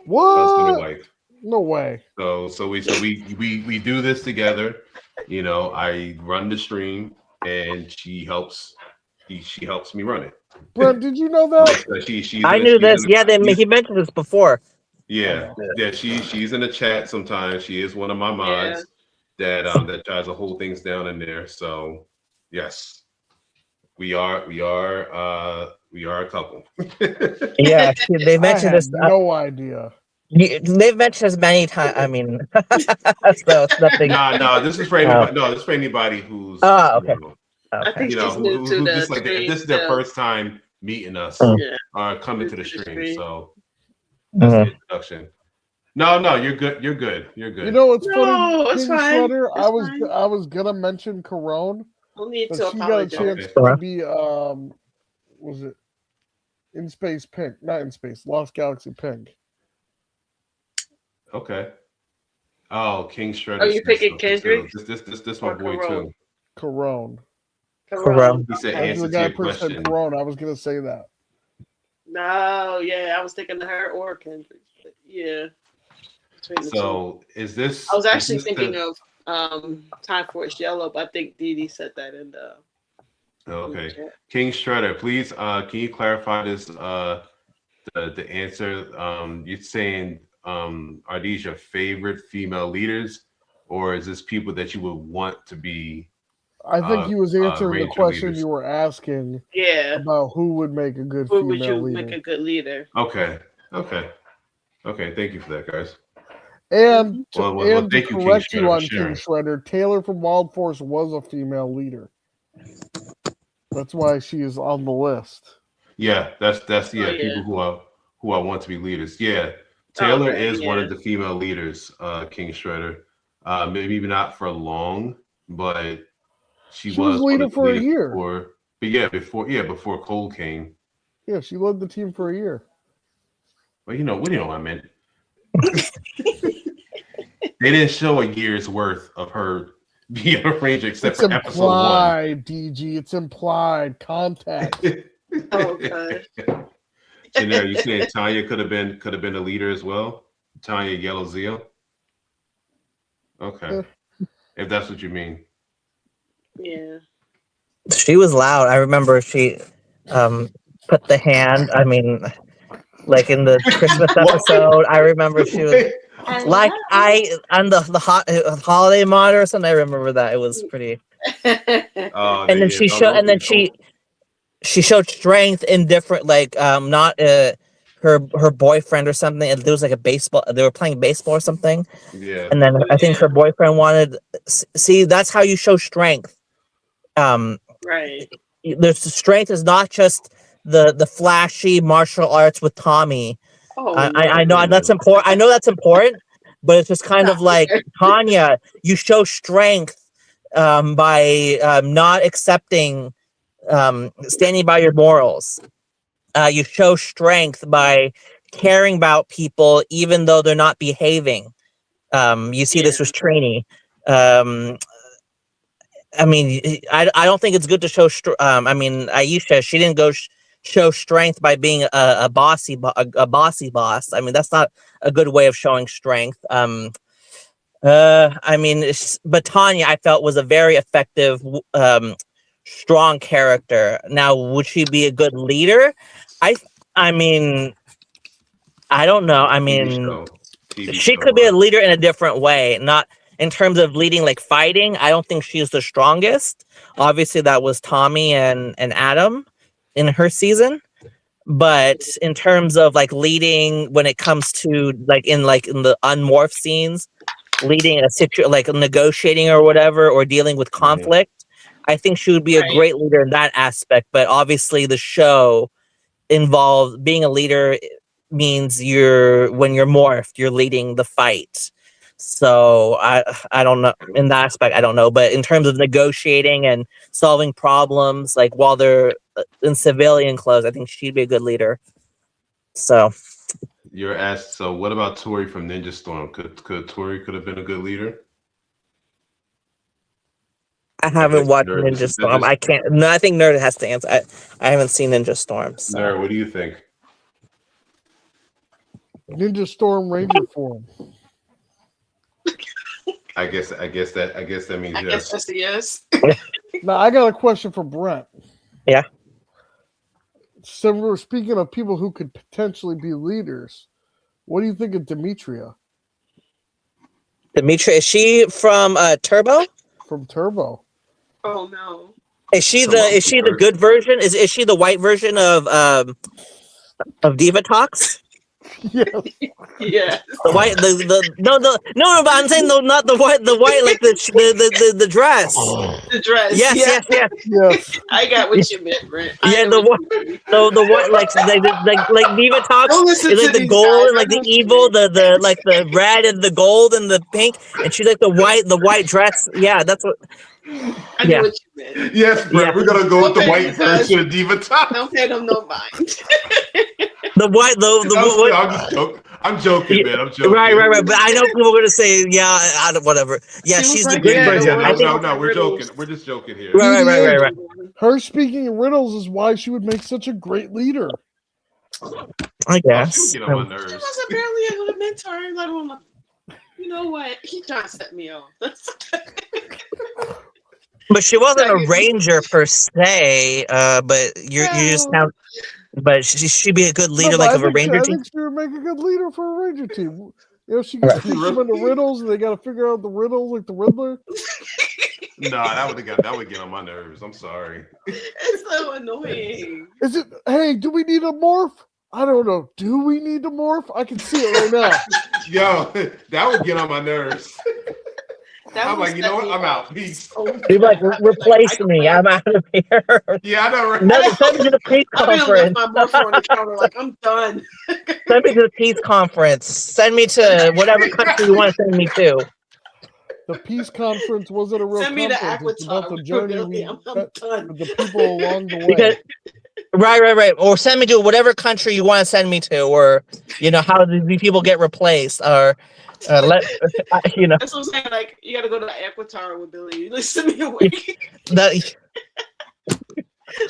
What? Husband and wife. No way. So we do this together. You know, I run the stream and she helps me run it. Brent, did you know that? I knew this. Yeah, he mentioned this before. Yeah, she's in the chat sometimes. She is one of my mods that tries to hold things down in there. So yes, we are a couple. Yeah, they mentioned this. No idea. They've mentioned this many times. I mean, so it's nothing. No, this is for anybody. No, this is for anybody who's. Okay. I think she's new to the just like stream, this is their first time meeting us or coming to the stream. So that's the introduction. No, you're good. You're good. You're good. You know what's funny? It's King fine. Shredder, It's I was gonna mention Corone. No need But to she got a chance apologize. to be was it In Space Pink? Not In Space, Lost Galaxy Pink. Okay. Oh, King Shredder. Are you picking Kendrick? This my boy too. Corone. He said That's answer the to guy your who said question. Corone. I was gonna say that. No, yeah, I was thinking of her or Kendrick. But yeah. So is this? I was actually thinking of Time for It's Yellow, but I think Dee Dee said that in the. Okay, King Shredder, please. Can you clarify this? The answer. You're saying, are these your favorite female leaders, or is this people that you would want to be? I think he was answering the Ranger question leaders. you were asking. Yeah. About who would make a good Who female would you leader. make a good leader? Okay. Okay. Okay. Thank you for that, guys. And to, Well, to thank you, King correct Shredder, you for on King sharing. Shredder, Taylor from Wild Force was a female leader. That's why she is on the list. Yeah, that's yeah. people who I want to be leaders. Yeah, Oh, Taylor okay, is one yeah. of the female leaders, King Shredder. Maybe not for long, but she She was was one leader of the for a leaders year. before. But yeah, before Cole came. Yeah, she led the team for a year. Well, what do you know what I meant? They didn't show a year's worth of her being a ranger except It's for episode 1. implied, DG. It's implied context. Oh god. Janelle, you saying Tanya could have been a leader as well? Tanya Yellow Zeo? Okay. If that's what you mean. Yeah. She was loud. I remember she put the hand. I mean, like in the Christmas episode, I remember she was like on the holiday mod or something. I remember that it was pretty. Oh, And then she showed, and then she showed strength in different, like not her boyfriend or something. There was like a baseball. They were playing baseball or something. Yeah. And then I think her boyfriend wanted. See, that's how you show strength. Right. The strength is not just the flashy martial arts with Tommy. Oh, I know that's important. I know that's important, but it's just kind of like Tanya. You show strength by not accepting, standing by your morals. You show strength by caring about people even though they're not behaving. You see this with Trini. I mean, I don't think it's good to show. I mean, Aisha, she didn't go show strength by being a bossy boss. I mean, that's not a good way of showing strength. I mean, but Tanya, I felt, was a very effective, strong character. Now, would she be a good leader? I mean, I don't know. I mean, she could be a leader in a different way, not in terms of leading, like fighting. I don't think she's the strongest. Obviously, that was Tommy and Adam in her season. But in terms of like leading, when it comes to like in the unmorph scenes, leading a situation, like negotiating or whatever, or dealing with conflict, I think she would be a great leader in that aspect. But obviously, the show involved being a leader means when you're morphed, you're leading the fight. So I don't know in that aspect. I don't know, but in terms of negotiating and solving problems, like while they're in civilian clothes, I think she'd be a good leader. So you're asked. So what about Tori from Ninja Storm? Could Tori have been a good leader? I haven't watched Ninja Storm. I can't. No, I think Nerd has to answer. I haven't seen Ninja Storm. So. Nerd, what do you think? Ninja Storm Ranger form. I guess that means I guess that's a yes. Now I got a question for Brent. Yeah. So we're speaking of people who could potentially be leaders. What do you think of Demetria? Demetria, is she from Turbo? From Turbo. Oh no. Is she the good version? Is she the white version of Diva Talks? Yes. Yeah. The white, no, but I'm saying not the white, like the dress. The dress. Yes. I got what you meant, Brent. Yeah, the white, like Diva Talks is like the gold and like the evil, the like the red and the gold and the pink, and she's like the white dress. Yeah, that's what. I know what you meant. Yes, Brent, we're gonna go with the white version of Diva Talks. Don't pay them no mind. The white, I'm joking, man. I'm joking. Right. But I know people are gonna say, yeah, whatever. Yeah, she's the good version. No, we're joking. We're just joking here. Right. Her speaking in riddles is why she would make such a great leader. I guess. She would get on my nerves. She wasn't barely a good mentor. Let alone, you know what? He trying to set me off. But she wasn't a ranger per se. But you just sound. But she'd be a good leader, of a ranger team. I think she would make a good leader for a ranger team. You know, she can teach them into riddles, and they got to figure out the riddles like the Riddler. No, that would get on my nerves. I'm sorry. It's so annoying. Is it? Hey, do we need a morph? I don't know. Do we need to morph? I can see it right now. Yo, that would get on my nerves. That I'm would like, you know set what? me I'm off out. Peace. so You're like, bad. I'd be replace I me. quit. I'm out of here. Yeah, I know, right? No, send me to the peace I'll be able to left conference. my Morphin on the counter like I'm done. Send me to the peace conference. Send me to whatever country you want to send me to. The peace conference wasn't a real Send me to conference. It's about Aquatar. the journey Really, we I'm met done. with the people along the way. Because right. Or send me to whatever country you want to send me to, or how do these people get replaced, or let That's what I'm saying. Like, you got to go to Aquatar with Billy. Like, send me away. that.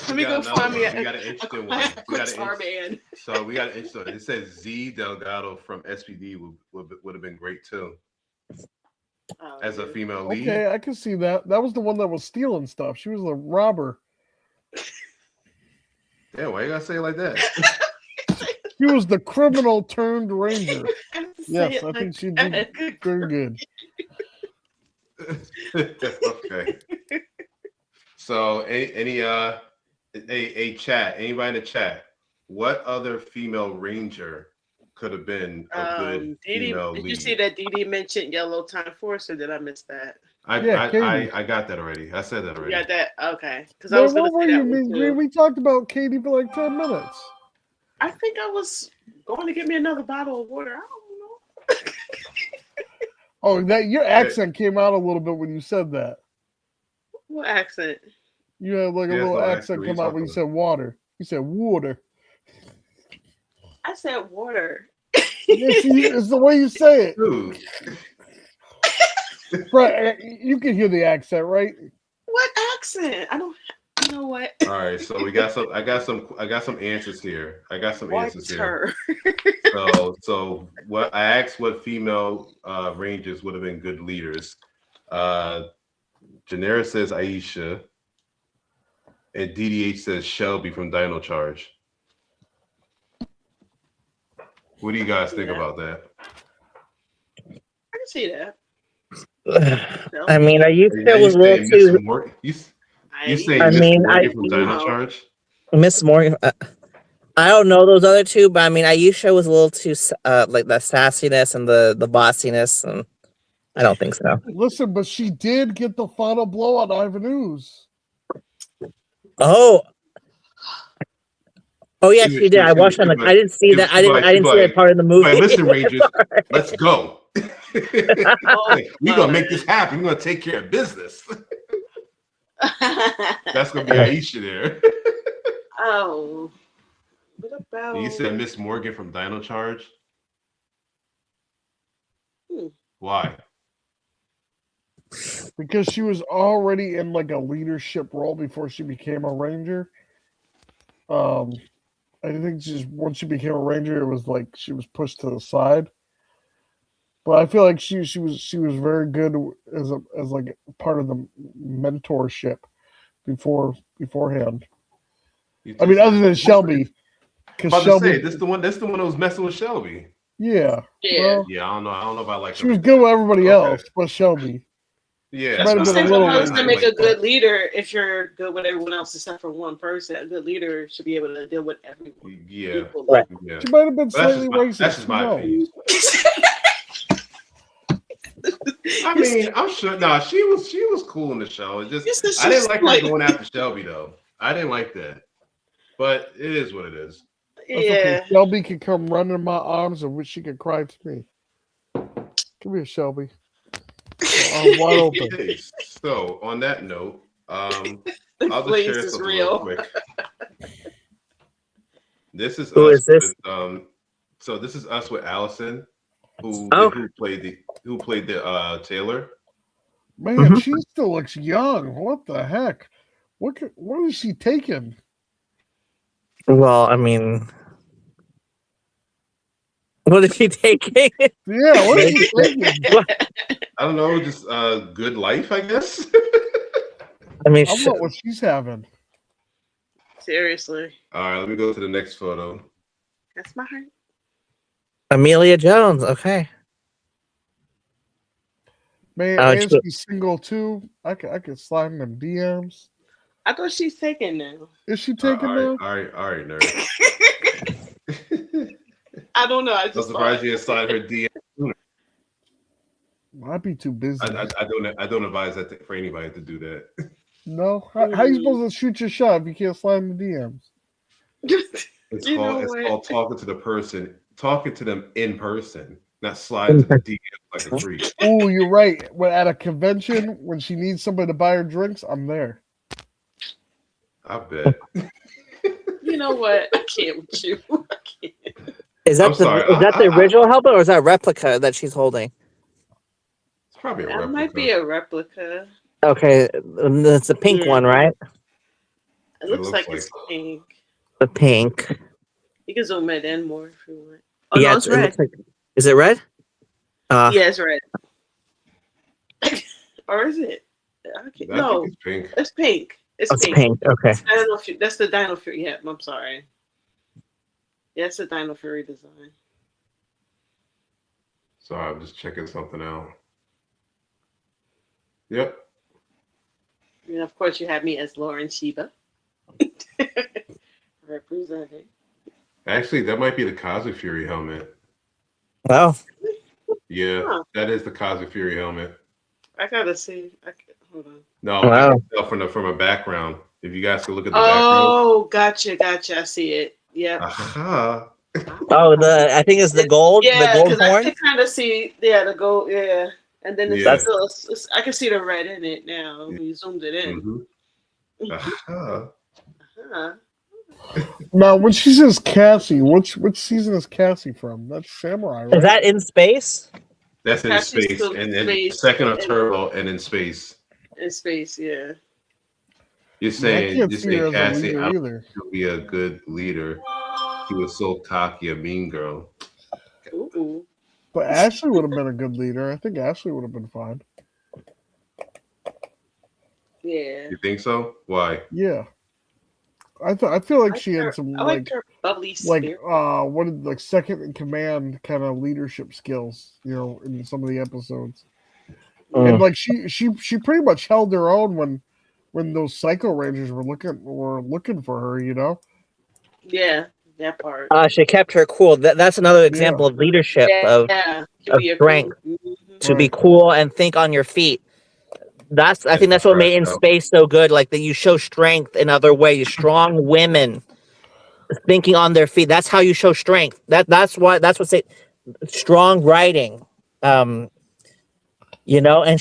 Let me go find me We got an interesting one. We got Aquatar man. So we got an interesting one. It says Z Delgado from SPD would have been great too. As a female lead. Okay, I can see that. That was the one that was stealing stuff. She was a robber. Yeah, why you gotta say it like that? She was the criminal turned ranger. Yes, I like think she did very good. Okay. So any chat, anybody in the chat, what other female ranger could have been a good female lead? Did you see that Dee mentioned Yellow Time Force, or did I miss that? I got that already. I said that already. You got that? Okay. Because I was going to say that one too. We talked about Katie for like 10 minutes. I think I was going to get me another bottle of water. I don't know. Oh, that your accent came out a little bit when you said that. What accent? You had like a little accent come out when you said water. You said water. I said water. It's the way you say it. Dude. Right, you can hear the accent, right? What accent? I don't. You know what? All right, so we got some. I got some answers here. So what I asked, what female rangers would have been good leaders? Janera says Aisha, and DDH says Shelby from Dino Charge. What do you guys think about that? I can see that. I mean, are you still was a little too? You say Miss Morgan from Dino Charge? Miss Morgan. I don't know those other two, but I mean, Aisha was a little too like the sassiness and the bossiness, and I don't think so. Listen, but she did get the final blow on Ivan Ooze. Oh yeah, she did. I watched on. I didn't see that. I didn't see that part of the movie. Like, listen, Rangers, let's go. We're gonna make this happen. We're gonna take care of business. That's gonna be Aisha there. Oh, what about? You said Miss Morgan from Dino Charge. Why? Because she was already in like a leadership role before she became a ranger. I think once she became a ranger, it was like she was pushed to the side. But I feel like she was very good as like part of the mentorship beforehand. I mean, other than Shelby, because Shelby, this the one that was messing with Shelby. Yeah. Well, yeah. I don't know if I like. She was good with everybody else, but Shelby. Yeah, that's what sometimes to make a good leader. If you're good with everyone else except for one person, a good leader should be able to deal with everyone. Yeah, right. Yeah. She might have been slightly racist. That's just my opinion. I mean, I'm sure. Nah, she was cool in the show. It just I didn't like her going after Shelby though. I didn't like that, but it is what it is. Yeah, okay. Shelby could come running in my arms and wish she could cry to me. Come here, Shelby. I'm wide open. So on that note, I'll just share something real quick. This is who us is this? With, so this is us with Allison, who played the Taylor. Man, she still looks young. What the heck? What is she taking? Well, I mean, what is she taking? Yeah, what is she taking? I don't know, just good life, I guess. I mean, I want what she's having. Seriously. All right, let me go to the next photo. That's my heart. Amelia Jones. Okay. Man, and she's single too. I could slide in them DMs. I thought she's taken now. Is she taken now? All right, nerd. I don't know. I I'm just surprised you slide her DM sooner. I'd be too busy. I don't advise that for anybody to do that. No, how you supposed to shoot your shot if you can't slide in the DMs? It's You know called what? talking to the person, talking to them in person, not sliding to the DM like a creep. Oh, you're right. When at a convention, when she needs somebody to buy her drinks, I'm there. I bet. You know what? I can't with you. I can't. Is I'm that sorry. the original helmet or is that a replica that she's holding? It's probably a That replica. might be a replica. Okay, it's the pink Yeah. one, right? It looks looks like it's pink. The pink. You can zoom it in more if you want. Oh Yeah, no, it's it red. looks like. Is it red? Yeah, it's red. Or is it? Okay. I No, think it's pink. it's pink. It's It's pink. pink. Okay. That's the Dino Fury. Yeah, I'm sorry. Yeah, it's the Dino Fury design. Sorry, I'm just checking something out. Yep. And of course, you have me as Lauren Shiba. Representing. Actually, that might be the Cosmic Fury helmet. Well, Yeah, Huh. that is the Cosmic Fury helmet. I gotta see. Hold on. No, Wow. I can tell from a background. If you guys can look at the Oh, gotcha. I see it. Yeah. background. Aha. I think it's the gold. Yeah, the gold because I horn. can kind of see. Yeah, the gold. Yeah, and then it's Yeah. still. I can see the red in it now. When you zoomed it in. Mhm. Aha. Huh. Now, when she says Cassie, which season is Cassie from? That's Samurai, right? Is that in space? That's in Cassie's space, still and then space, second of and- Turbo, and in space. In space, yeah. You're I saying can't see her as a Cassie, leader I don't either. think she'll be a good leader. She was so cocky, a mean girl. Ooh. But Ashley would have been a good leader. I think Ashley would have been fine. Yeah. You think so? Why? Yeah, I feel like she had some I like her bubbly like spirit. like second in command kind of leadership skills, you know, in some of the episodes. And like she pretty much held her own when those Psycho Rangers were looking for her, you know. Yeah, that part. She kept her cool. That's another example of leadership of To of be a strength. queen. Mhm. to be Right. cool and think on your feet. I think that's what made In Space so good. Like that, you show strength in other ways. Strong women thinking on their feet. That's how you show strength. That's what's strong writing. You know, and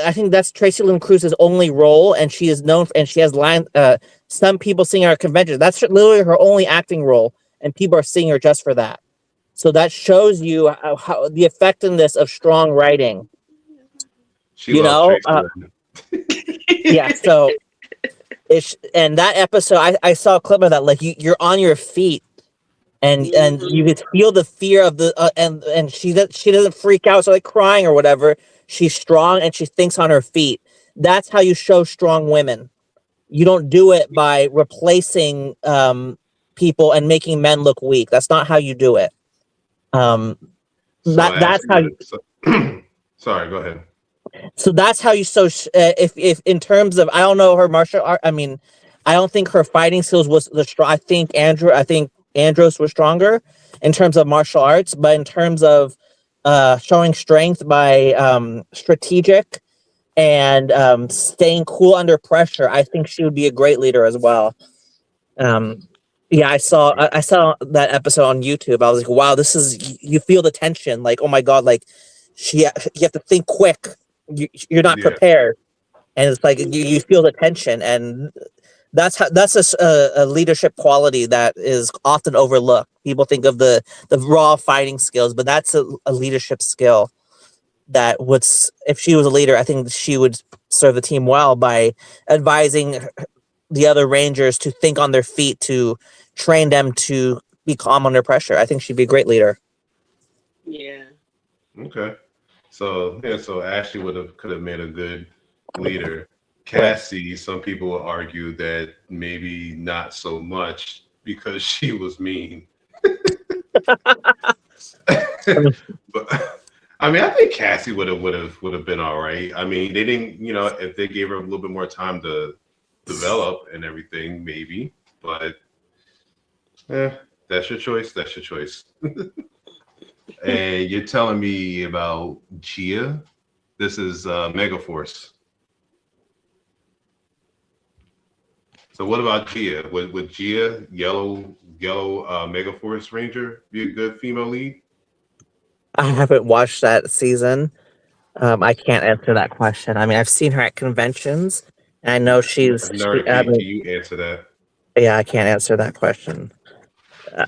I think that's Tracy Lynn Cruz's only role, and she is known and she has lines. Some people sing at our convention. That's literally her only acting role, and people are seeing her just for that. So that shows you how the effectiveness of strong writing. She You loves know, Tracy. yeah. So and that episode, I saw a clip of that. Like you're on your feet, and you could feel the fear of the and she doesn't freak out, so like crying or whatever. She's strong and she thinks on her feet. That's how you show strong women. You don't do it by replacing people and making men look weak. That's not how you do it. That's how you. Sorry, go ahead. So that's how you if in terms of, I don't know her martial art. I mean, I don't think her fighting skills was the strong. I think Andros was stronger in terms of martial arts, but in terms of showing strength by strategic and staying cool under pressure, I think she would be a great leader as well. Yeah, I saw that episode on YouTube. I was like, wow, you feel the tension. Like, oh my god, like you have to think quick. You're not prepared, and it's like you feel the tension, and that's a leadership quality that is often overlooked. People think of the raw fighting skills, but that's a leadership skill that would, if she was a leader, I think she would serve the team well by advising the other Rangers to think on their feet, to train them to be calm under pressure. I think she'd be a great leader. Yeah. Okay. So Ashley could have made a good leader. Cassie, some people will argue that maybe not so much because she was mean. But I mean, I think Cassie would have been all right. I mean, they didn't, if they gave her a little bit more time to develop and everything, maybe. But That's your choice. That's your choice. And you're telling me about Gia. This is Megaforce. So what about Gia? Would Gia, yellow Megaforce Ranger, be a good female lead? I haven't watched that season. I can't answer that question. I mean, I've seen her at conventions, and I know she's. Nerd, I can mean, you answer that? yeah, I can't answer that question.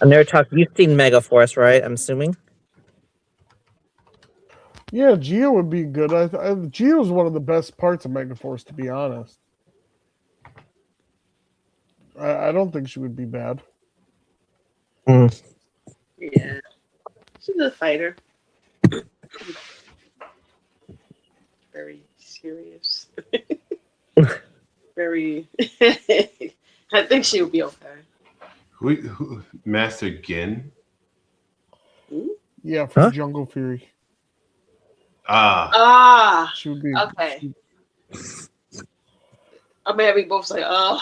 Nerd Talk, you've seen Megaforce, right? I'm assuming. Yeah, Gia would be good. Gia was one of the best parts of Megaforce, to be honest. I don't think she would be bad. Mm. Yeah, she's a fighter. Very serious. Very. I think she would be okay. Who Master Gin? Yeah, from Huh? Jungle Fury. Ah, She would be okay. I mean, we both say, oh.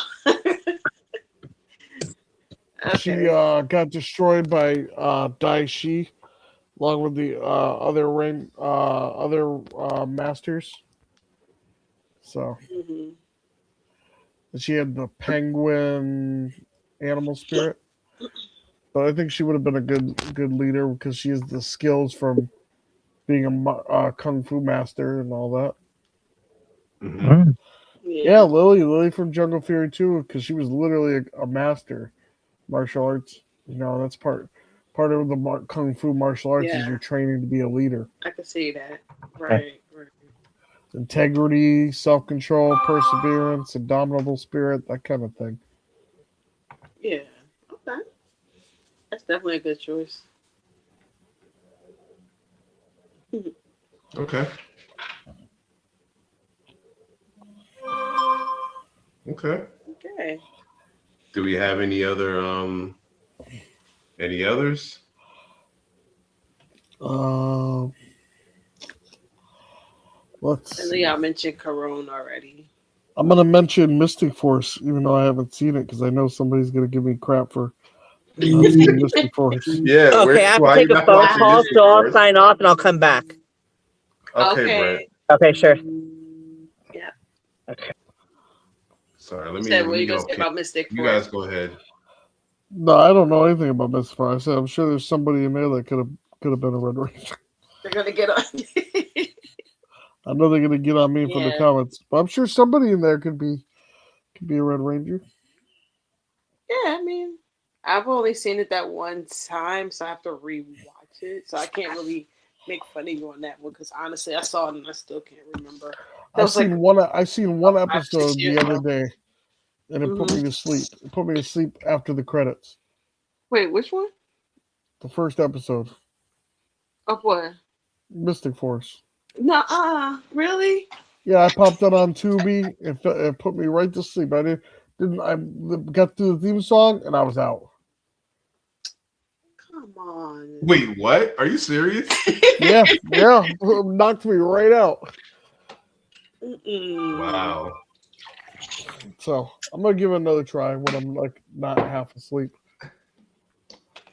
She Okay. got destroyed by Daishi, along with the other masters. So Mhm. she had the penguin animal spirit, but I think she would have been a good leader because she has the skills from being a kung fu master and all that. Mm-hmm. Mm. Yeah, Lily from Jungle Fury too, because she was literally a master martial arts. You know, that's part of the kung fu martial arts is Yeah. you're training to be a leader. I can see that. Right. Integrity, self-control, perseverance, indomitable spirit, that kind of thing. Yeah. Okay. That's definitely a good choice. Okay. Okay. Okay. Do we have any others? Let's I see. know y'all mentioned Corone already. I'm gonna mention Mystic Force, even though I haven't seen it, because I know somebody's gonna give me crap for not seeing Mystic Force. Yeah. Okay, I have to Why take you a not phone watching call, Mystic so I'll Force? sign off and I'll come back. Okay, Brett. Okay, sure. Yeah. Sorry, let me Said, what let you me gonna go. say about Mystic You Force? guys go ahead. No, I don't know anything about Mystic Force. I'm sure there's somebody in there that could have been a Red Ranger. They're gonna get on. I know they're gonna get on me for the Yeah. comments, but I'm sure somebody in there could be a Red Ranger. Yeah, I mean, I've only seen it that one time, so I have to rewatch it. So I can't really make fun of you on that one because honestly, I saw it and I still can't remember. That I was like seen one five, episode 6 the years other ago. day, and it put me to sleep. It put me to sleep after the credits. Wait, which one? The first episode, Of what? Mystic Force. No, really? Yeah, I popped it on Tubi. It put me right to sleep. I didn't. I got to the theme song and I was out. Come on. Wait, what? Are you serious? Yeah, knocked me right out. Mm-mm. Wow. So I'm gonna give it another try when I'm like not half asleep.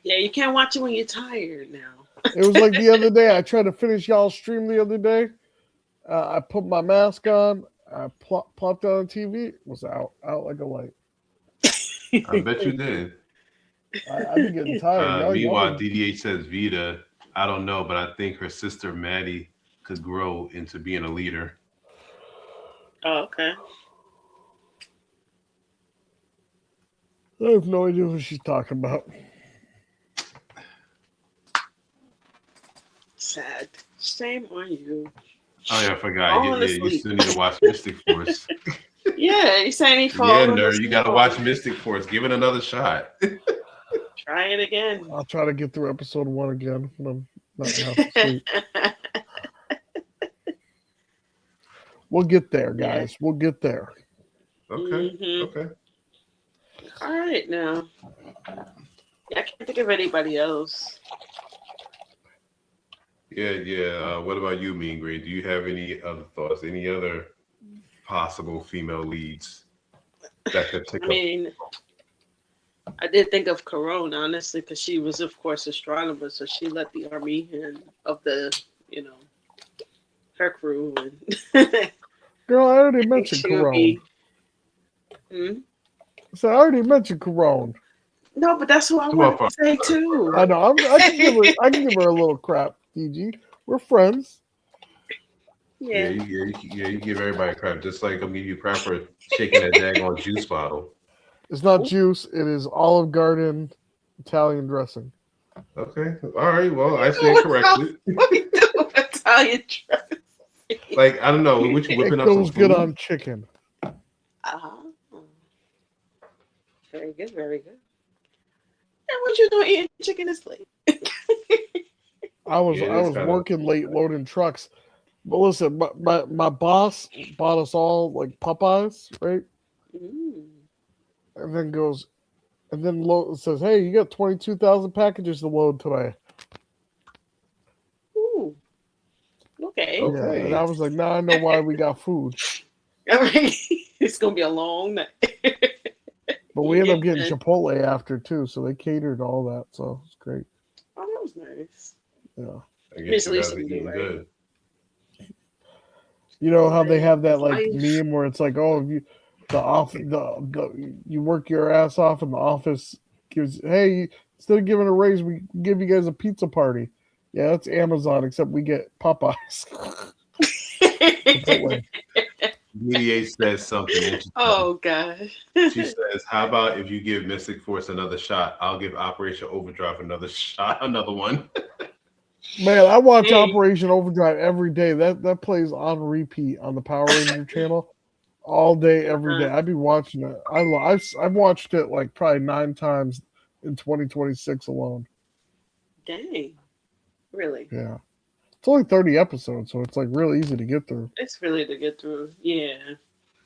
Yeah, you can't watch it when you're tired now. It was like the other day. I tried to finish y'all's stream the other day. I put my mask on. I plopped on TV. It was out like a light. I bet you did. I've been getting tired. Y'all Meanwhile, been- DDH says Vita. I don't know, but I think her sister Maddie could grow into being a leader. Oh, okay. I have no idea what she's talking about. Sad. Shame on you. Oh yeah, I forgot. Falling You asleep. still need to watch Mystic Force. Yeah, you saying he Yeah, falling nerd, you asleep gotta on watch me. Mystic Force. Give it another shot. Try it again. I'll try to get through episode 1 again when I'm not half asleep. We'll get there, guys. Yeah. We'll get there. Okay. Mhm. Okay. All right, now. Yeah, I can't think of anybody else. Yeah. What about you, Mean Green? Do you have any other thoughts? Any other possible female leads that could take I mean, I did think of Corone, honestly, because she was, of course, astronomer, so she led the army and of the, her crew. And Girl, I already I think mentioned she would Corone. be. Hmm? So I already mentioned Corone. No, but that's who I Come wanted on, to say too. I know. I can give her a little crap, DG. We're friends. Yeah, Yeah. you give everybody crap, just like I'm giving you crap for shaking that daggone juice bottle. It's not juice. It is Olive Garden Italian dressing. Okay, all right. Well, I stand corrected. What we do with Italian dressing? Like I don't know, which whipping It up some goes good food. on chicken. Uh-huh. Very good, very good. And what you doing eating chicken this late? I was Yeah, it's kinda- working late loading trucks. But listen, my boss bought us all like Popeyes, right? Mm. And then says, "Hey, you got 22,000 packages to load today." Ooh. Okay. Oh. Yeah, Okay. and I was like, "Now I know why we got food." All right. It's gonna be a long night. But we ended up getting Yeah. Chipotle after too, so they catered all that, so it's great. Oh, that was nice. Yeah, I Miss guess you guys Lisa are can do eating right. good. you know how they have that like Nice. meme where it's like, "Oh, if you work your ass off in the office gives hey instead of giving a raise, we give you guys a pizza party." Yeah, that's Amazon, except we get Popeyes. Chipotle. Mediate says something interesting. Oh gosh. She says, "How about if you give Mystic Force another shot? I'll give Operation Overdrive another shot, another one." Man, I watch Hey. Operation Overdrive every day. That plays on repeat on the Power Ranger channel all day, every day. I'd be watching it. I've watched it like probably 9 times in 2026 alone. Dang. Really? Yeah, it's only 30 episodes, so it's like real easy to get through. It's really to get through. Yeah.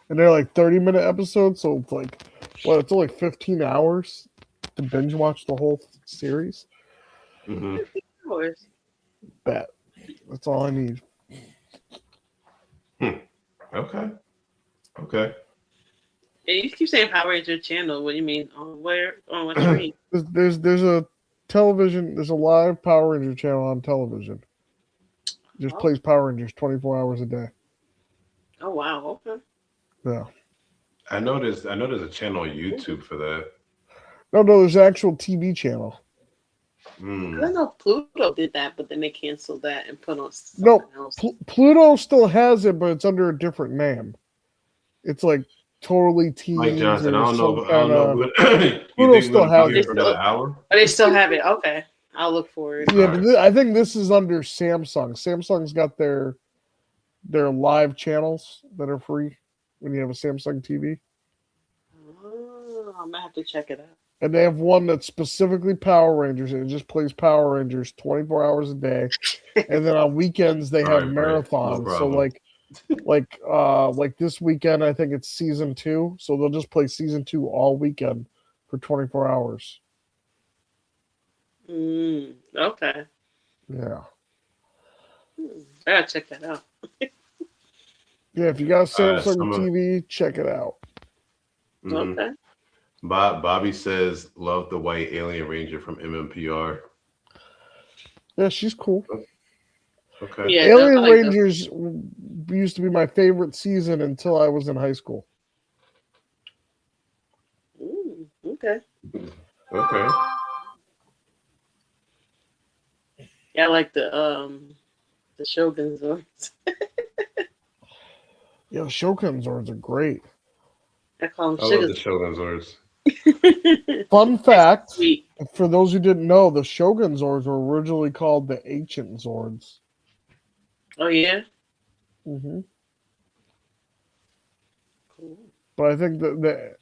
And they're like 30-minute episodes, so it's like, well, it's only 15 hours to binge watch the whole series. Hmm. Of course. Bet that's all I need. Okay. Okay. Yeah, you keep saying Power Ranger channel. What do you mean? On where? On what screen? There's a television. There's a live Power Ranger channel on television. Just Oh. plays Power Rangers 24 hours a day. Oh wow. Okay. Yeah. I know there's a channel on YouTube for that. No, there's an actual TV channel. I don't know if Pluto did that, but then they canceled that and put on something No, else. Pluto still has it, but it's under a different name. It's like Totally Teens Mike Johnson, I or don't know. some I don't know. kind of. But you Pluto think still we're gonna has be here it. for another hour? But they still have it. Okay. I'll look for it. Yeah, Alright. but I think this is under Samsung. Samsung's got their live channels that are free when you have a Samsung TV. Oh, I'm gonna have to check it out. And they have one that's specifically Power Rangers, and it just plays Power Rangers 24 hours a day. And then on weekends they have Alright, Brett, marathons. no So problem. like this weekend, I think it's season 2. So they'll just play season 2 all weekend for 24 hours. Okay. Yeah. I gotta check that out. Yeah, if you got a Samsung some of- TV, check it out. Mhm. Okay. Bobby says, "Love the white alien ranger from MMPR." Yeah, she's cool. Okay. Yeah. Alien I like those. Rangers used to be my favorite season until I was in high school. Okay. Okay. Yeah, I like the Shogun Zords. Yeah, Shogun Zords are great. I call them I love the Sugar. Shogun Zords. Fun fact, Sweet. for those who didn't know, the Shogun Zords were originally called the Ancient Zords. Oh yeah. Hmm Cool. But I think that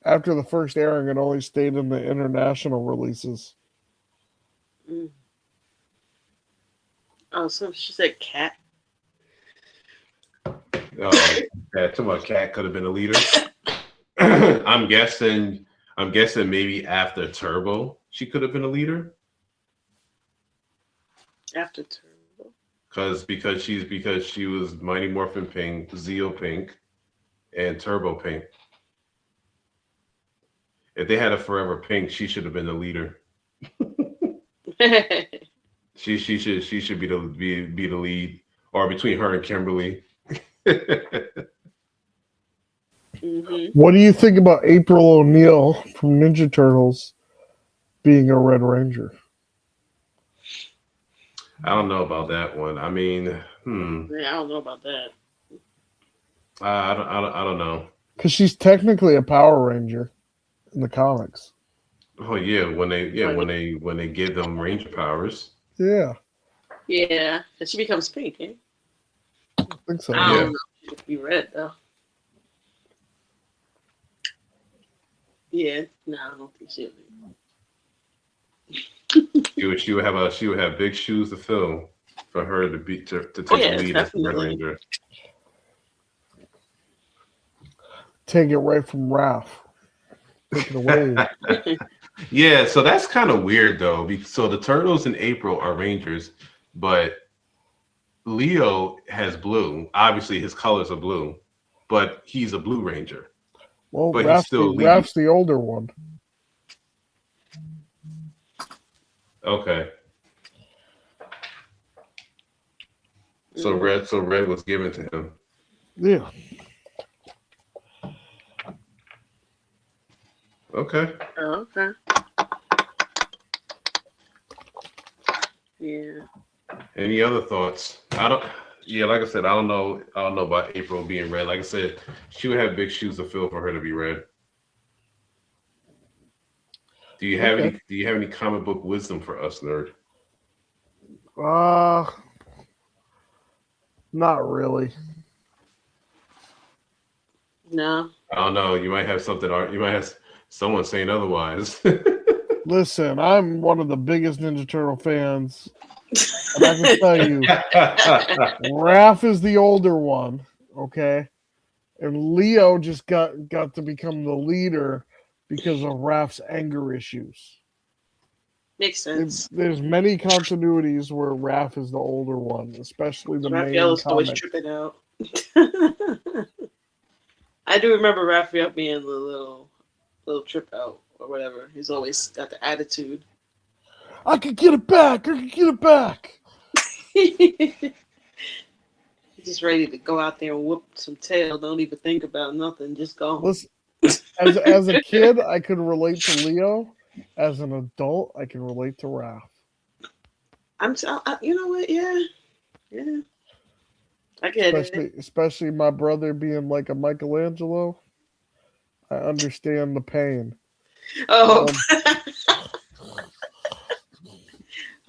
after the first airing, it only stayed in the international releases. Mm. Oh, so she said cat. Yeah, too much cat could have been a leader. I'm guessing maybe after Turbo, she could have been a leader. After Turbo. Because she was Mighty Morphin Pink, Zeo Pink, and Turbo Pink. If they had a Forever Pink, she should have been the leader. She should be the lead, or between her and Kimberly. What do you think about April O'Neil from Ninja Turtles being a Red Ranger? I don't know about that one. I mean, Yeah, I don't know about that. I don't know. Because she's technically a Power Ranger in the comics. Oh yeah, when they give them Ranger powers. Yeah, Yeah, and she becomes pink. Eh? I think so. I Yeah. don't know if it could be red though. Yeah, no, I don't think she'll be. She would have big shoes to fill for her to take the lead as the Red definitely. Ranger. Take it right from Ralph. Take it away. Yeah, so that's kind of weird though. So the Turtles and April are Rangers, but Leo has blue. Obviously, his colors are blue, but he's a Blue Ranger. Well, But he's Ralph's still leading. Ralph's the older one. Okay. So red was given to him. Yeah. Okay. Oh, okay. Yeah. Any other thoughts? Yeah, like I said, I don't know about April being red. Like I said, she would have big shoes to fill for her to be red. Do you have any comic book wisdom for us, nerd? Not really. No. I don't know. You might have something. You might have someone saying otherwise. Listen, I'm one of the biggest Ninja Turtle fans. And I can tell you, Raph is the older one, okay? And Leo just got to become the leader because of Raph's anger issues. Makes sense. There's many continuities where Raph is the older one, especially the main Raphael's always comic. tripping out. I do remember Raphael being the little trip out or whatever. He's always got the attitude. I can get it back. I can get it back. He's just ready to go out there and whoop some tail. Don't even think about nothing. Just go. Listen, as a kid, I could relate to Leo. As an adult, I can relate to Raph. You know what? Yeah. I get it. Especially my brother being like a Michelangelo. I understand the pain. Oh.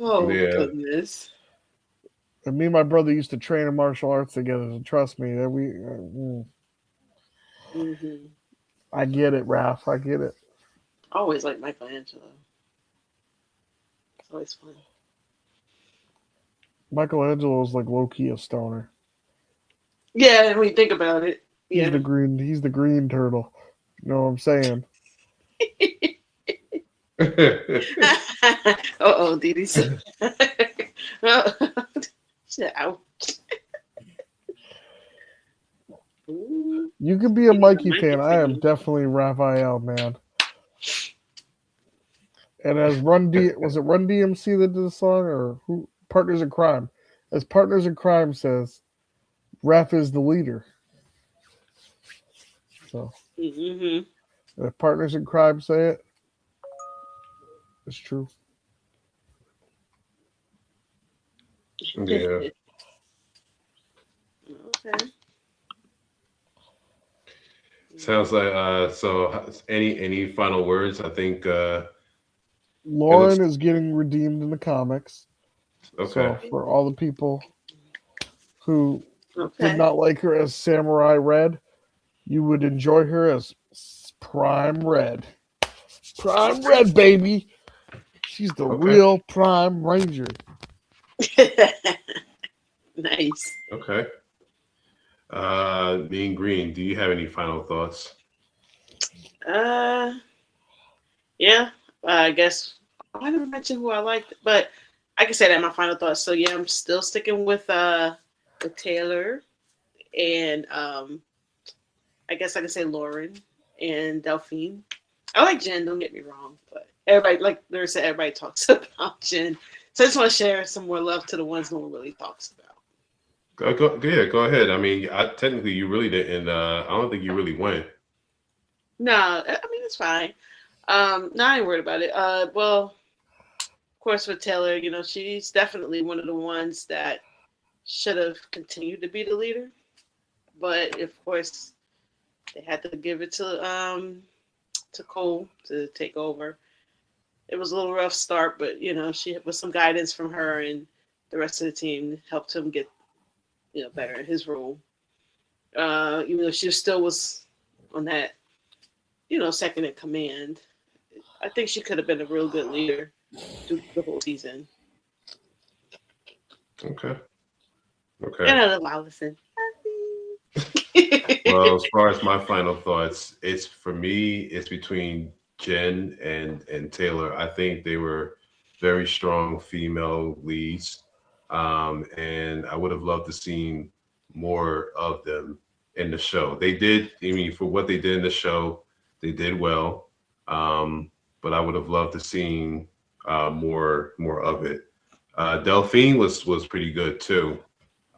Oh Yeah. goodness. And me and my brother used to train in martial arts together. And trust me, that I get it, Raph. I get it. I always like Michelangelo. It's always fun. Michelangelo is like low key a stoner. Yeah, when you think about it. He's Yeah. the green turtle. You know what I'm saying? Uh-oh, Dee said. Ouch. You could be a Mikey fan. I am definitely Raphael, man. And as was it Run DMC that did the song, or who? Partners in Crime. As Partners in Crime says, Raph is the leader. So if Partners in Crime say it, it's true. Yeah. Okay. Sounds like so. Any final words? I think. Lauren is getting redeemed in the comics. Okay. So for all the people who Okay. did not like her as Samurai Red, you would enjoy her as Prime Red. Prime Red, baby. She's the real Prime Ranger. Nice. Okay. Being Green, do you have any final thoughts? Yeah. I guess I never mentioned who I liked, but I can say that in my final thoughts. So yeah, I'm still sticking with Taylor, and I guess I can say Lauren and Delphine. I like Jen. Don't get me wrong, but everybody, like Larry said, everybody talks about Jen. So I just want to share some more love to the ones no one really talks about. Go ahead. I mean, technically you really didn't. I don't think you really went. No, I mean it's fine. No, I ain't worried about it. Well, of course with Taylor, you know, she's definitely one of the ones that should have continued to be the leader, but of course they had to give it to Cole to take over. It was a little rough start, but you know, she with some guidance from her and the rest of the team helped him get, you know, better in his role. Even though she still was on that, you know, second in command, I think she could have been a real good leader through the whole season. Okay. And I love Allison. Well, as far as my final thoughts, it's for me, it's between Jen and Taylor. I think they were very strong female leads. And I would have loved to seen more of them in the show. They did, I mean, for what they did in the show, they did well. But I would have loved to seen more of it. Delphine was pretty good too.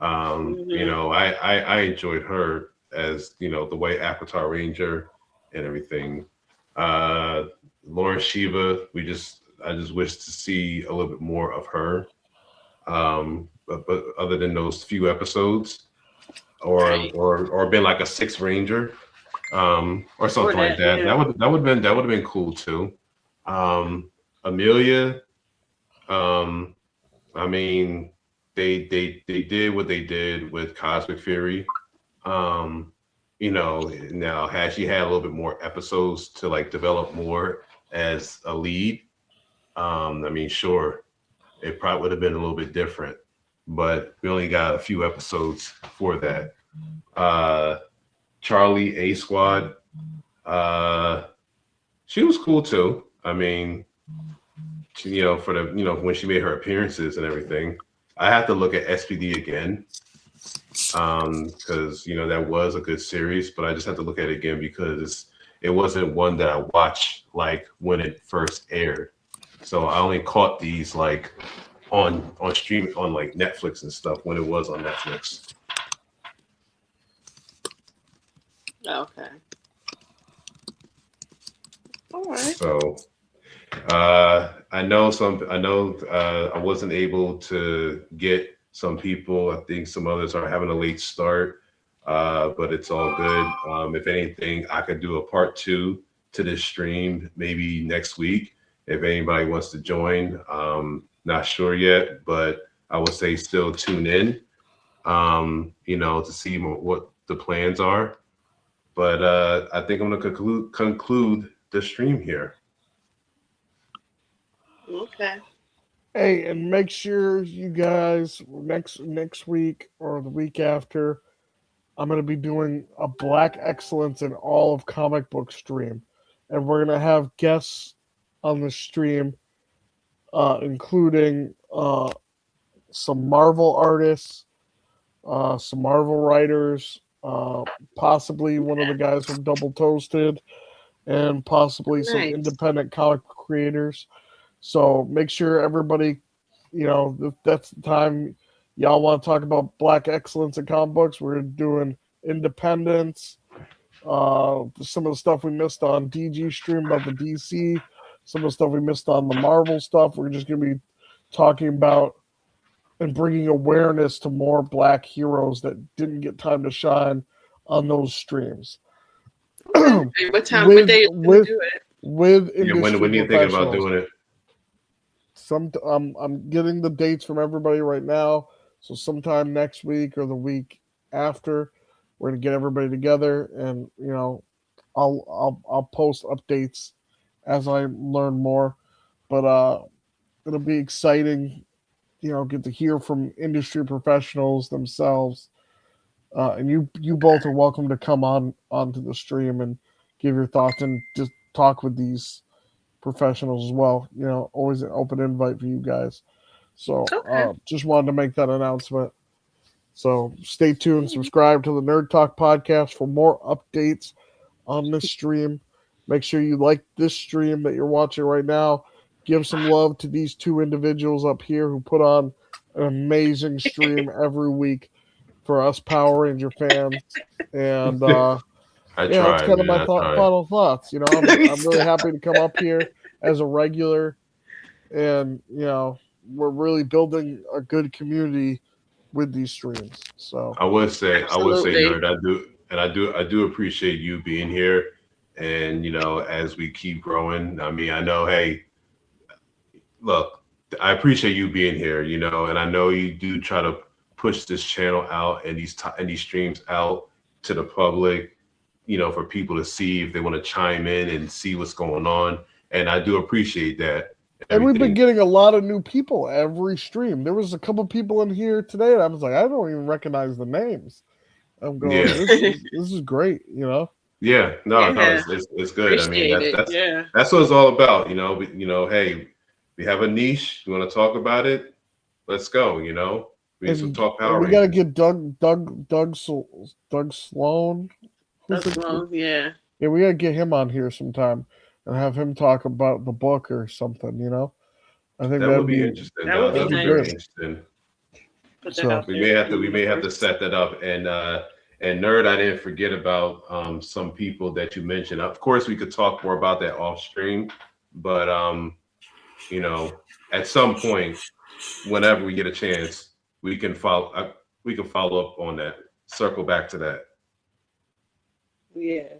You know, I enjoyed her as, you know, the White Avatar Ranger and everything. Lauren Shiva, I just wish to see a little bit more of her. But other than those few episodes, or been like a sixth ranger, or something like that. Yeah. That would have been cool too. Amelia, I mean, they did what they did with Cosmic Fury. You know, now had she had a little bit more episodes to like develop more as a lead, I mean, sure, it probably would have been a little bit different, but we only got a few episodes for that. Charlie A Squad, she was cool too. I mean, she, you know, for the, you know, when she made her appearances and everything. I have to look at SPD again, because you know that was a good series, but I just have to look at it again because it wasn't one that I watched like when it first aired. So I only caught these like on streaming on like Netflix and stuff when it was on Netflix. Okay. All right. So I know I wasn't able to get some people. I think some others are having a late start, but it's all good. If anything, I could do a part 2 to this stream maybe next week if anybody wants to join. Not sure yet, but I would say still tune in, you know, to see what the plans are. But I think I'm going to conclude the stream here. Okay. Hey, and make sure you guys next week or the week after, I'm going to be doing a Black Excellence in all of comic book stream, and we're going to have guests on the stream, including some Marvel artists, some Marvel writers, possibly one of the guys from Double Toasted, and possibly some Nice. independent comic creators. So make sure everybody, you know, if that's the time y'all want to talk about Black Excellence in comic books. We're doing independence. Some of the stuff we missed on DG stream about the DC, some of the stuff we missed on the Marvel stuff. We're just going to be talking about and bringing awareness to more Black heroes that didn't get time to shine on those streams. Okay. What time? What day are you gonna do it? With Yeah, when are you thinking about doing it? I'm getting the dates from everybody right now. So sometime next week or the week after, we're gonna get everybody together, and you know, I'll post updates as I learn more. But it'll be exciting, you know, get to hear from industry professionals themselves. And you both are welcome to come onto the stream and give your thoughts and just talk with these professionals as well. You know, always an open invite for you guys. So just wanted to make that announcement. So stay tuned, subscribe to the Nerd Talk podcast for more updates on this stream. Make sure you like this stream that you're watching right now. Give some love to these two individuals up here who put on an amazing stream every week for us Power Ranger fans. And that's kind of my final thoughts. You know, I'm really happy to come up here as a regular, and we're really building a good community with these streams. So I would say, Absolutely. Nerd, I do appreciate you being here. And as we keep growing, I mean, I know, hey, look, I appreciate you being here, and I know you do try to push this channel out and these streams out to the public, for people to see if they want to chime in and see what's going on. And I do appreciate that. And we've been getting a lot of new people every stream. There was a couple people in here today, and I was like, I don't even recognize the names. I'm going, this is great, Yeah, no, it's good. Appreciate I mean, it. that's what it's all about. Hey, we have a niche. You want to talk about it? Let's go. We need some talk Power We Rangers. gotta get Doug Sloan. Doug Sloan, yeah. Yeah, we gotta get him on here sometime and have him talk about the book or something. I think that would be interesting. That would be very nice. interesting. Put So, that out We there. may have to set that up. And Nerd, I didn't forget about some people that you mentioned. Of course, we could talk more about that off stream, but at some point, whenever we get a chance, we can follow up on that. Circle back to that. Yeah.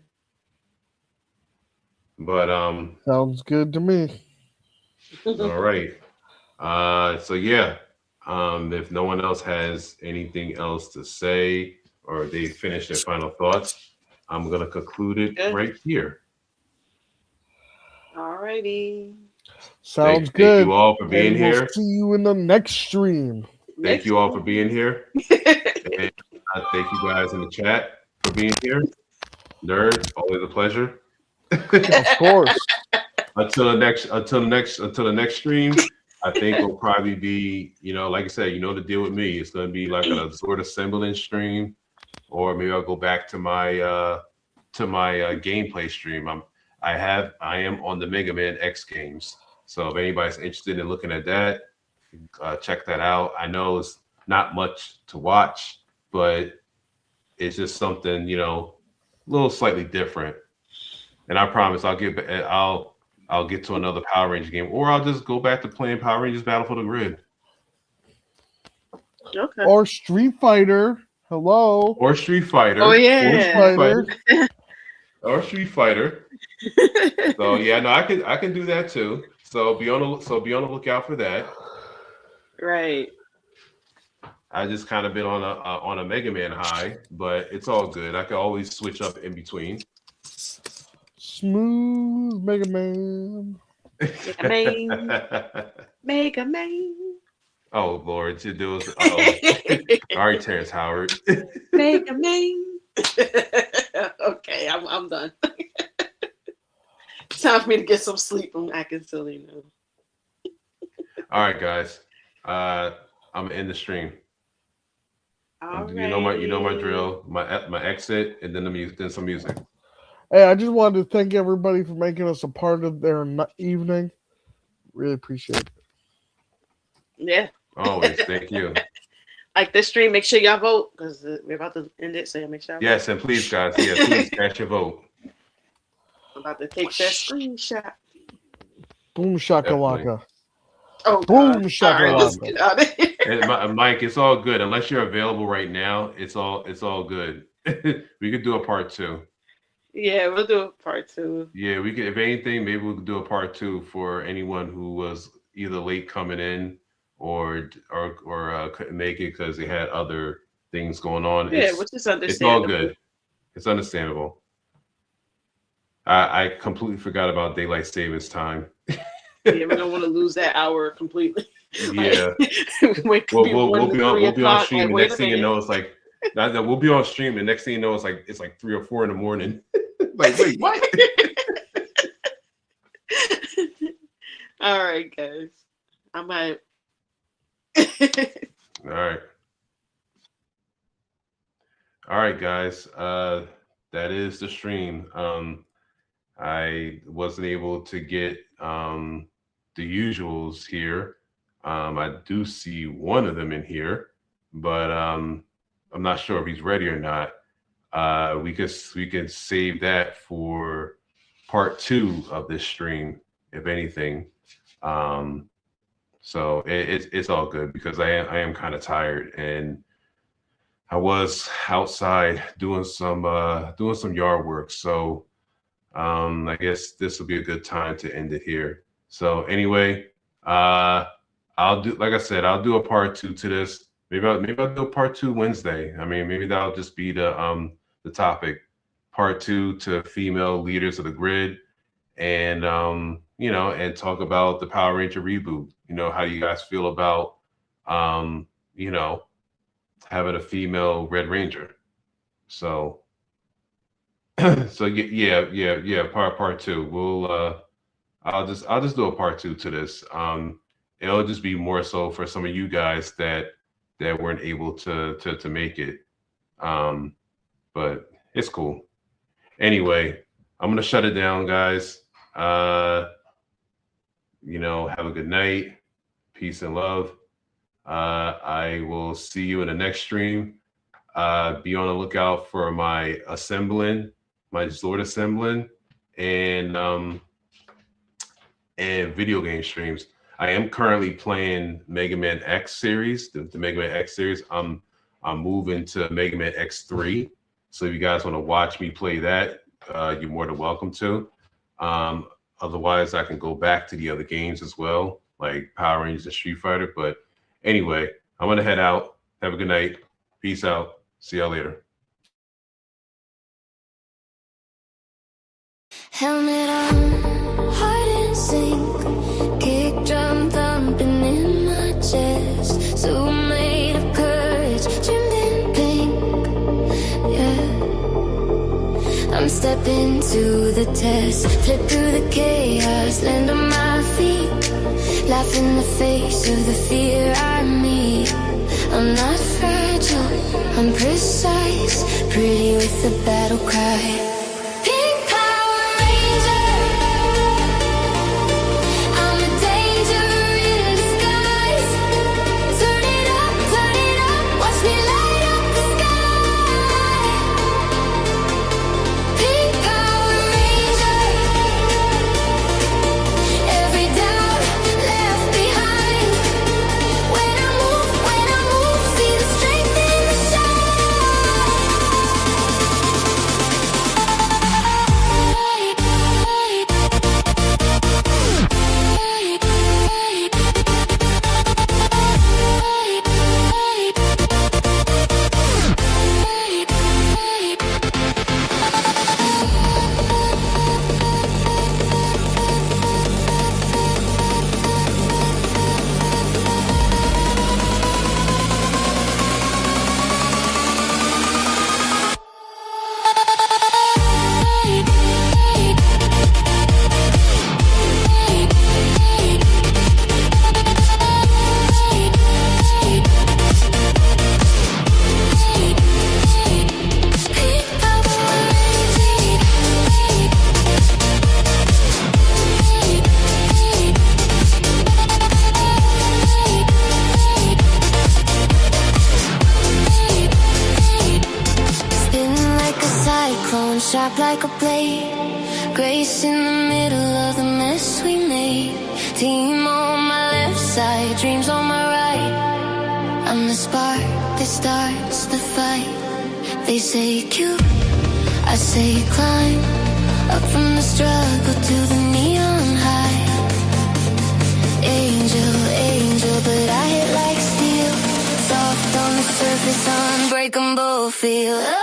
But sounds good to me. all right. So yeah. If no one else has anything else to say or they finish their final thoughts, I'm gonna conclude it right here. Alrighty. Sounds good. Thank you all for being here. We'll see you in the next stream. Thank you all for being here. And thank you guys in the chat for being here. Nerd, always a pleasure. Of course. Until the next stream, I think it'll probably be, like I said, the deal with me. It's gonna be like a sort of semblance stream, or maybe I'll go back to my gameplay stream. I am on the Mega Man X games. So if anybody's interested in looking at that, check that out. I know it's not much to watch, but it's just something, a little slightly different. And I promise I'll get to another Power Ranger game, or I'll just go back to playing Power Rangers Battle for the Grid. Okay. Or Street Fighter. Hello. Or Street Fighter. Oh yeah. Or Street Fighter. So yeah, no, I can do that too. So be on the lookout for that. Right. I just kind of been on a Mega Man high, but it's all good. I can always switch up in between. Smooth Mega Man. Mega Man. Oh Lord, to do it. All right, Terrence Howard. Mega Man. Okay, I'm done. It's time for me to get some sleep. I'm acting silly now. All right, guys. I'm gonna end the stream. You know my drill. My exit, and then then some music. Hey, I just wanted to thank everybody for making us a part of their evening. Really appreciate it. Yeah. Always, thank you. Like this stream, make sure y'all vote because we're about to end it. So make sure. Yes, and please, guys, please cast your vote. I'm about to take that screenshot. Boom shakalaka. Oh, boom God. shakalaka. All right, let's get out of here. And Mike, it's all good. Unless you're available right now, it's all good. We could do a part 2. Yeah, we'll do a part 2. Yeah, we could. If anything, maybe we could do a part 2 for anyone who was either late coming in or couldn't make it because they had other things going on. Yeah, which is understandable. It's all good. It's understandable. I completely forgot about daylight savings time. Yeah, we don't want to lose that hour completely. Yeah, we'll be on stream. The next thing you know, it's like we'll be on stream. The next thing you know, it's like 3 or 4 in the morning. Like, wait, what? All right, guys. I might. All right, guys. That is the stream. I wasn't able to get the usuals here. I do see one of them in here, but I'm not sure if he's ready or not. We can save that for part 2 of this stream, if anything. So it's all good because I am kind of tired, and I was outside doing some yard work. So I guess this will be a good time to end it here. So anyway, I'll do, like I said, I'll do a part 2 to this. Maybe I'll do a part 2 Wednesday. I mean, maybe that'll just be the topic, part 2 to female leaders of the grid, and you know, and talk about the Power Ranger reboot. You know, how do you guys feel about you know, having a female Red Ranger? So so yeah, part 2. We'll I'll just do a part 2 to this. It'll just be more so for some of you guys that weren't able to make it. But it's cool. Anyway, I'm gonna shut it down, guys. You know, have a good night. Peace and love. I will see you in the next stream. Be on the lookout for my assembling, my Zord assembling, and video game streams. I am currently playing Mega Man X series, the Mega Man X series. I'm moving to Mega Man X3. So if you guys want to watch me play that, you're more than welcome to. Otherwise, I can go back to the other games as well, like Power Rangers and Street Fighter. But anyway, I'm going to head out. Have a good night. Peace out. See y'all later. Helmet on, heart in sync, kick drum thumping in my chest, so made of courage, trimmed in pink, yeah. I'm stepping to the test, flip through the chaos, land on my feet, laugh in the face of the fear I meet. I'm not fragile, I'm precise, pretty with the battle cry. Sharp like a blade, grace in the middle of the mess we made. Team on my left side, dreams on my right. I'm the spark that starts the fight. They say cute, I say climb, up from the struggle to the neon high. Angel, angel, but I hit like steel, soft on the surface, unbreakable feel.